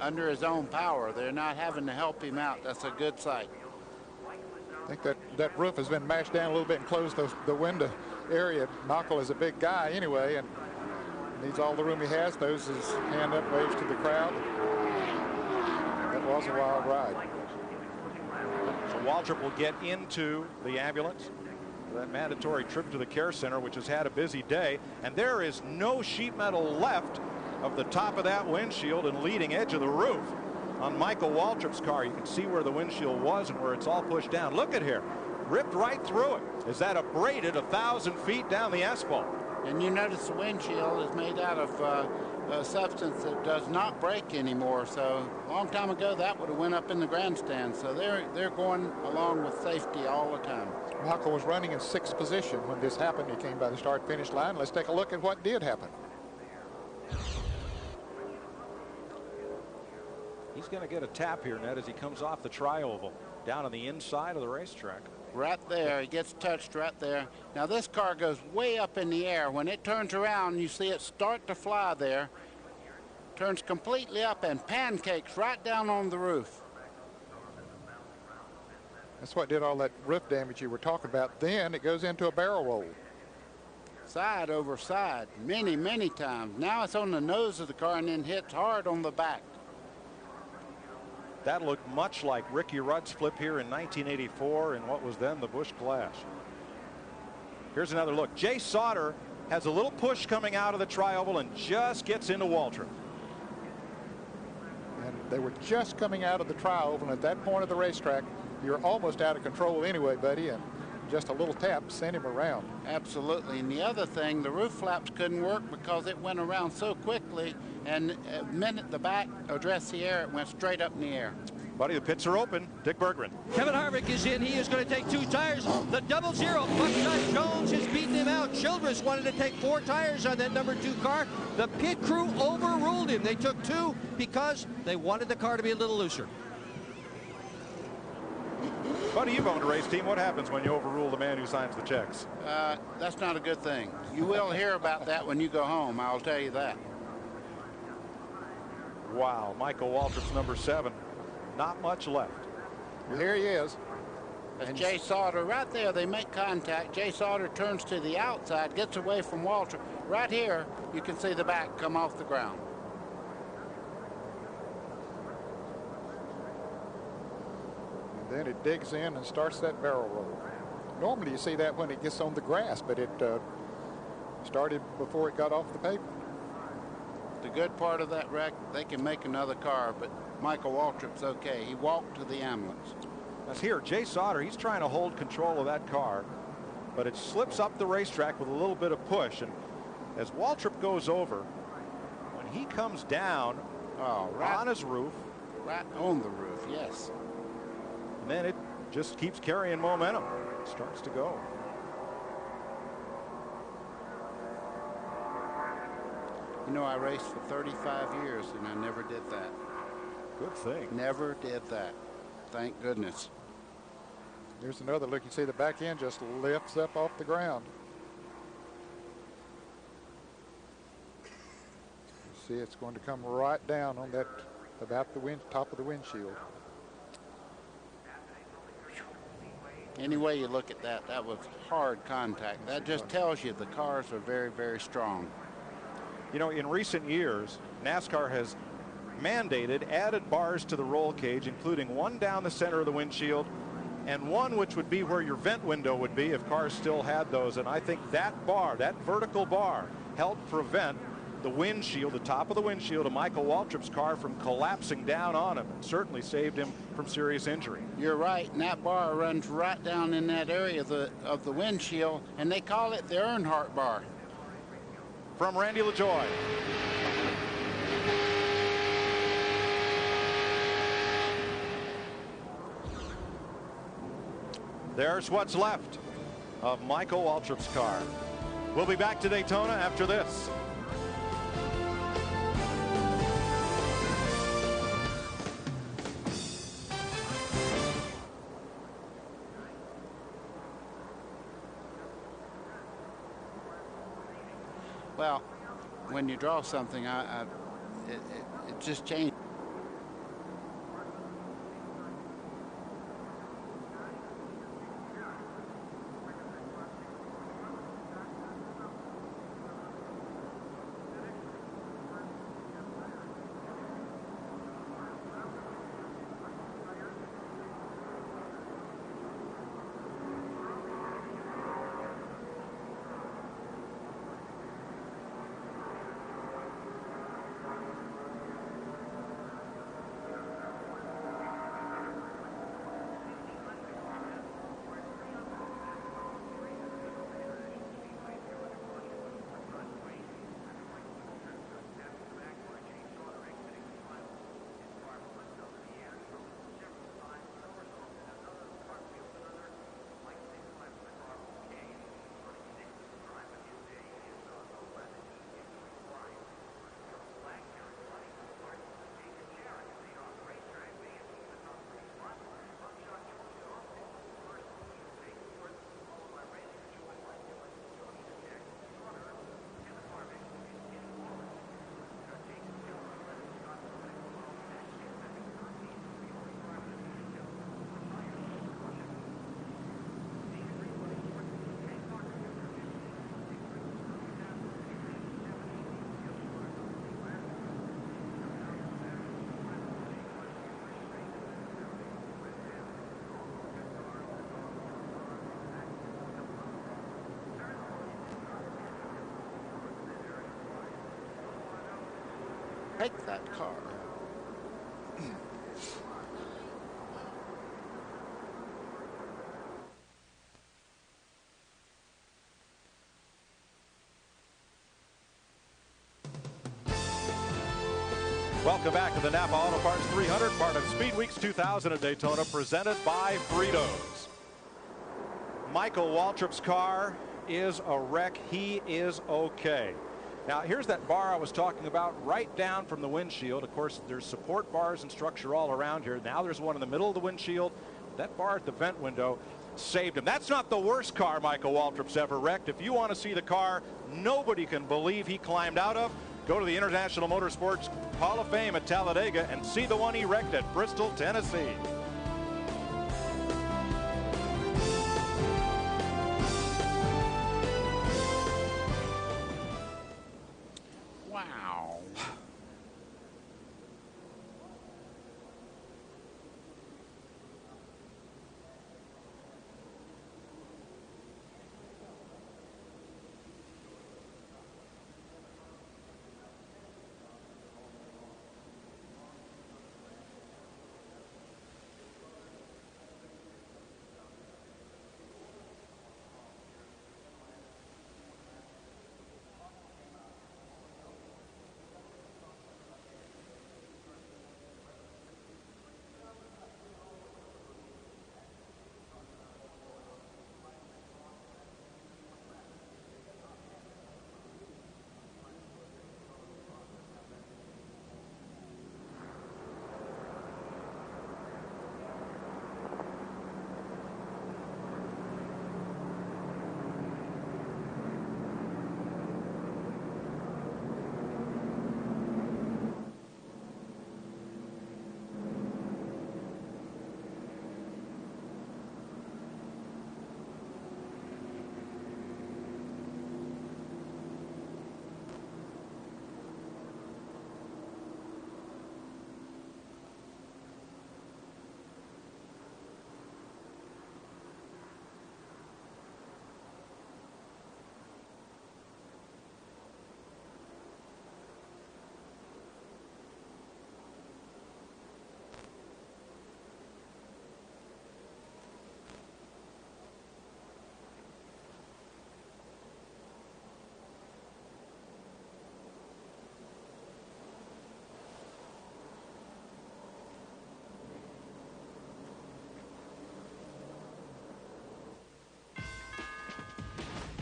Under his own power. They're not having to help him out. That's a good sight. I think that roof has been mashed down a little bit and closed the window area. Michael is a big guy anyway and needs all the room he has. Throws his hand up, waves to the crowd. That was a wild ride. So Waltrip will get into the ambulance for that mandatory trip to the care center, which has had a busy day. And there is no sheet metal left of the top of that windshield and leading edge of the roof on Michael Waltrip's car. You can see where the windshield was and where it's all pushed down. Look at here. Ripped right through it. Is that abraded 1,000 feet down the asphalt? And you notice the windshield is made out of a substance that does not break anymore. So a long time ago that would have went up in the grandstand. So they're going along with safety all the time. Michael was running in 6th position when this happened. He came by the start finish line. Let's take a look at what did happen. He's going to get a tap here, Ned, as he comes off the tri-oval down on the inside of the racetrack. Right there, he gets touched right there. Now this car goes way up in the air. When it turns around, you see it start to fly there. Turns completely up and pancakes right down on the roof. That's what did all that roof damage you were talking about. Then it goes into a barrel roll. side over side many, many times. Now it's on the nose of the car and then hits hard on the back. That looked much like Ricky Rudd's flip here in 1984 in what was then the Busch Clash. Here's another look. Jay Sauter has a little push coming out of the tri-oval and just gets into Waltrip. And they were just coming out of the tri-oval, and at that point of the racetrack, you're almost out of control anyway, buddy, and just a little tap sent him around. Absolutely. And the other thing, the roof flaps couldn't work because it went around so quickly, and the minute the back addressed the air, it went straight up in the air. Buddy, the pits are open. Dick Berggren. Kevin Harvick is in. He is going to take 2 tires. The 00 Buckshot Jones has beaten him out. Childress wanted to take 4 tires on that number 2 car. The pit crew overruled him. They took 2 because they wanted the car to be a little looser. Buddy, you've owned a race team. What happens when you overrule the man who signs the checks? That's not a good thing. You will hear about that when you go home, I'll tell you that. Wow, Michael Waltrip's number 7. Not much left. Well, here he is. That's Jay Sauter right there. They make contact. Jay Sauter turns to the outside, gets away from Waltrip. Right here, you can see the back come off the ground. And then it digs in and starts that barrel roll. Normally you see that when it gets on the grass, but it started before it got off the pavement. The good part of that wreck, they can make another car, but Michael Waltrip's okay. He walked to the ambulance. That's here. Jay Sauter, he's trying to hold control of that car, but it slips up the racetrack with a little bit of push. And as Waltrip goes over, when he comes down right on his roof. Right on the roof, yes. And then it just keeps carrying momentum. It starts to go. You know, I raced for 35 years, and I never did that. Good thing. Never did that. Thank goodness. Here's another look. You see the back end just lifts up off the ground. You see it's going to come right down on that, about the top of the windshield. Any way you look at that, that was hard contact. That just tells you the cars are very, very strong. You know, in recent years, NASCAR has mandated added bars to the roll cage, including one down the center of the windshield and one which would be where your vent window would be if cars still had those. And I think that bar, that vertical bar, helped prevent the windshield, the top of the windshield of Michael Waltrip's car from collapsing down on him, and certainly saved him from serious injury. You're right, and that bar runs right down in that area of the windshield, and they call it the Earnhardt bar. From Randy LaJoie. There's what's left of Michael Waltrip's car. We'll be back to Daytona after this. Well, when you draw something, it just changed. take that car. Welcome back to the NAPA Auto Parts 300, part of Speed Weeks 2000 at Daytona, presented by Fritos. Michael Waltrip's car is a wreck. He is okay. Now, here's that bar I was talking about right down from the windshield. Of course, there's support bars and structure all around here. Now there's one in the middle of the windshield. That bar at the vent window saved him. That's not the worst car Michael Waltrip's ever wrecked. If you want to see the car nobody can believe he climbed out of, go to the International Motorsports Hall of Fame at Talladega and see the one he wrecked at Bristol, Tennessee. Wow.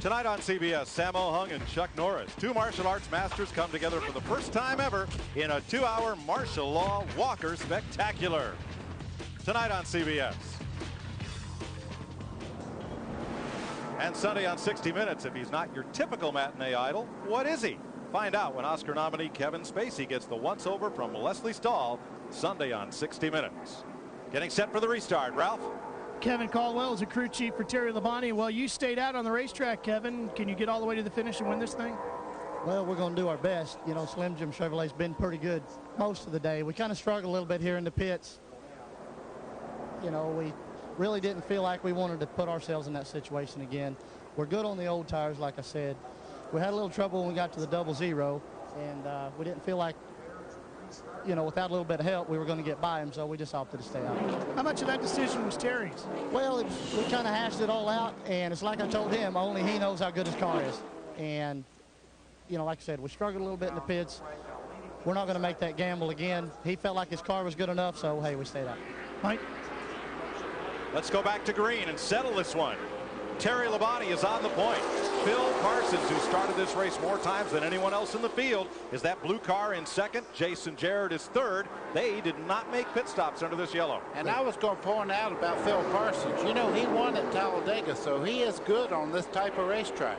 Tonight on CBS, Sammo Hung and Chuck Norris, two martial arts masters, come together for the first time ever in a 2-hour martial law Walker spectacular. Tonight on CBS. And Sunday on 60 Minutes, if he's not your typical matinee idol, what is he? Find out when Oscar nominee Kevin Spacey gets the once-over from Leslie Stahl, Sunday on 60 Minutes. Getting set for the restart, Ralph. Kevin Caldwell is a crew chief for Terry Labonte. Well, you stayed out on the racetrack, Kevin. Can you get all the way to the finish and win this thing? Well, we're going to do our best. You know, Slim Jim Chevrolet's been pretty good most of the day. We kind of struggled a little bit here in the pits. You know, we really didn't feel like we wanted to put ourselves in that situation again. We're good on the old tires, like I said. We had a little trouble when we got to the 00, and we didn't feel like, you know, without a little bit of help, we were going to get by him, so we just opted to stay out. How much of that decision was Terry's? Well, we kind of hashed it all out, and it's like I told him, only he knows how good his car is. And, you know, like I said, we struggled a little bit in the pits. We're not going to make that gamble again. He felt like his car was good enough, so, hey, we stayed out. Mike? Let's go back to green and settle this one. Terry Labonte is on the point. Phil Parsons, who started this race more times than anyone else in the field, is that blue car in second. Jason Jarrett is third. They did not make pit stops under this yellow. And I was going to point out about Phil Parsons. You know, he won at Talladega, so he is good on this type of racetrack.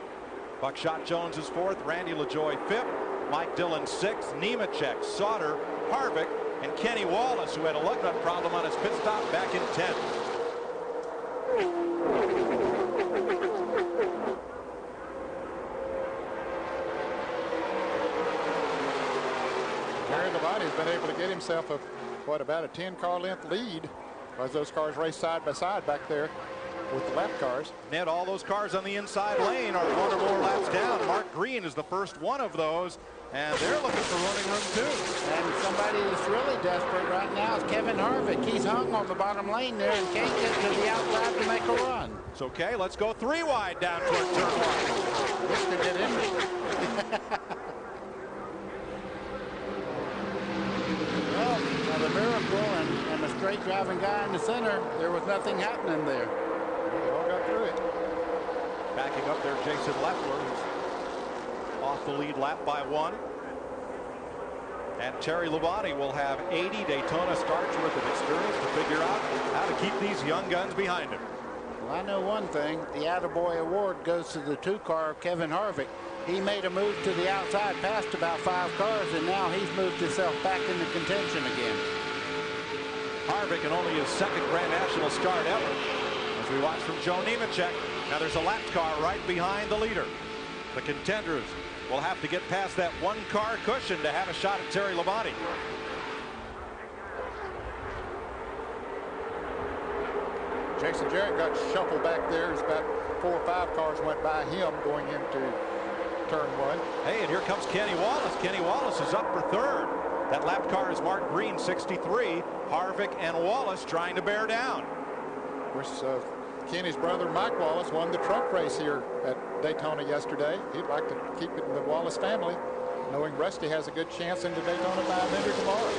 Buckshot Jones is fourth. Randy LaJoie fifth. Mike Dillon sixth. Nemechek, Sauter, Harvick, and Kenny Wallace, who had a lug nut problem on his pit stop, back in 10th. Labonte's been able to get himself about a 10-car length lead as those cars race side by side back there with the lap cars. Ned, all those cars on the inside lane are one or more laps down. Mark Green is the first one of those, and they're looking for running room too. And somebody that's really desperate right now is Kevin Harvick. He's hung on the bottom lane there and can't get to the outside to make a run. It's okay. Let's go 3 wide down toward turn 1. This could get interesting. Well, another miracle and a straight driving guy in the center. There was nothing happening there. They all got through it. Backing up there, Jason Leffler, who's off the lead lap by 1. And Terry Labonte will have 80 Daytona starts worth of experience to figure out how to keep these young guns behind him. Well, I know one thing. The Attaboy Award goes to the 2-car of Kevin Harvick. He made a move to the outside, passed about 5 cars, and now he's moved himself back into contention again. Harvick in only his 2nd Grand National start ever. As we watch from Joe Nemechek, now there's a lap car right behind the leader. The contenders will have to get past that 1-car cushion to have a shot at Terry Labonte. Jason Jarrett got shuffled back there. It's about 4 or 5 cars went by him going into turn 1. Hey, and here comes Kenny Wallace. Kenny Wallace is up for 3rd. That lap car is Mark Green, 63. Harvick and Wallace trying to bear down. Of course, Kenny's brother Mike Wallace won the truck race here at Daytona yesterday. He'd like to keep it in the Wallace family, knowing Rusty has a good chance into Daytona 500 tomorrow.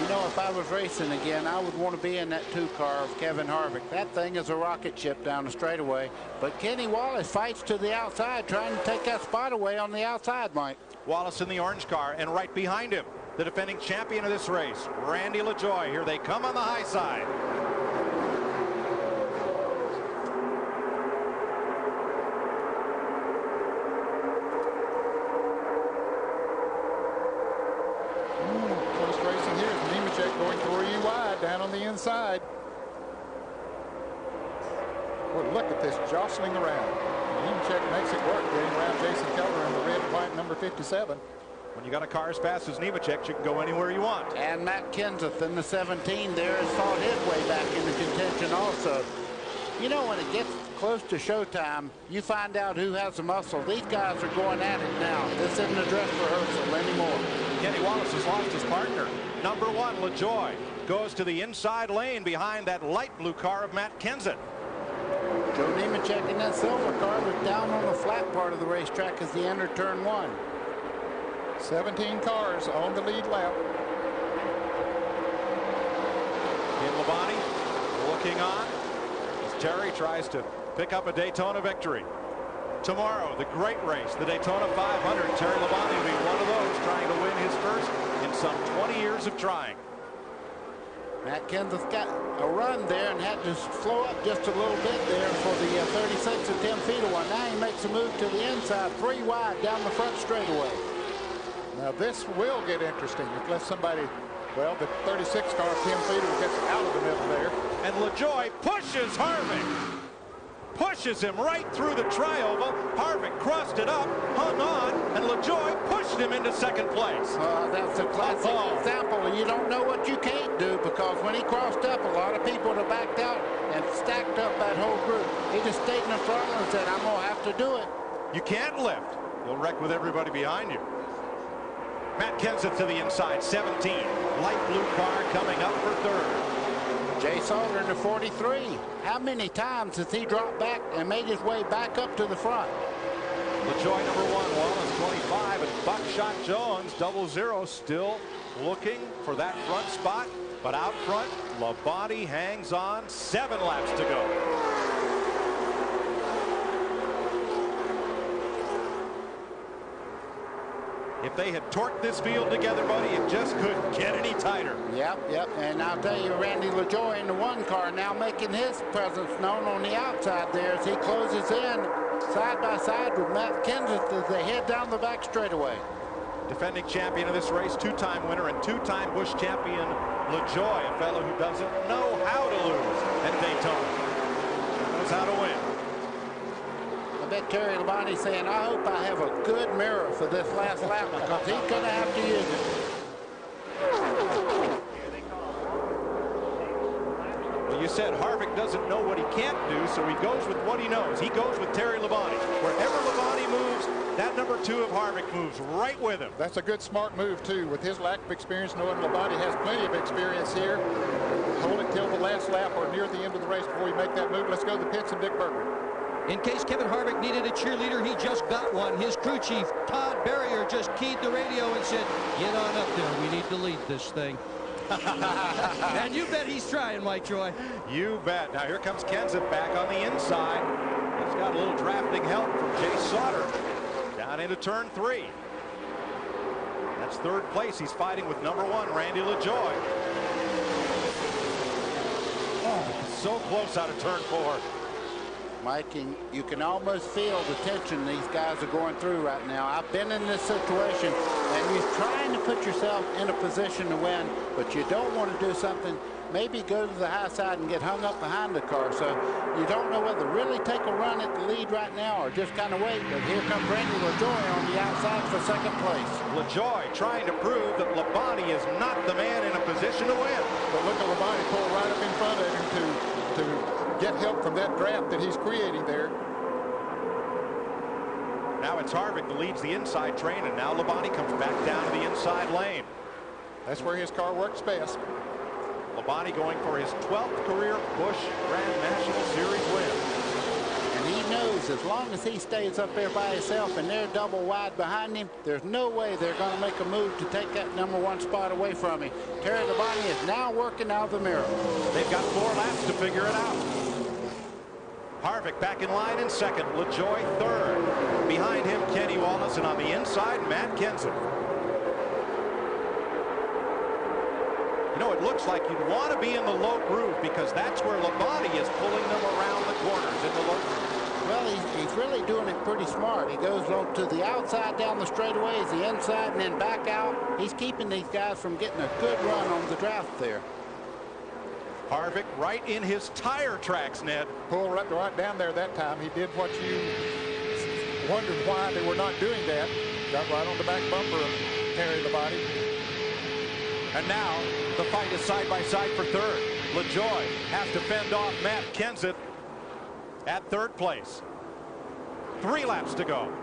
You know, if I was racing again, I would want to be in that 2-car of Kevin Harvick. That thing is a rocket ship down the straightaway. But Kenny Wallace fights to the outside, trying to take that spot away on the outside, Mike. Wallace in the orange car, and right behind him, the defending champion of this race, Randy LaJoie. Here they come on the high side. Going 3 wide down on the inside. Well, look at this jostling around. Nemechek makes it work, getting around Jason Keller in the red and white number 57. When you got a car as fast as Nemechek, you can go anywhere you want. And Matt Kenseth in the 17 there has fought his way back into contention also. You know, when it gets close to showtime, you find out who has the muscle. These guys are going at it now. This isn't a dress rehearsal anymore. Kenny Wallace has lost his partner. Number 1, LaJoie, goes to the inside lane behind that light blue car of Matt Kenseth. Joe Nemechek in that silver car was down on the flat part of the racetrack as he entered turn 1. 17 cars on the lead lap. Ken Labonte looking on as Terry tries to pick up a Daytona victory. Tomorrow, the great race, the Daytona 500. Terry Labonte will be one of those trying to win his first in some 20 years of trying. Matt Kenseth got a run there and had to slow up just a little bit there for the 36 and 10 feet of one. Now he makes a move to the inside, 3 wide down the front straightaway. Now this will get interesting unless somebody, well, the 36 car 10 feet gets out of the middle there. And LaJoie pushes Harvick. Pushes him right through the trioval. Harvick crossed it up, hung on, and LaJoie pushed him into 2nd place. That's a classic example. You don't know what you can't do, because when he crossed up, a lot of people would have backed out and stacked up that whole group. He just stayed in the throttle and said, I'm going to have to do it. You can't lift. You'll wreck with everybody behind you. Matt Kenseth to the inside, 17. Light blue car coming up for 3rd. Jay Salter in the 43. How many times has he dropped back and made his way back up to the front? LaJoie number 1, Wallace 25, and Buckshot Jones 00 still looking for that front spot, but out front, Labonte hangs on. 7 laps to go. If they had torqued this field together, buddy, it just couldn't get any tighter. Yep. And I'll tell you, Randy LaJoie in the 1 car now making his presence known on the outside there as he closes in side by side with Matt Kenseth as they head down the back straightaway. Defending champion of this race, 2-time winner and 2-time Busch champion LaJoie, a fellow who doesn't know how to lose at Daytona. He knows how to win. I bet Terry Labonte saying, I hope I have a good mirror for this last lap, because he's going to have to use it. Well, you said Harvick doesn't know what he can't do, so he goes with what he knows. He goes with Terry Labonte. Wherever Labonte moves, that number 2 of Harvick moves right with him. That's a good, smart move, too. With his lack of experience, knowing Labonte has plenty of experience here. Hold it till the last lap or near the end of the race before you make that move. Let's go to the pits and Dick Berger. In case Kevin Harvick needed a cheerleader, he just got one. His crew chief, Todd Berrier, just keyed the radio and said, "Get on up there. We need to lead this thing." And you bet he's trying, Mike Troy. You bet. Now here comes Kenseth back on the inside. He's got a little drafting help from Jay Sauter down into turn 3. That's 3rd place. He's fighting with number 1, Randy LaJoie. Oh, so close out of turn 4. Mike, you can almost feel the tension these guys are going through right now. I've been in this situation, and you're trying to put yourself in a position to win, but you don't want to do something, maybe go to the high side and get hung up behind the car. So you don't know whether to really take a run at the lead right now or just kind of wait. But here comes Randy LaJoie on the outside for 2nd place. LaJoie trying to prove that Labonte is not the man in a position to win. But look at Labonte pull right up in front of him to get help from that draft that he's creating there. Now it's Harvick that leads the inside train, and now Labonte comes back down to the inside lane. That's where his car works best. Labonte going for his 12th career Busch Grand National Series win. And he knows as long as he stays up there by himself and they're double wide behind him, there's no way they're going to make a move to take that number 1 spot away from him. Terry Labonte is now working out of the mirror. They've got 4 laps to figure it out. Harvick back in line in 2nd. LaJoie 3rd. Behind him, Kenny Wallace, and on the inside, Matt Kenseth. You know, it looks like you'd want to be in the low groove because that's where Labonte is pulling them around the corners in the low groove. Well, he's really doing it pretty smart. He goes on to the outside down the straightaways, the inside, and then back out. He's keeping these guys from getting a good run on the draft there. Harvick right in his tire tracks, Ned. Pulled right down there that time. He did what you wondered why they were not doing that. Got right on the back bumper of Terry Labonte. And now the fight is side by side for 3rd. LaJoie has to fend off Matt Kenseth at 3rd place. 3 laps to go.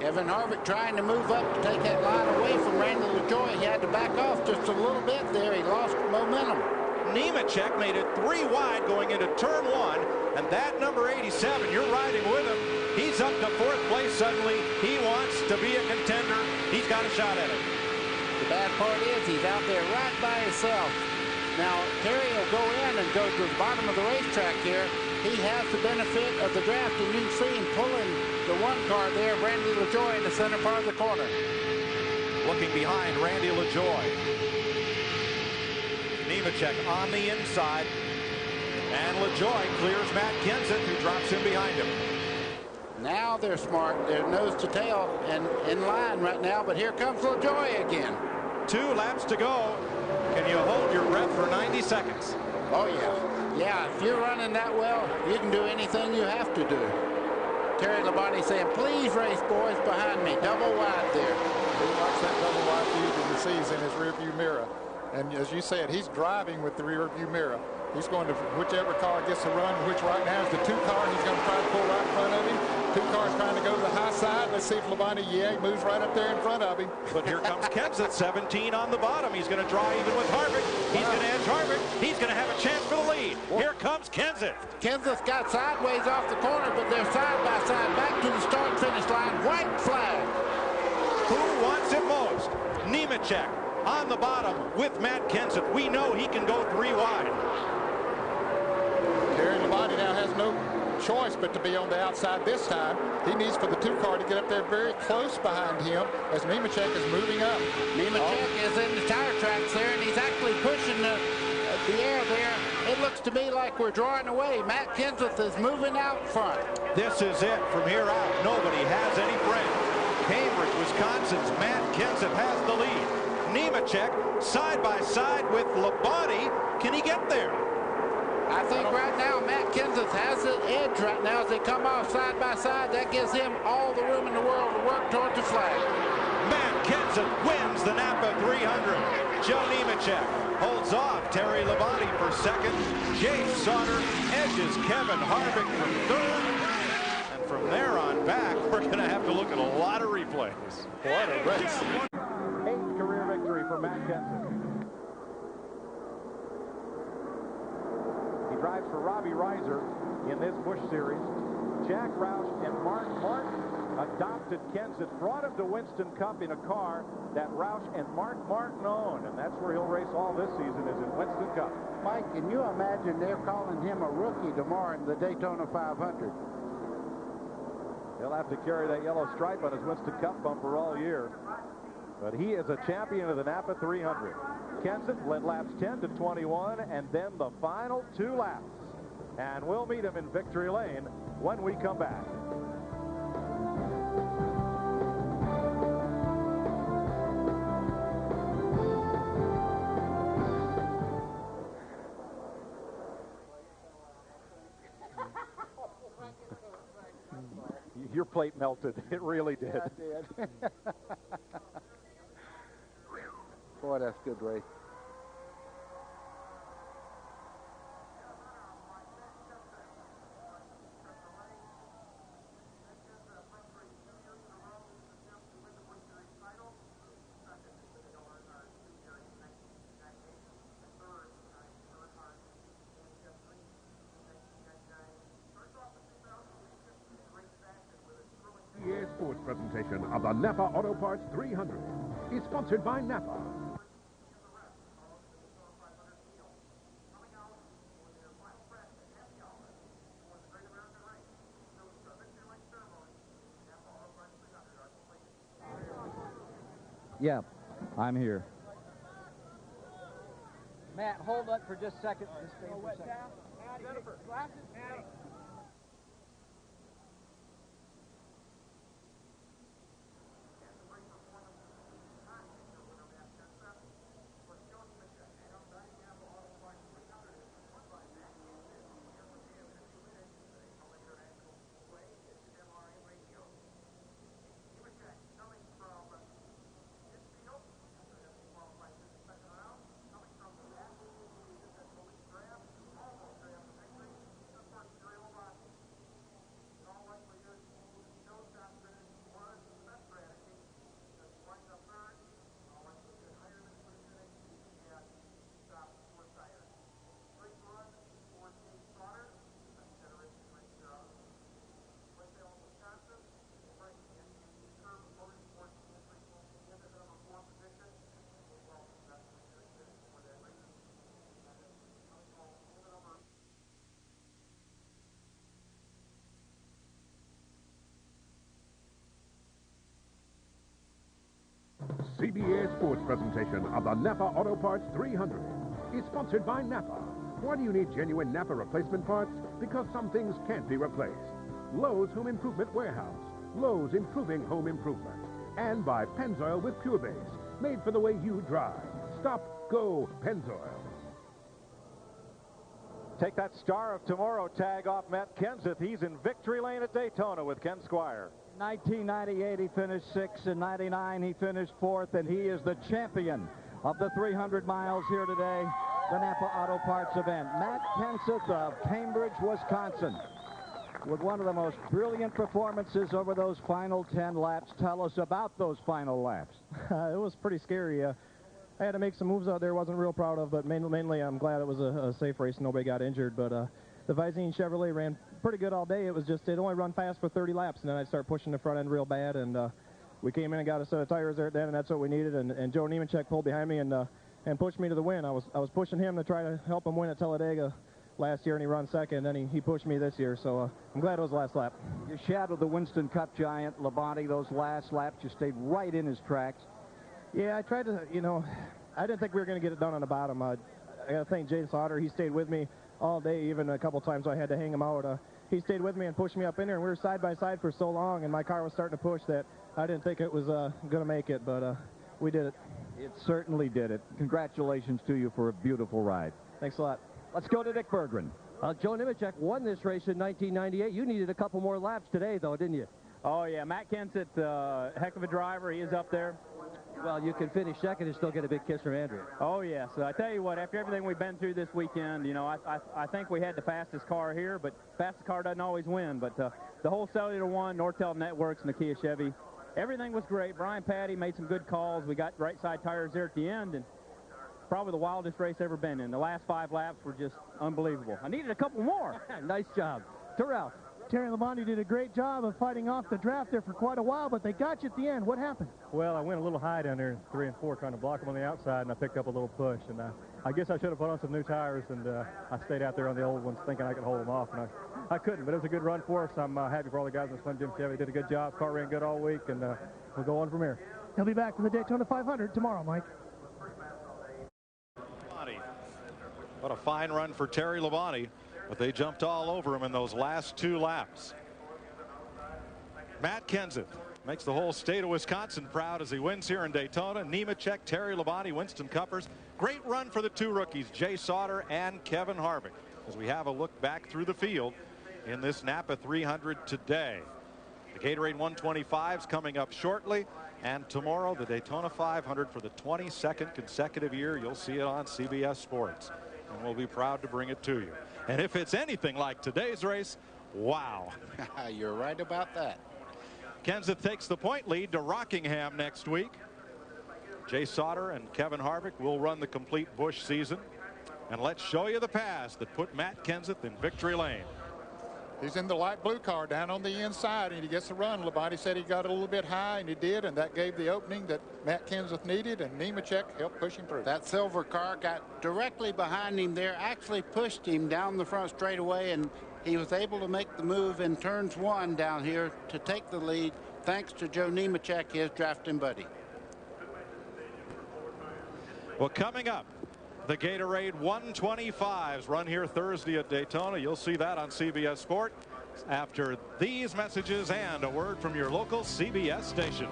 Kevin Harvick trying to move up to take that line away from Randy LaJoie. He had to back off just a little bit there. He lost momentum. Nemechek made it 3 wide going into turn 1, and that number 87, you're riding with him. He's up to 4th place suddenly. He wants to be a contender. He's got a shot at it. The bad part is he's out there right by himself. Now, Terry will go in and go to the bottom of the racetrack here. He has the benefit of the draft, and you can see him pulling the 1 car there, Randy LaJoie, in the center part of the corner. Looking behind Randy LaJoie. Nemechek on the inside, and LaJoie clears Matt Kenseth, who drops in behind him. Now they're smart. They're nose to tail and in line right now, but here comes LaJoie again. 2 laps to go. Can you hold your breath for 90 seconds? Oh, yeah. Yeah, if you're running that well, you can do anything you have to do. Terry Labonte saying, please race, boys, behind me. Double wide there. He likes that double wide view that he sees in his rearview mirror. And as you said, he's driving with the rear view mirror. He's going to whichever car gets the run, which right now is the 2 car. He's going to try to pull right in front of him. 2 cars trying to go to the high side. Let's see if Labonte, he moves right up there in front of him. But here comes Kenseth, 17 on the bottom. He's going to draw even with Harvick. He's going to edge Harvick. He's going to have a chance for the lead. Here comes Kenseth. Kenseth got sideways off the corner, but they're side by side back to the start finish line. White flag. Who wants it most? Nemechek on the bottom with Matt Kenseth. We know he can go 3 wide. Terry Labonte now has no choice but to be on the outside this time. He needs for the 2 car to get up there very close behind him as Nemechek is moving up. Nemechek is in the tire tracks there, and he's actually pushing the air there. It looks to me like we're drawing away. Matt Kenseth is moving out front. This is it. From here out, nobody has any friend. Cambridge, Wisconsin's Matt Kenseth has the lead. Nemechek side by side with Labonte. Can he get there? I think right now Matt Kenseth has the edge right now as they come off side by side. That gives him all the room in the world to work toward the flag. Matt Kenseth wins the NAPA 300. Joe Nemechek holds off Terry Labonte for 2nd. Jay Sauter edges Kevin Harvick for 3rd. And from there on back, we're going to have to look at a lot of replays. What a race. 8th career victory for Matt Kenseth. He drives for Robbie Reiser in this Busch Series. Jack Roush and Mark Martin adopted Kenseth, brought him to Winston Cup in a car that Roush and Mark Martin own, and that's where he'll race all this season, is in Winston Cup. Mike, can you imagine they're calling him a rookie tomorrow in the Daytona 500? He'll have to carry that yellow stripe on his Winston Cup bumper all year. But he is a champion of the NAPA 300. Kenseth led laps 10 to 21, and then the final 2 laps. And we'll meet him in victory lane when we come back. Your plate melted. It really did. Yeah, it did. Boy, that's good race. CBS Sports presentation of the NAPA Auto Parts 300 is sponsored by NAPA. Yeah, I'm here. Matt, hold up for just a second. Just stay for a second. Jennifer, glasses, Maddie. CBS Sports presentation of the NAPA Auto Parts 300 is sponsored by NAPA. Why do you need genuine NAPA replacement parts? Because some things can't be replaced. Lowe's Home Improvement Warehouse. Lowe's improving home improvement. And by Pennzoil with Pure Base, made for the way you drive. Stop, go, Pennzoil. Take that Star of Tomorrow tag off Matt Kenseth. He's in victory lane at Daytona with Ken Squire. 1998, he finished 6th. In 99, he finished 4th, and he is the champion of the 300 miles here today, the NAPA Auto Parts event. Matt Kenseth of Cambridge, Wisconsin, with one of the most brilliant performances over those final 10 laps. Tell us about those final laps. It was pretty scary. I had to make some moves out there I wasn't real proud of, but mainly I'm glad it was a safe race. Nobody got injured, but the Visine Chevrolet ran pretty good all day. It was just, it only run fast for 30 laps, and then I'd start pushing the front end real bad, and we came in and got a set of tires there at the end, and that's what we needed, and Joe Nemechek pulled behind me and pushed me to the win. I was pushing him to try to help him win at Talladega last year, and he run second, and he pushed me this year, so I'm glad it was the last lap. You shadowed the Winston Cup giant, Labonte, those last laps. You stayed right in his tracks. Yeah, I tried to, I didn't think we were going to get it done on the bottom. I got to thank Jay Slaughter. He stayed with me all day, even a couple times I had to hang him out. He stayed with me and pushed me up in there, and we were side by side for so long, and my car was starting to push that I didn't think it was going to make it, but we did it. It certainly did it. Congratulations to you for a beautiful ride. Thanks a lot. Let's go to Dick Berggren. Joe Nemechek won this race in 1998. You needed a couple more laps today, though, didn't you? Oh, yeah. Matt Kenseth, heck of a driver. He is up there. Well, you can finish second and still get a big kiss from Andrea. Oh, yes. I tell you what, after everything we've been through this weekend, I think we had the fastest car here, but fastest car doesn't always win. But the whole Cellular One, Nortel Networks, and the Kia Chevy everything was great. Brian Patty made some good calls. We got right side tires there at the end, and probably the wildest race ever been in. The last 5 laps were just unbelievable. I needed a couple more. Nice job. Terrell. Terry Labonte did a great job of fighting off the draft there for quite a while, but they got you at the end. What happened? Well, I went a little high down there in 3 and 4 trying to block them on the outside, and I picked up a little push. And I guess I should have put on some new tires, and I stayed out there on the old ones thinking I could hold them off, and I couldn't. But it was a good run for us. I'm happy for all the guys in the Slim Jim Chevy. Did a good job. Car ran good all week, and we'll go on from here. He'll be back for the Daytona 500 tomorrow, Mike. What a fine run for Terry Labonte, but they jumped all over him in those last 2 laps. Matt Kenseth makes the whole state of Wisconsin proud as he wins here in Daytona. Nemechek, Terry Labonte, Winston Cuppers. Great run for the 2 rookies, Jay Sauter and Kevin Harvick, as we have a look back through the field in this NAPA 300 today. The Gatorade 125 is coming up shortly, and tomorrow the Daytona 500 for the 22nd consecutive year. You'll see it on CBS Sports, and we'll be proud to bring it to you. And if it's anything like today's race, wow. You're right about that. Kenseth takes the point lead to Rockingham next week. Jay Sauter and Kevin Harvick will run the complete Busch season. And let's show you the pass that put Matt Kenseth in victory lane. He's in the light blue car down on the inside, and he gets the run. Labonte said he got a little bit high, and he did, and that gave the opening that Matt Kenseth needed, and Nemechek helped push him through. That silver car got directly behind him there, actually pushed him down the front straightaway, and he was able to make the move in turns 1 down here to take the lead, thanks to Joe Nemechek, his drafting buddy. Well, coming up, the Gatorade 125s run here Thursday at Daytona. You'll see that on CBS Sport after these messages and a word from your local CBS station.